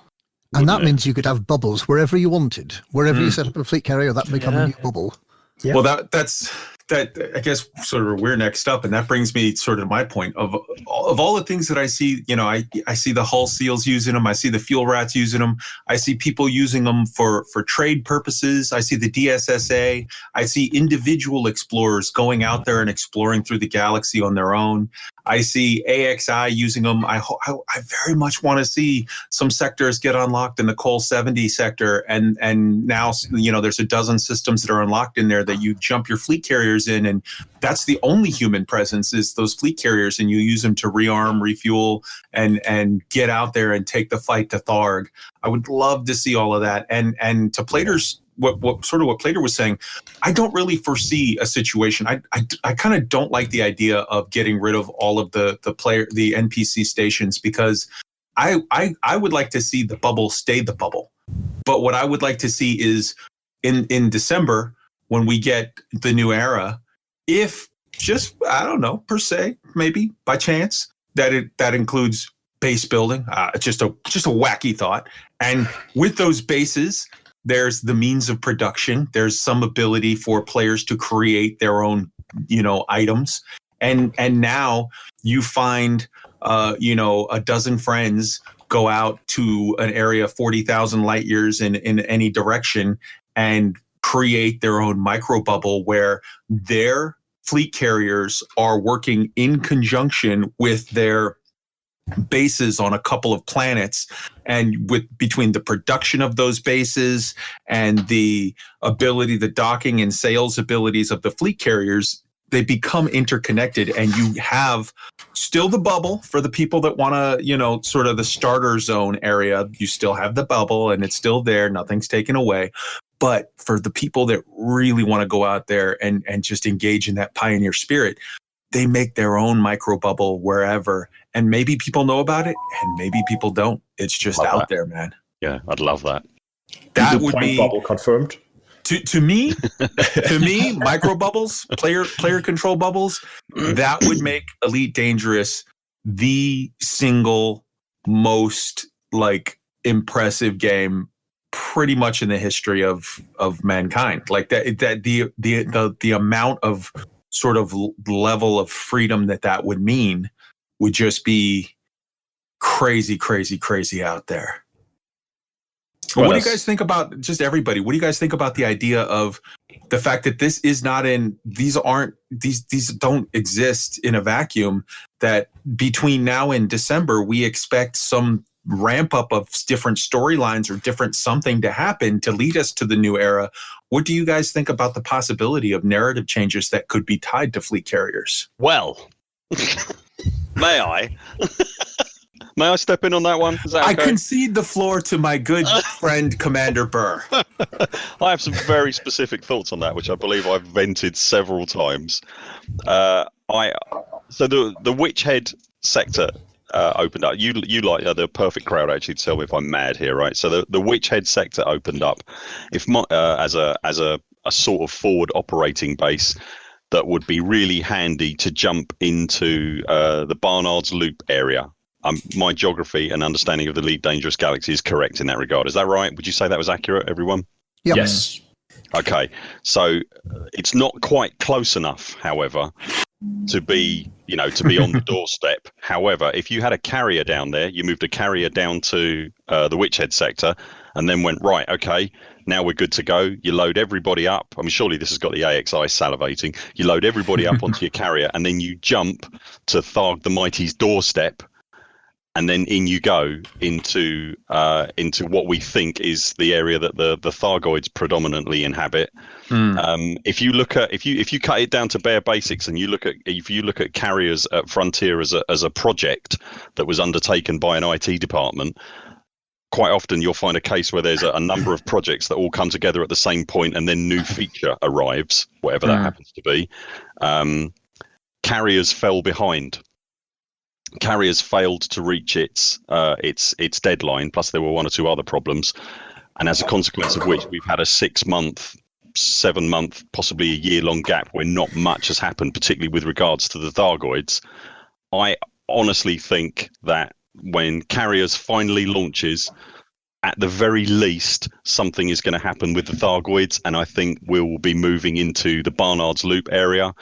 And that means you could have bubbles wherever you wanted. Wherever you set up a fleet carrier, that become a new bubble. Yeah. Well, that's I guess sort of we're next up, and that brings me sort of my point of all the things that I see. I see the hull seals using them. I see the fuel rats using them. I see people using them for trade purposes. I see the DSSA. I see individual explorers going out there and exploring through the galaxy on their own. I see AXI using them. I very much want to see some sectors get unlocked in the Col 70 sector, and now there's a dozen systems that are unlocked in there that you jump your fleet carriers in, and that's the only human presence is those fleet carriers, and you use them to rearm, refuel, and get out there and take the fight to Tharg. I would love to see all of that, and to Plater's. What Plater was saying, I don't really foresee a situation. I kind of don't like the idea of getting rid of all of the NPC stations, because I would like to see the bubble stay the bubble. But what I would like to see is in December, when we get the new era, if just, I don't know, per se, maybe by chance, that includes base building, just a wacky thought. And with those bases, there's the means of production. There's some ability for players to create their own, items. And now you find, a dozen friends go out to an area 40,000 light years in any direction and create their own micro bubble where their fleet carriers are working in conjunction with their bases on a couple of planets, and between the production of those bases and the docking and sales abilities of the fleet carriers, they become interconnected, and you have still the bubble for the people that want to, sort of the starter zone area. You still have the bubble and it's still there. Nothing's taken away. But for the people that really want to go out there and just engage in that pioneer spirit, they make their own micro bubble wherever, and maybe people know about it and maybe people don't. It's just out there, man. Yeah, I'd love that. That would be bubble confirmed. To me, micro bubbles, player control bubbles, that would make Elite Dangerous the single most impressive game pretty much in the history of mankind. Like that the amount of sort of level of freedom that would mean would just be crazy out there. What do you guys think about, just everybody, what do you guys think about the idea of the fact that these don't exist in a vacuum, that between now and December, we expect some ramp up of different storylines or different something to happen to lead us to the new era? What do you guys think about the possibility of narrative changes that could be tied to fleet carriers? Well, may I? May I step in on that one? Is that okay? I concede the floor to my good friend, Commander Burr. I have some very specific thoughts on that, which I believe I've vented several times. So the Witch Head sector opened up. You like the perfect crowd actually to tell me if I'm mad here, right? So the Witch Head sector opened up, as a sort of forward operating base. that would be really handy to jump into the Barnard's Loop area. My geography and understanding of the Elite Dangerous Galaxy is correct in that regard. Is that right? Would you say that was accurate, everyone? Yep. Yes. Okay, so it's not quite close enough, however, to be on the doorstep. However, if you had a carrier down there, you moved a carrier down to the Witchhead sector, and then went, right, okay, now we're good to go. You load everybody up. I mean, surely this has got the AXI salivating. You load everybody up onto your carrier, and then you jump to Tharg the Mighty's doorstep, and then in you go into what we think is the area that the Thargoids predominantly inhabit. If you cut it down to bare basics, and you look at carriers at Frontier as a project that was undertaken by an IT department, quite often you'll find a case where there's a number of projects that all come together at the same point, and then new feature arrives, whatever that happens to be. Carriers fell behind. Carriers failed to reach its deadline. Plus, there were one or two other problems, and as a consequence of which, we've had a 6-month, 7-month, possibly a year-long gap where not much has happened, particularly with regards to the Thargoids. I honestly think that when Carriers finally launches, at the very least, something is going to happen with the Thargoids, and I think we'll be moving into the Barnard's Loop area.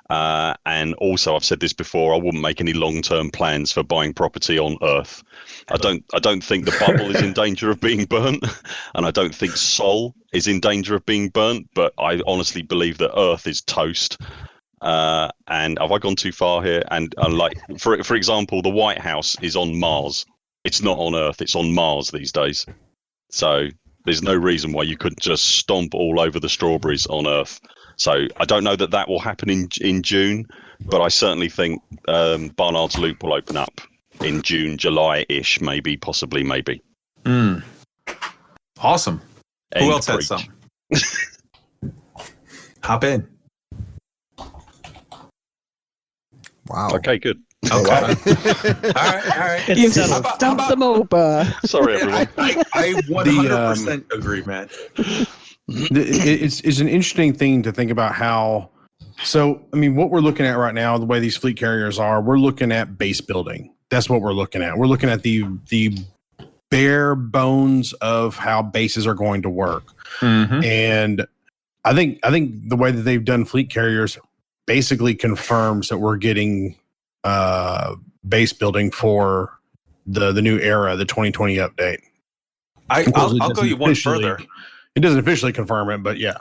And also, I've said this before, I wouldn't make any long-term plans for buying property on Earth. I don't think the bubble is in danger of being burnt, and I don't think Sol is in danger of being burnt, but I honestly believe that Earth is toast. And have I gone too far here? And like, for example, the White House is on Mars. It's not on Earth, it's on Mars these days. So there's no reason why you couldn't just stomp all over the strawberries on Earth. So I don't know that will happen in June, but I certainly think Barnard's Loop will open up in June, July-ish, maybe, possibly, maybe. Awesome. End Who else preach. has some? Hop in. Wow. Okay, good. Okay. all right. It's You've settled. stumped them all, Burr. Sorry, everyone. I 100% agree, man. It's an interesting thing to think about how. So, I mean, what we're looking at right now, the way these fleet carriers are, we're looking at base building. That's what we're looking at. We're looking at the bare bones of how bases are going to work. And I think the way that they've done fleet carriers basically confirms that we're getting base building for the new era, the 2020 update. I'll go you one further. It doesn't officially confirm it, but yeah.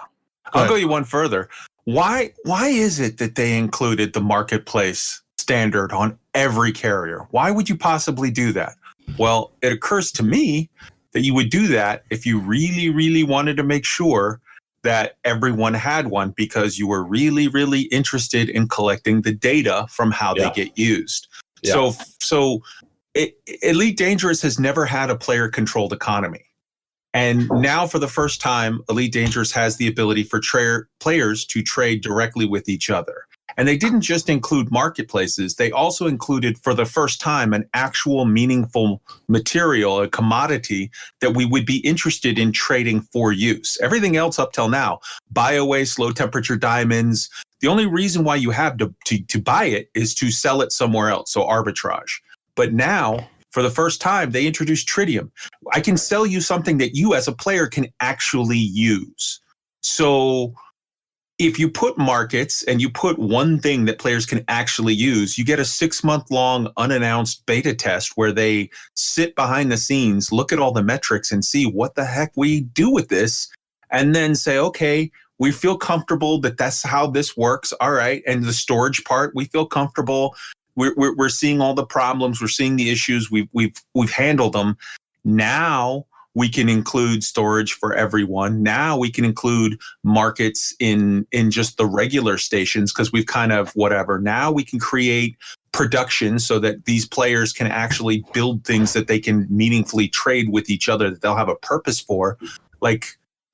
I'll go you one further. Why is it that they included the marketplace standard on every carrier? Why would you possibly do that? Well, it occurs to me that you would do that if you really, really wanted to make sure that everyone had one, because you were really, really interested in collecting the data from how they get used. Yeah. So Elite Dangerous has never had a player-controlled economy. And now, for the first time, Elite Dangerous has the ability for players to trade directly with each other. And they didn't just include marketplaces. They also included, for the first time, an actual meaningful material, a commodity that we would be interested in trading for use. Everything else up till now, bio-waste, low-temperature diamonds, the only reason why you have to buy it is to sell it somewhere else, so arbitrage. But now, for the first time, they introduced Tritium. I can sell you something that you as a player can actually use. So if you put markets and you put one thing that players can actually use, you get a 6-month-long unannounced beta test where they sit behind the scenes, look at all the metrics and see what the heck we do with this, and then say, okay, we feel comfortable that that's how this works. All right. And the storage part, we feel comfortable. We're seeing all the problems. We're seeing the issues. We've handled them. Now we can include storage for everyone. Now we can include markets in just the regular stations, because we've kind of whatever. Now we can create production so that these players can actually build things that they can meaningfully trade with each other, that they'll have a purpose for. Like,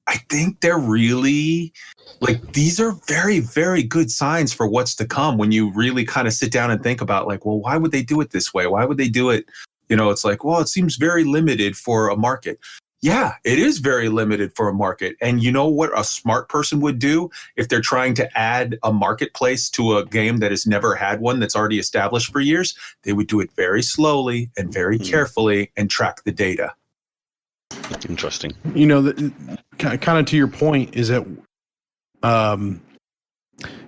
I think they're really, like, these are very, very good signs for what's to come when you really kind of sit down and think about, like, well, why would they do it this way? Why would they do it? You know, it's like, well, it seems very limited for a market. yeah, it is very limited for a market. And you know what a smart person would do if they're trying to add a marketplace to a game that has never had one that's already established for years? They would do it very slowly and very carefully and track the data. Interesting. You know, kind of to your point is that,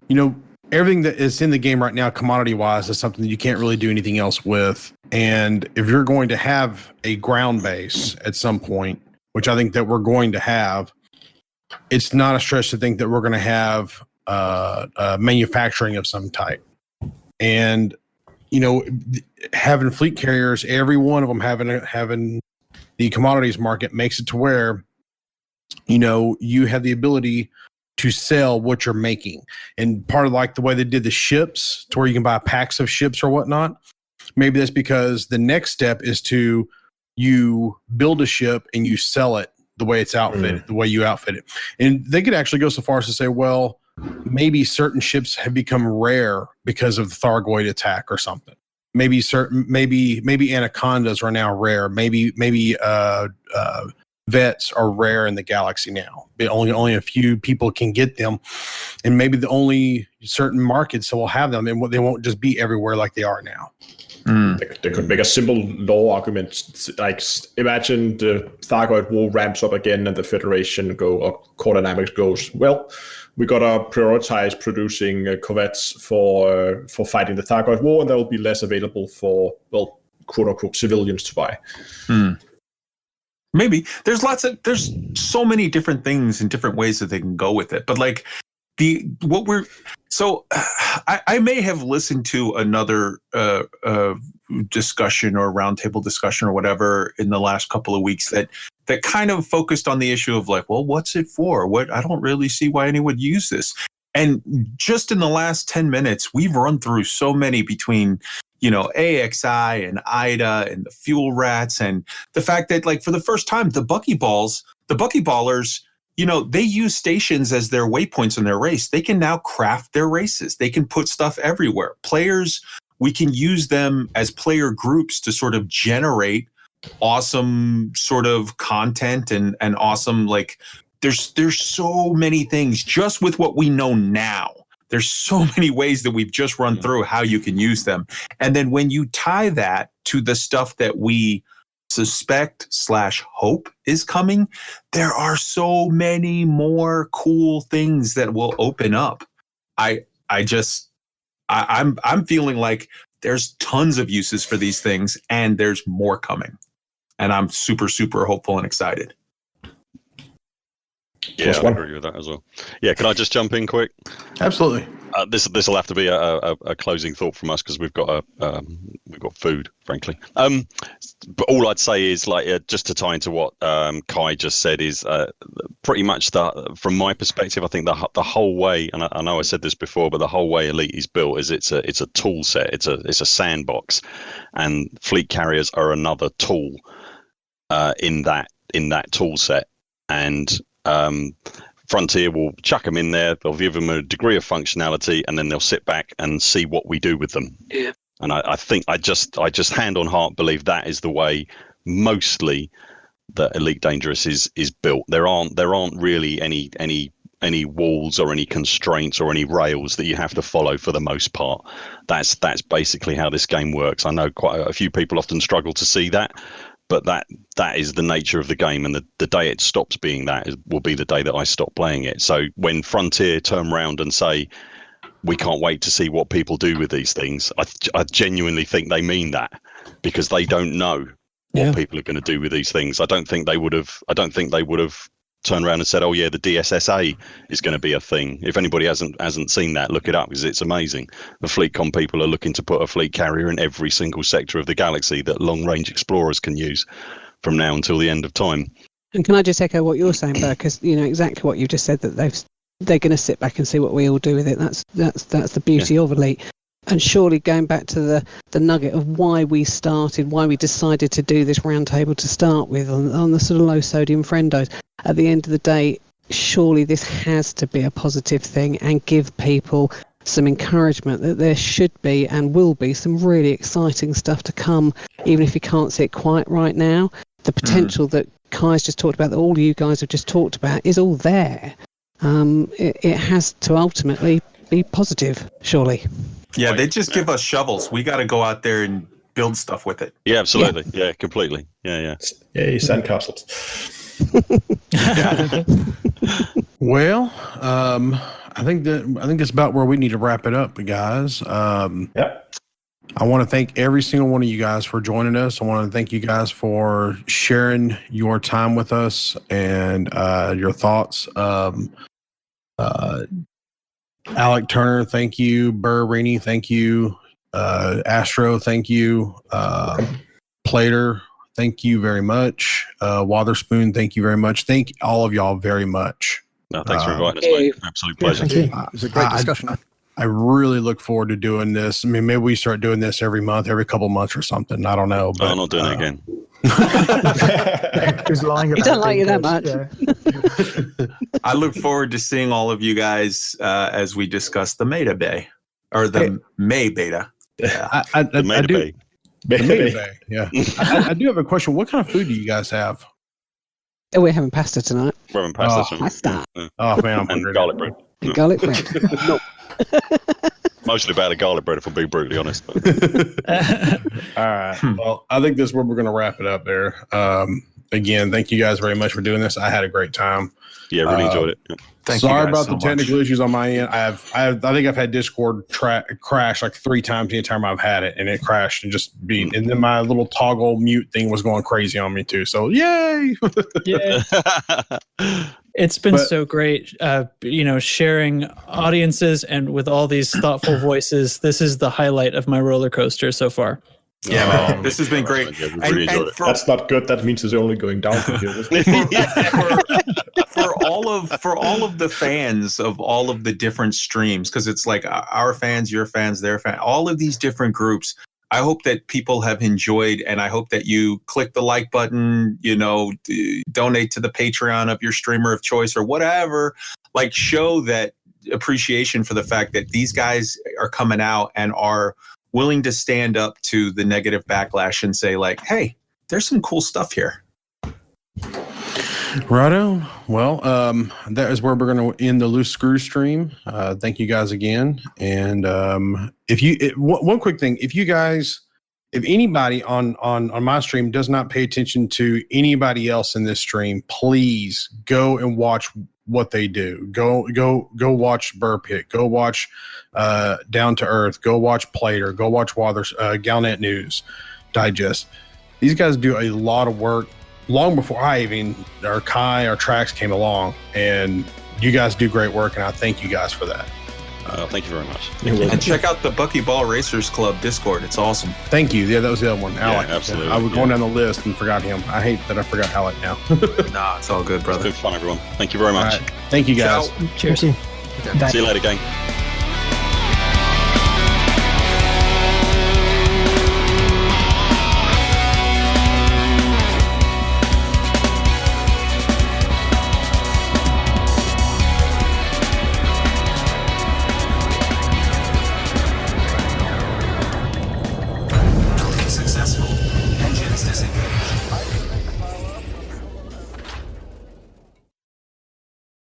you know, everything that is in the game right now, commodity-wise, is something that you can't really do anything else with. And if you're going to have a ground base at some point, which I think that we're going to have, it's not a stretch to think that we're going to have manufacturing of some type. And, you know, having fleet carriers, every one of them having the commodities market makes it to where, you know, you have the ability to sell what you're making. And part of like the way they did the ships to where you can buy packs of ships or whatnot, maybe that's because the next step is to you build a ship and you sell it the way it's outfitted, the way you outfit it. And they could actually go so far as to say, well, maybe certain ships have become rare because of the Thargoid attack or something. Maybe anacondas are now rare. Maybe vets are rare in the galaxy now. Only a few people can get them, and maybe the only certain markets will have them, and they won't just be everywhere like they are now. They could make a simple law argument, like imagine the Thargoid War ramps up again and the Federation or Core Dynamics goes, well, we got to prioritize producing corvettes for fighting the Thargoid War, and there will be less available for, well, quote unquote civilians to buy. Maybe there's so many different things and different ways that they can go with it. But like I may have listened to another discussion or roundtable discussion or whatever in the last couple of weeks that kind of focused on the issue of like, well, what's it for? I don't really see why anyone would use this. And just in the last 10 minutes, we've run through so many between, you know, AXI and IDA and the fuel rats, and the fact that, like, for the first time, the buckyballers, you know, they use stations as their waypoints in their race. They can now craft their races. They can put stuff everywhere. Players, we can use them as player groups to sort of generate awesome sort of content and awesome, like, there's so many things just with what we know now. There's so many ways that we've just run through how you can use them. And then when you tie that to the stuff that we suspect / hope is coming, there are so many more cool things that will open up. I'm feeling like there's tons of uses for these things, and there's more coming. And I'm super, super hopeful and excited. Yeah, I agree with that as well. Yeah, can I just jump in quick? Absolutely. This will have to be a closing thought from us because we've got food, frankly. But all I'd say is, like, just to tie into what Kai just said, is pretty much that from my perspective, I think the whole way, and I know I said this before, but the whole way Elite is built is it's a tool set, it's a sandbox, and fleet carriers are another tool in that tool set, and Frontier will chuck them in there. They'll give them a degree of functionality, and then they'll sit back and see what we do with them. Yeah. And I think I just hand on heart believe that is the way mostly that Elite Dangerous is built. There aren't really any walls or any constraints or any rails that you have to follow for the most part. That's basically how this game works. I know quite a few people often struggle to see that. But that is the nature of the game, and the day it stops being that will be the day that I stop playing it. So when Frontier turn around and say, we can't wait to see what people do with these things, I genuinely think they mean that, because they don't know what people are going to do with these things. I don't think they would have turned around and said, oh yeah, the DSSA is going to be a thing. If anybody hasn't seen that, look it up, because it's amazing. The FleetCon people are looking to put a fleet carrier in every single sector of the galaxy that long-range explorers can use from now until the end of time. And can I just echo what you're saying, Burke? Because you know exactly what you just said, that they're going to sit back and see what we all do with it. That's the beauty of Elite. And surely going back to the nugget of why we decided to do this roundtable to start with on the sort of low sodium friendos, at the end of the day, surely this has to be a positive thing and give people some encouragement that there should be and will be some really exciting stuff to come, even if you can't see it quite right now. The potential that Kai's just talked about, that all you guys have just talked about, is all there. It has to ultimately be positive, surely. Yeah, they just give us shovels. We got to go out there and build stuff with it. Yeah, absolutely. Yeah, completely. Yeah. Yay, sandcastles. Well, I think that's about where we need to wrap it up, guys. Yeah. I want to thank every single one of you guys for joining us. I want to thank you guys for sharing your time with us and your thoughts. Alec Turner, thank you. Burr Rainey, thank you. Astro, thank you. Plater, thank you very much. Watherspoon, thank you very much. Thank all of y'all very much. No, thanks for inviting us, mate. Absolute pleasure. Thank you. It was a great discussion. I really look forward to doing this. I mean, maybe we start doing this every month, every couple months or something. I don't know. But, I'm not doing it again. He was lying about He don't like being you that good. much. Yeah. I look forward to seeing all of you guys as we discuss the Meta Bay, or the May Beta. Yeah. I The Meta do. Bay. The Meta Bay, yeah. I do have a question. What kind of food do you guys have? Oh, we're having pasta tonight. We're having pasta. Oh, Pasta Oh man, I'm And hungry. garlic bread. and garlic bread. No. Mostly about the garlic bread, if I'm being brutally honest. But All right. Well, I think this is where we're going to wrap it up there. Again, thank you guys very much for doing this. I had a great time. yeah, really enjoyed it. Yeah. Thank you Sorry guys about so the much. technical issues on my end. I think I've had Discord crash like 3 times the entire time I've had it, and it crashed and just beat. And then my little toggle mute thing was going crazy on me too. So yay! Yeah. It's been But- so great, sharing audiences and with all these thoughtful voices. This is the highlight of my roller coaster so far. Yeah, man, this has been great. Yeah, we really enjoyed it. That's not good. That means it's only going down from here. for all of the fans of all of the different streams, because it's like our fans, your fans, their fans, all of these different groups. I hope that people have enjoyed, and I hope that you click the like button, donate to the Patreon of your streamer of choice or whatever. Like, show that appreciation for the fact that these guys are coming out and are willing to stand up to the negative backlash and say, like, hey, there's some cool stuff here. Righto. Well, that is where we're going to end the Loose Screw stream. Thank you guys again. And one quick thing, if anybody on my stream does not pay attention to anybody else in this stream, please go and watch what they do. Go watch Burr Pit. Go watch Down to Earth. Go watch Plater. Go watch Galnet News Digest. These guys do a lot of work long before Kai or Trax came along, and you guys do great work, and I thank you guys for that. Thank you very much. And check out the Buckyball Racers Club Discord. It's awesome. Thank you. Yeah, that was the other one. Alec. absolutely. I was going down the list and forgot him. I hate that I forgot Alec now. Nah, it's all good, brother. Good fun, everyone. Thank you very much. All right. Thank you guys. Cheers. Thank you. See you later, gang.